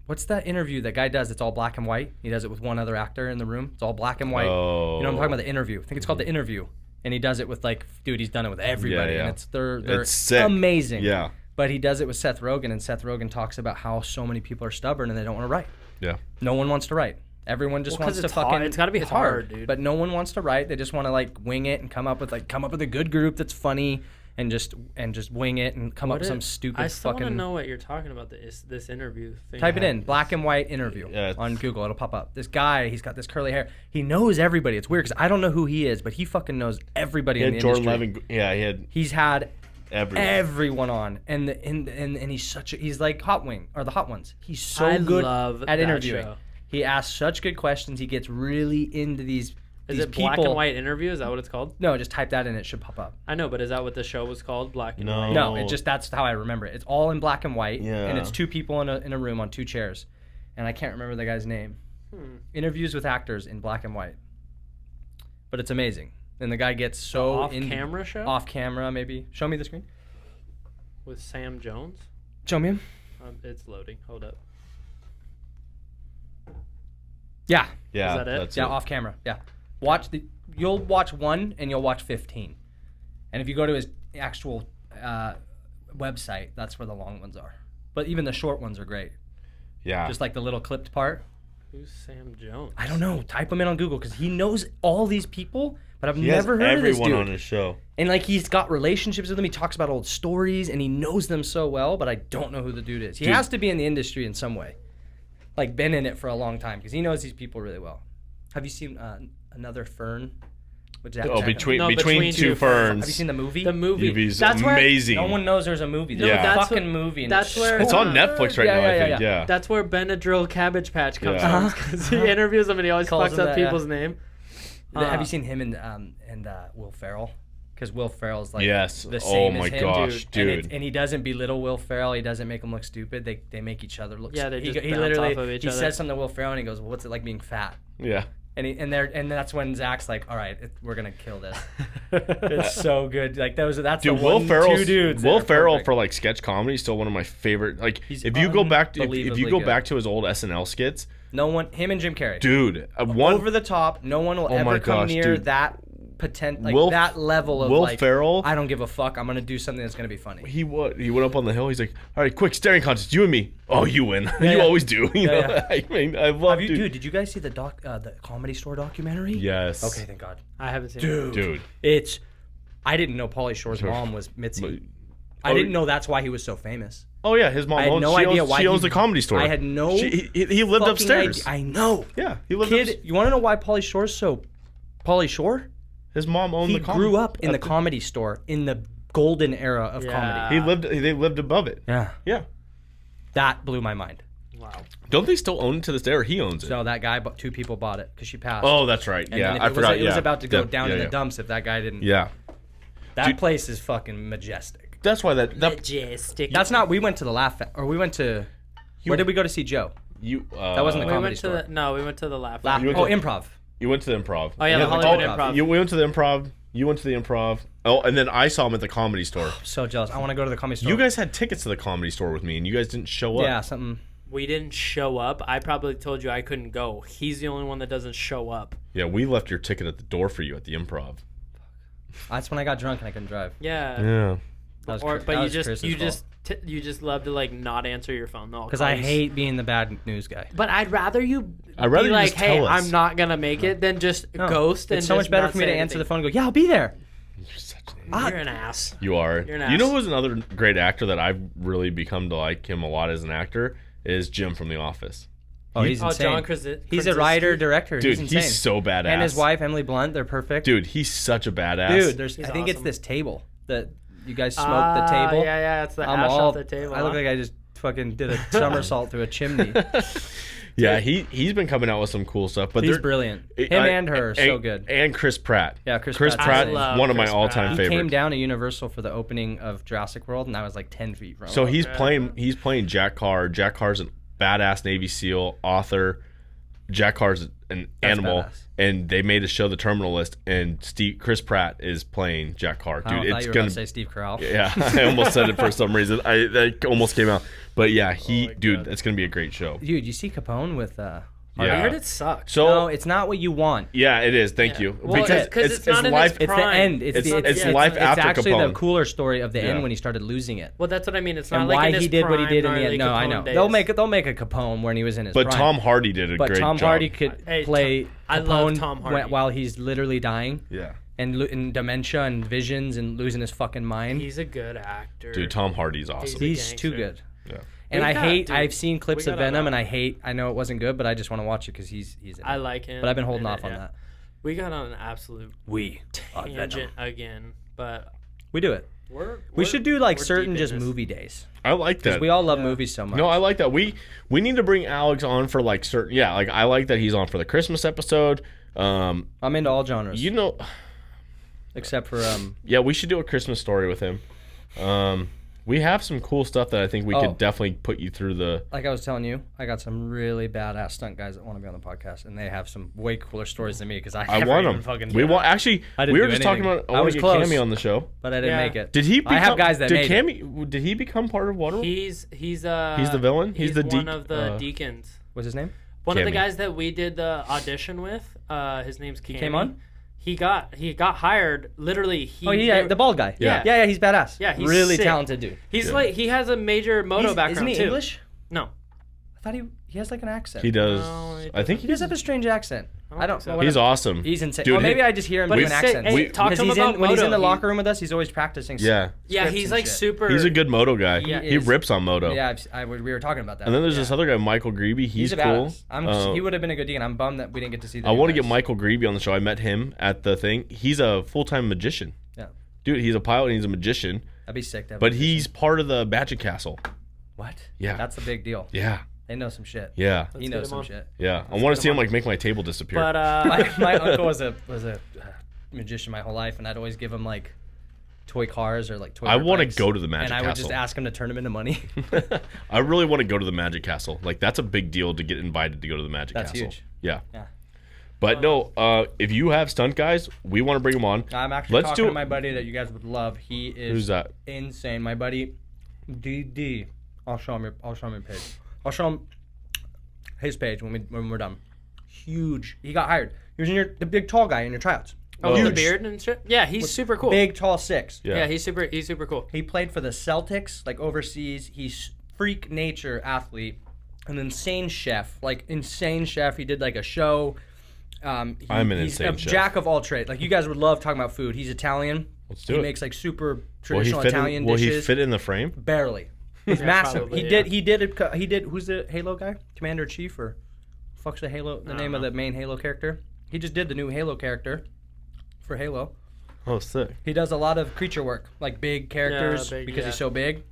What's that interview that guy does? It's all black and white. He does it with one other actor in the room. It's all black and white. Oh. You know what I'm talking about? The interview. I think it's called The Interview. And he does it with he's done it with everybody. Yeah. And it's they're It's sick. amazing. Yeah. But he does it with Seth Rogen, and Seth Rogen talks about how so many people are stubborn and they don't want to write. Yeah. No one wants to write. Everyone just Well, 'cause wants to it's fucking. hard. It's gotta be it's hard, dude. But no one wants to write. They just want to like wing it and come up with a good group that's funny and just wing it and come up with some stupid I still want to fucking. know what you're talking about. This interview thing. Type it in, black and white interview Yeah, on Google. It'll pop up. This guy, he's got this curly hair. He knows everybody. It's weird because I don't know who he is, but he fucking knows everybody He in had the Jordan industry. Levin. Yeah, he had He's had everyone. on, and he's like Hot Wing or the Hot Ones. He's so I good love at that interviewing. show. He asks such good questions. He gets really into these. Is these it people. black and white interview? Is that what it's called? No, just type that in. It should pop up. I know, but is that what the show was called? Black and No. white. No, that's how I remember it. It's all in black and white, Yeah. and it's two people in a room on two chairs, and I can't remember the guy's name. Interviews with actors in black and white, but it's amazing. And the guy gets so Off-camera show? Off camera, maybe. Show me the screen. With Sam Jones? Show me him. It's loading. Hold up. Yeah. Yeah, Is that it? that's Yeah, it. off camera. Yeah. You'll watch one and you'll watch 15. And if you go to his actual website, that's where the long ones are. But even the short ones are great. Yeah. Just like the little clipped part. Who's Sam Jones? I don't know. Type him in on Google because he knows all these people, but I've he has never heard of this everyone dude. on his show. And like he's got relationships with them. He talks about old stories and he knows them so well, but I don't know who the dude is. He has to be in the industry in some way. Like been in it for a long time because he knows these people really well. Have you seen Another Fern? Between two ferns. Have you seen the movie? The movie. Movie's That's where- amazing. No one knows there's a movie. There's Yeah. a That's fucking what- movie. And that's where- It's on Netflix right Yeah, now, yeah, I think. yeah. Yeah. That's where Benadryl Cabbage Patch comes Yeah. from because he interviews them and he always Calls fucks him up that, yeah. people's name. Have you seen him and Will Ferrell? Because Will Ferrell's like Yes. the Oh same my as him, gosh, dude. And he doesn't belittle Will Ferrell. He doesn't make him look stupid. They make each other look. Yeah, they he, just he bounce literally off of each he other. says something to Will Ferrell and he goes, "Well, what's it like being fat?" Yeah. And that's when Zach's like, all right, we're gonna kill this. It's so good. Like that's Dude, the Will one, Ferrell's, two dudes. Will that are Ferrell perfect. for like sketch comedy is still one of my favorite. Like He's if you go back to unbelievably good. to his old SNL skits, him and Jim Carrey, dude, one over the top. No one will Oh my ever come gosh, near dude. that that level of Will like. Ferrell, I don't give a fuck. I'm gonna do something that's gonna be funny. he went up on the hill. He's like, all right, quick staring contest, you and me. Oh, you win. you yeah. always do. You know? Yeah. I mean, I love Dude, did you guys see the Comedy Store documentary? Yes. Okay, thank God. I haven't seen it. Dude. I didn't know Pauly Shore's mom was Mitzi. But- I didn't know that's why he was so famous. Oh yeah, his mom I had owns. no she idea owns, why she owns he- the Comedy Store. I had no He lived fucking upstairs. idea. I know. Yeah, he lived Kid, you want to know why Pauly Shore's so Pauly Shore? His mom owned He the Comedy. grew up in the Comedy Store in the golden era of Yeah. comedy. They lived above it. Yeah. Yeah. That blew my mind. Wow. Don't they still own it to this day, or he owns it? So that guy, two people bought it because she passed. Oh, that's right. And Yeah, then I forgot. It was yeah. about to go Yeah, down in yeah. the dumps if that guy didn't. Yeah, That Dude. place is fucking majestic. that's why that Majestic. That's not. We went to the Laugh, or we went to. Where did we go to see Joe? you. That wasn't the we Comedy went to Store. we went to the Laugh. Laugh. You went Oh, to- improv. You went to the Improv. Oh, yeah, the Hollywood Improv. We went to the Improv. You went to the Improv. Oh, and then I saw him at the Comedy Store. So jealous. I want to go to the Comedy Store. You guys had tickets to the Comedy Store with me, and you guys didn't show up. Yeah, something. We didn't show up. I probably told you I couldn't go. He's the only one that doesn't show up. Yeah, we left your ticket at the door for you at the Improv. That's when I got drunk and I couldn't drive. Yeah. Yeah. That was Or Chris- but that you was just Chris's fault. you just love to like not answer your phone though. Because I hate being the bad news guy. But I'd rather you I'd rather be you like, just hey, tell us. I'm not gonna make it than just No. ghost. And It's so just much better not for me to say answer the anything. phone and go, yeah, I'll be there. You're such You're an ass. You are. You're an You know ass. who's another great actor that I've really become to like him a lot as an actor is Jim from The Office. Oh, he's Oh, insane. John He's a Krasinski. writer, director. Dude, he's insane. he's so badass. And his wife, Emily Blunt, they're perfect. Dude, he's such a badass. Dude, He's I think it's awesome. this table that you guys smoked the table. Yeah, it's the I'm ash all, off the table. I look huh? like I just fucking did a somersault through a chimney. Yeah, he's been coming out with some cool stuff. But He's they're- brilliant. Him and her are so good. And Chris Pratt. Yeah, Chris Pratt, Pratt's I love one of my Chris all-time Pratt. He favorites. came down to Universal for the opening of Jurassic World, and I was like 10 feet from him. So he's Okay. playing Jack Carr. Jack Carr's a badass Navy SEAL author. Jack Carr's an That's animal, badass. and they made a show, The Terminal List, and Chris Pratt is playing Jack Carr. I Dude, thought it's you were gonna going to say Steve Carell. yeah. I almost said it for some reason. That almost came out, but yeah, dude, it's gonna be a great show. Dude, you see Capone with... I Yeah. heard it sucks. So No, it's not what you want. yeah, it is. Thank you. Well, because 'cause it's not in life. his It's the Prime. end. It's life after It's actually Capone. the cooler story of the Yeah. end when he started losing it. Well, that's what I mean. It's not And like why in his he did what he prime, did in the gnarly end. No, I know. Capone days. They'll make a Capone when he was in his But prime. Tom Hardy did a But great Tom job. Hardy could Hey, play I Capone love Tom Hardy. while he's literally dying Yeah, and dementia and visions and losing his fucking mind. He's a good actor. dude, Tom Hardy's awesome. He's too gangster. good. Yeah. And We I got- hate. dude, I've seen clips we of got Venom, on- and I know it wasn't good, but I just want to watch it because he's in it. I like him. But I've been holding in off it, on yeah. that. We got on an absolute We tangent again, but We do it. we're We should do like we're certain deep in just this. movie days I like because that. we all love movies so much. No, I like that. We need to bring Alex on for like certain. Yeah, like I like that he's on for the Christmas episode. I'm into all genres, You know, except for yeah, we should do a Christmas story with him. We have some cool stuff that I think we Oh. could definitely put you through the. like I was telling you, I got some really badass stunt guys that want to be on the podcast, and they have some way cooler stories than me because I I never want even him. fucking We did want it. actually. I didn't We were do just talking anything. about. I I want was to get close. Cammy on the show. but I didn't Yeah. make it. Did he? Become, I have guys that did made it. Cammy, Did he become part of Waterworld? He's the villain? He's the one deacon- of the deacons. What's his name? One of the Cammy. guys that we did the audition with. His name's Cammy. came on? He got hired. Literally, he. Oh yeah, the bald guy. Yeah. yeah, he's badass. Yeah, he's really sick. talented dude. He's Yeah. like he has a major moto background Isn't he too. English? No. I thought he has like an accent. He does. No, he I think He does have a strange accent. I don't think know. so. He's awesome. He's insane. Dude, Or maybe he- I just hear him But doing he's sick. accents. Hey, talk Because to him about when he's in moto. the locker room with us, he's always practicing. Yeah. Yeah, scripts he's and like shit. super. He's a good moto guy. Yeah. He is. rips on moto. Yeah, we were talking about that. And then there's Yeah. this other guy, Michael Greeby. He's a cool. badass. He would have been a good deacon. I'm bummed that we didn't get to see that. I want to get Michael Greeby on the show. I met him at the thing. He's a full-time magician. Yeah, Dude, he's a pilot and he's a magician. that'd be sick. To have But a he's part of the Magic Castle. what? Yeah. That's a big deal. Yeah. They know some shit. Yeah. He Let's knows get him some on. shit. Yeah. I want to see him like make my table disappear. But My uncle was a magician my whole life, and I'd always give him like toy cars or like toy. I want to bikes, go to the Magic and I would Castle. just ask him to turn them into money. I really want to go to the Magic Castle. Like that's a big deal to get invited to go to the Magic That's Castle. huge. Yeah. Yeah. But no, if you have stunt guys, we want to bring them on. I'm actually Let's talking do to my buddy that you guys would love. He is Who's that? insane. My buddy, DD. I'll show him your page. I'll show him his page when we're done. Huge. He got hired. He was the big tall guy in your tryouts. Oh, with the Huge. beard and shit. Yeah, he's super cool. Big tall 6. Yeah, he's super cool. He played for the Celtics, like overseas. He's freak nature athlete, an insane chef. He did like a show. I'm an he's insane a chef. jack of all trades. Like you guys would love talking about food. He's Italian. Let's do he it. makes like super Will traditional Italian he dishes. fit in the frame? Barely. He's Yeah, massive. probably, He did. Who's the Halo guy? Commander Chief or fuck's the Halo? The name of the main Halo character. He just did the new Halo character for Halo. Oh, sick. He does a lot of creature work, like big characters because he's so big.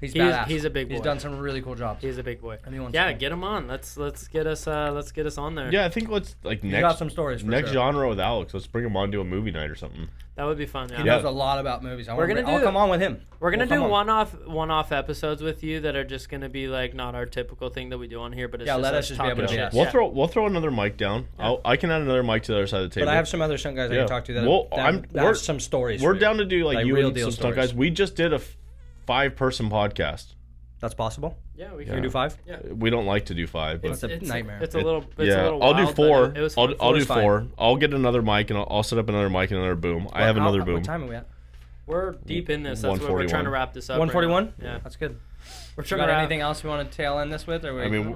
He's badass. He's a big boy. He's done some really cool jobs. He's a big boy. And he wants Yeah, to- get him on. Let's get us on there. Yeah, I think let's He's got some stories for next sure. genre with Alex. Let's bring him on to a movie night or something. That would be fun. Yeah. He knows a lot about movies. I'll gonna come on with him. We're gonna We'll do come on. one-off episodes with you that are just gonna be like not our typical thing that we do on here, but it's Yeah, just let us us just be able talking to be shit. us. We'll throw another mic down. I can add another mic to the other side of the table. But I have some other stunt guys I Yeah. can talk to that, Well, that have some stories. We're for you. down to do like you real and deal some stunt stories. guys. We just did a 5-person podcast. That's possible. Yeah, we You can can do 5. Yeah. We don't like to do 5, but It's a nightmare. It's a little. It's a yeah, little I'll do wild, but 4. It was I'll fun. do is fine. 4. I'll get another mic and I'll set up another mic and another boom. I have another boom. What time are we at? We're deep in this. That's where we're 141. trying to wrap this up. 141. Right now. Yeah. That's good. We're You trying got to wrap. anything else you want to tail end this with? Or I mean,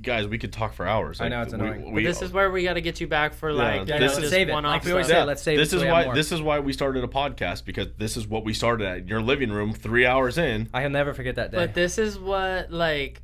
guys, we could talk for hours. I know, it's annoying. But this is where we got to get you back for like Yeah, you this know, is- just save it. one-off Like we always stuff. say, let's save this it. is so we have why more. this is why we started a podcast, because this is what we started at your living room 3 hours in. I'll never forget that day. But this is what like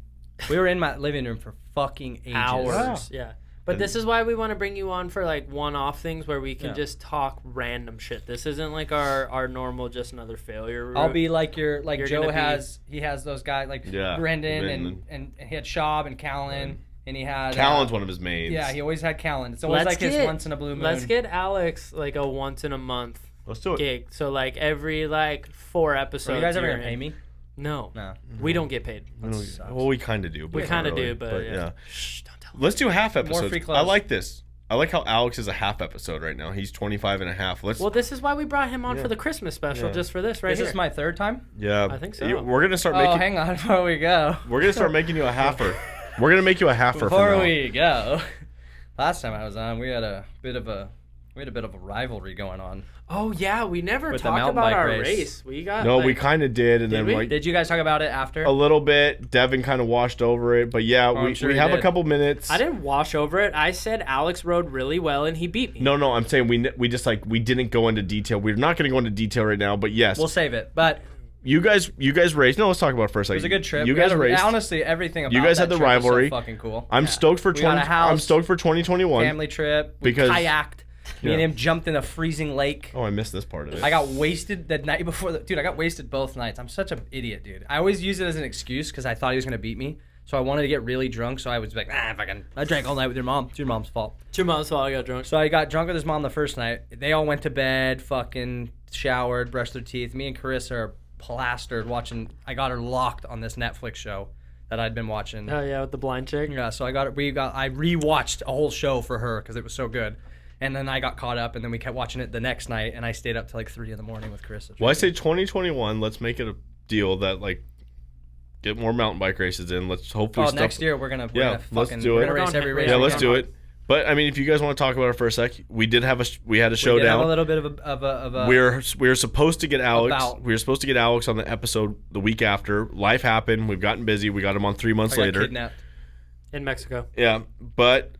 We were in my living room for fucking ages. hours. Yeah. But And- this is why we want to bring you on for like one-off things where we can Yeah. just talk random shit. This isn't like our normal just another failure. I'll route. be like You're Joe gonna be- has. He has those guys like Yeah, Brendan Brendan. and he had Schaub and Callan and he had Callan's one of his mains. Yeah, he always had Callan. It's always like his once in a blue moon. Let's get Alex like a once in a month Let's do it. gig. So like every like 4 Are episodes. you guys ever you're gonna pay in. me? No. No. We don't get paid. Well, we kind of do. But We not kind of really. do, but yeah. Shh, don't tell. Let's do half episodes. free I clothes. like this. I like how Alex is a half episode right now. He's 25 and a half. Let's. Well, this is why we brought him on Yeah. for the Christmas special, Yeah. just for this right This here. is my third time. yeah, I think so. We're gonna start Oh, making. hang on before we go. We're gonna start making you a halfer. We're gonna make you a halfer. Before from now. we go, last time I was on, we had a bit of a rivalry going on. Oh yeah, we never With the talked mountain about bike our race. race. We got No, like, we kind of did, and Did then we? like Did you guys talk about it after? a little bit. Devin kind of washed over it, but yeah, I'm we sure he have a did. couple minutes. I didn't wash over it. I said Alex rode really well and he beat me. No, I'm saying we just like we didn't go into detail. We're not going to go into detail right now, but yes, We'll save it. But you guys raced. No, let's talk about it for a second. it was a good trip. You We guys had a- raced. Honestly, everything about You guys that had the trip was rivalry. So fucking cool. I'm Yeah. stoked for We got a 20. house, I'm stoked for 2021. family trip. We Because- kayaked. Me and Yeah. him jumped in a freezing lake. Oh, I missed this part of it. I got wasted the night before. Dude, I got wasted both nights. I'm such an idiot, dude. I always use it as an excuse because I thought he was gonna beat me. So I wanted to get really drunk. So I was like, I drank all night with your mom. It's your mom's fault. 2 months while I got drunk. So I got drunk with his mom the first night. They all went to bed, fucking showered, brushed their teeth. Me and Carissa are plastered watching. I got her locked on this Netflix show that I'd been watching. Oh yeah, with the blind chick. Yeah, so I rewatched a whole show for her because it was so good. And then I got caught up, and then we kept watching it the next night, and I stayed up till like 3 a.m. with Carissa. Well, I say 2021. Let's make it a deal that like get more mountain bike races in. Let's hopefully. Oh, next year we're gonna Yeah, gonna let's fucking do we're it. gonna race We're every going- race. Yeah, we let's can. do it. But I mean, if you guys want to talk about it for a sec, we did have we had a We did have showdown. a little bit of a We were supposed to get Alex. About- We were supposed to get Alex on the episode the week after. Life happened. We've gotten busy. We got him on 3 months I got later. kidnapped. In Mexico. Yeah, but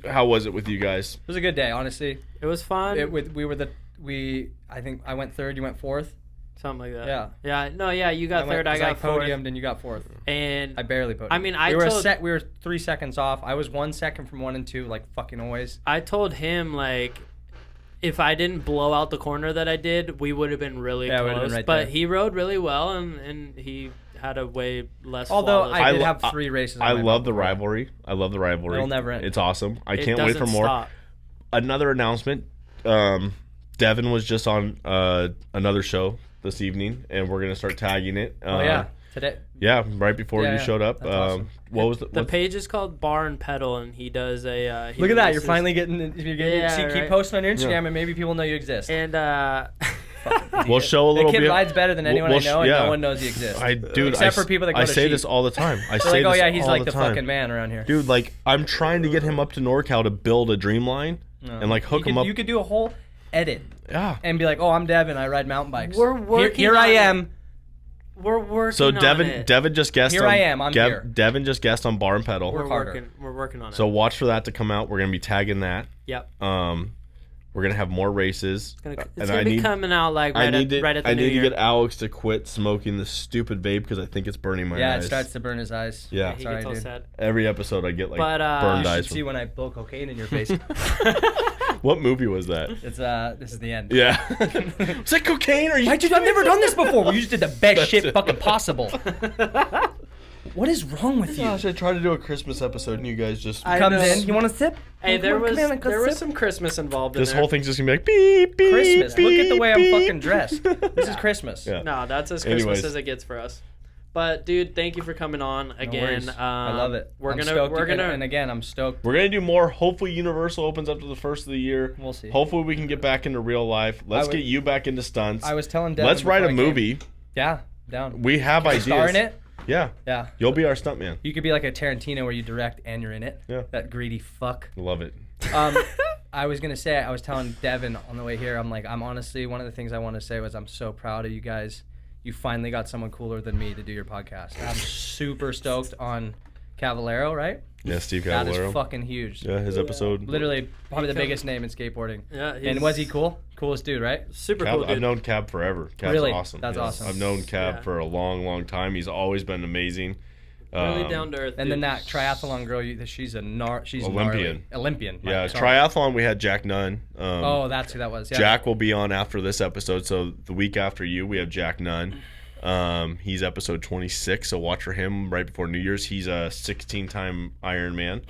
how was it with you guys? It was a good day, honestly. It was fun. I think I went third, you went fourth. Something like that. Yeah. Yeah. No, yeah, you got third, I got fourth. podiumed, and you got fourth. And I barely podiumed. I mean, I we were told- we were 3 seconds off. I was 1 second from 1 and 2, like fucking always. I told him like if I didn't blow out the corner that I did, we would have been really Yeah, we would've close. been right but there. he rode really well and he had a way less Although flawless I did lo- have 3 races. I on my love belt the before that. rivalry. I love the rivalry. It'll never end. It's awesome. I It can't wait for doesn't more. stop. Another announcement. Devin was just on another show this evening, and we're gonna start tagging it. Oh yeah, Today. Yeah, right before you showed up. That's awesome. What was The page is called Bar and Pedal, and he does a. Look at that! You're finally getting. Keep posting on your Instagram, and maybe people know you exist. And we'll show a little bit. The kid bit. rides better than anyone I know, and no one knows he exists. Except for people that go to say Sheep. This all the time. I say like, this oh yeah, he's all like the the time. fucking man around here. Dude, like I'm trying to get him up to NorCal to build a dream line and like hook him up. You could do a whole edit. Yeah. And be like, oh, I'm Devin. I ride mountain bikes. We're working. Here I am. We're working. So on it. Devin just guessed. Here I am. I'm here. Devin just guessed on Bar and Pedal. We're working on it. So watch for that to come out. We're gonna be tagging that. Yep. We're gonna have more races. It's gonna be coming out like right at the new year. I need to get Alex to quit smoking this stupid vape because I think it's burning my eyes. Yeah, it starts to burn his eyes. Yeah. He gets all sad. Every episode I get like you burned You eyes. should see when I blow cocaine in your face. What movie was that? It's this is the end. Yeah. Is that cocaine? Or you? I've never done this before. You just did the best shit fucking possible. What is wrong with you? Gosh, I tried to do a Christmas episode and you guys just Comes in. You want a sip? Hey, there was some Christmas involved in this there. whole thing's just gonna be like beep beep. Christmas. Beep, Look at the way I'm beep. fucking dressed. This is Christmas. Yeah. No, that's as Christmas Anyways. as it gets for us. But dude, thank you for coming on again. No I love it. We're gonna and again, I'm stoked. We're gonna do more. Hopefully, Universal opens up to the first of the year. We'll see. Hopefully, we can get back into real life. Let's get you back into stunts. I was telling Devin Let's write a before I came. movie. Yeah, down. We have Can you ideas. star in it? Yeah. Yeah. You'll be our stuntman. You could be like a Tarantino where you direct and you're in it. Yeah. That greedy fuck. Love it. I was gonna say, I was telling Devin on the way here, I'm honestly, one of the things I want to say was I'm so proud of you guys. You finally got someone cooler than me to do your podcast. I'm super stoked on Cavallero, right? Yeah, Steve That Cavallero. is fucking huge. Yeah, his episode. Literally, probably the biggest name in skateboarding. Yeah, And was he cool? Coolest dude, right? super Cab, cool dude. I've known Cab forever. Cab's Really? awesome. That's awesome. I've known Cab Yeah. for a long, long time. He's always been amazing. Really down to earth. And then dude. that triathlon girl, she's she's Olympian. gnarly. Olympian. Yeah, Right, sorry. triathlon. We had Jack Nunn. Oh, that's who that was. Yeah. Jack will be on after this episode. So the week after you, we have Jack Nunn. He's episode 26, so watch for him right before New Year's. He's a 16-time Ironman.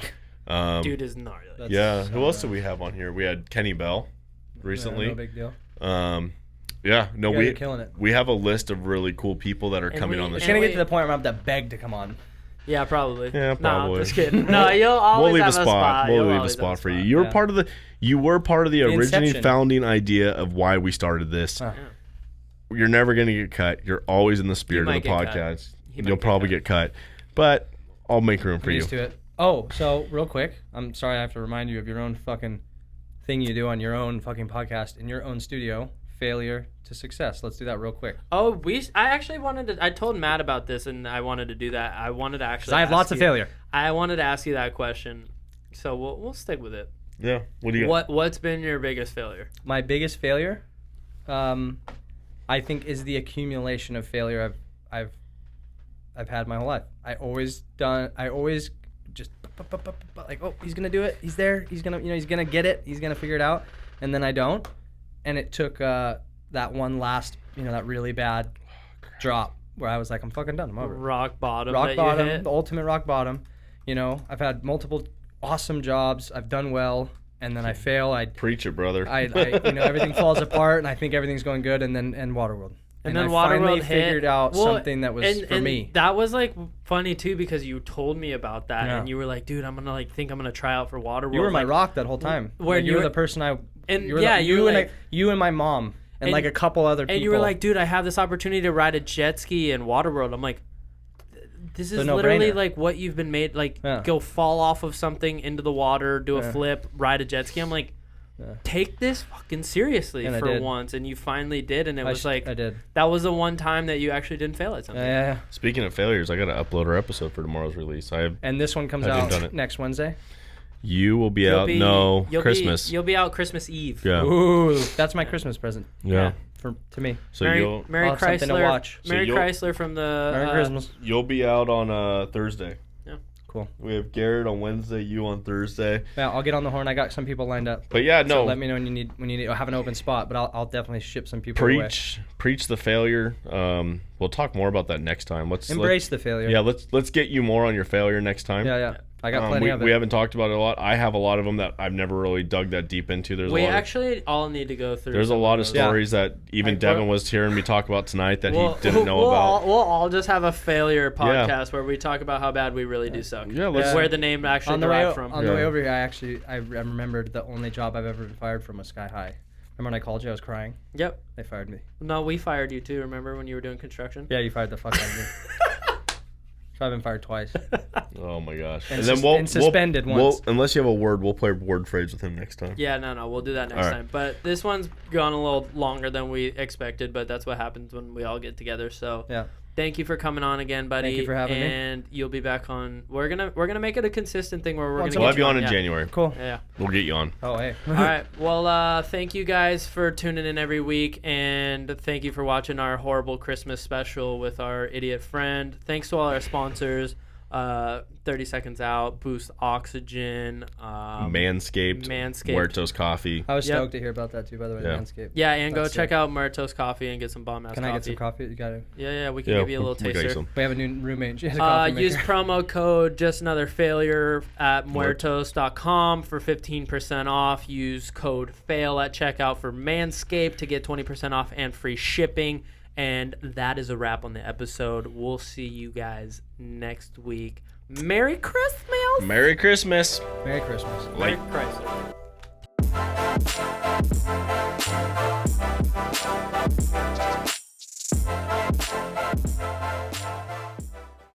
Dude is gnarly. That's Yeah. so Who else did we have on here? We had Kenny Bell recently. No big deal. Yeah. No, You guys are killing it. we have a list of really cool people that are And coming we- on the It's show. gonna get to the point where I'm gonna have to beg to come on. Yeah, probably. Yeah, probably. No, I'm just kidding. No, you'll always We'll leave have a spot. You'll We'll leave a always have spot for you. spot. You were Yeah. part of the original inception. founding idea of why we started this. Huh. You're never gonna get cut. You're always in the spirit of might the get cut. podcast. He might You'll get probably cut. get cut, but I'll make room for I'm you. used to it. Oh, so real quick, I'm sorry I have to remind you of your own fucking thing you do on your own fucking podcast in your own studio. Failure to success. Let's do that real quick. Oh, I actually wanted to. I told Matt about this, and I wanted to do that. I wanted to actually. I have ask lots of you- failure. I wanted to ask you that question, so we'll stick with it. Yeah. What do you got? What's been your biggest failure? My biggest failure, I think, is the accumulation of failure I've had my whole life. I always just like, oh, he's gonna do it. He's there. He's gonna get it. He's gonna figure it out, and then I don't. And it took that one last, that really bad drop where I was like, I'm fucking done. I'm over. Rock bottom. Rock that bottom, You hit? the ultimate rock bottom. I've had multiple awesome jobs. I've done well, and then I fail. Preach it, brother. Everything falls apart, and I think everything's going good, and then Waterworld. And then I Waterworld finally hit. figured out Well, something that was for me. That was like funny too because you told me about that, Yeah. and you were like, "Dude, I'm gonna try out for Waterworld." You were my like, rock that whole time. Where you you were were- the person And you were yeah, the, you were like, you and my mom and like a couple other people. and you were like, "Dude, I have this opportunity to ride a jet ski in Waterworld." I'm like, "This is no-brainer. literally like what you've been made. Like, Yeah. go fall off of something into the water, do a Yeah. flip, ride a jet ski." I'm like, take this fucking seriously And I for did. once, and you finally did, and it was like I did. that was the one time that you actually didn't fail at something. Yeah. Speaking of failures, I got to upload our episode for tomorrow's release. And this one comes Haven't done out it. next Wednesday. You will be out. No, Christmas. You'll be out Christmas Eve. Yeah. Ooh, that's my Christmas present Yeah. to me. So Mary you'll Mary I'll have something to Chrysler. watch. So Mary you'll- Chrysler from the Merry Christmas. you'll be out on Thursday. Cool. We have Garrett on Wednesday. You on Thursday. Yeah, I'll get on the horn. I got some people lined up. But yeah, So no. let me know when you need. I have an open spot, but I'll definitely ship some people away. preach the failure. We'll talk more about that next time. Let's Embrace the failure. Yeah, let's get you more on your failure next time. Yeah. I got plenty of it. We haven't talked about it a lot. I have a lot of them that I've never really dug that deep into. We actually all need to go through. There's a lot of those. stories that even Like, Devin was hearing me talk about tonight that he didn't know about. We'll all just have a failure podcast where we talk about how bad we really do suck. Yeah, where the name actually derived from. On the way over here, I remembered the only job I've ever been fired from was Sky High. Remember when I called you? I was crying. Yep. They fired me. No, we fired you too. Remember when you were doing construction? Yeah, you fired the fuck out of me. So I've been fired twice. Oh my gosh! And then suspended once. Unless you have a word, we'll play word phrase with him next time. Yeah, no, we'll do that next time. But this one's gone a little longer than we expected, but that's what happens when we all get together. So Yeah. thank you for coming on again, buddy. Thank you for having me. And you'll be back on. We're gonna make it a consistent thing where we're gonna. We'll get have you on in yeah. January. Cool. Yeah. We'll get you on. Oh, hey. All right. Well, thank you guys for tuning in every week, and thank you for watching our horrible Christmas special with our idiot friend. Thanks to all our sponsors. 30 Seconds Out, Boost Oxygen, Manscaped, Muertos Coffee. I was stoked to hear about that too, by the way, Yeah. Manscaped. Yeah, and go That's check sick. out Muertos Coffee and get some bomb ass coffee. Can I get some coffee? You got it. Yeah, we can give you a little we got you taster. some. We have a new roommate. She has a coffee Use maker. promo code Just Another Failure at muertos.com for 15% off. Use code FAIL at checkout for Manscaped to get 20% off and free shipping. And that is a wrap on the episode. We'll see you guys next week. Merry Christmas! Merry Christmas. Merry Christmas. Merry Christmas.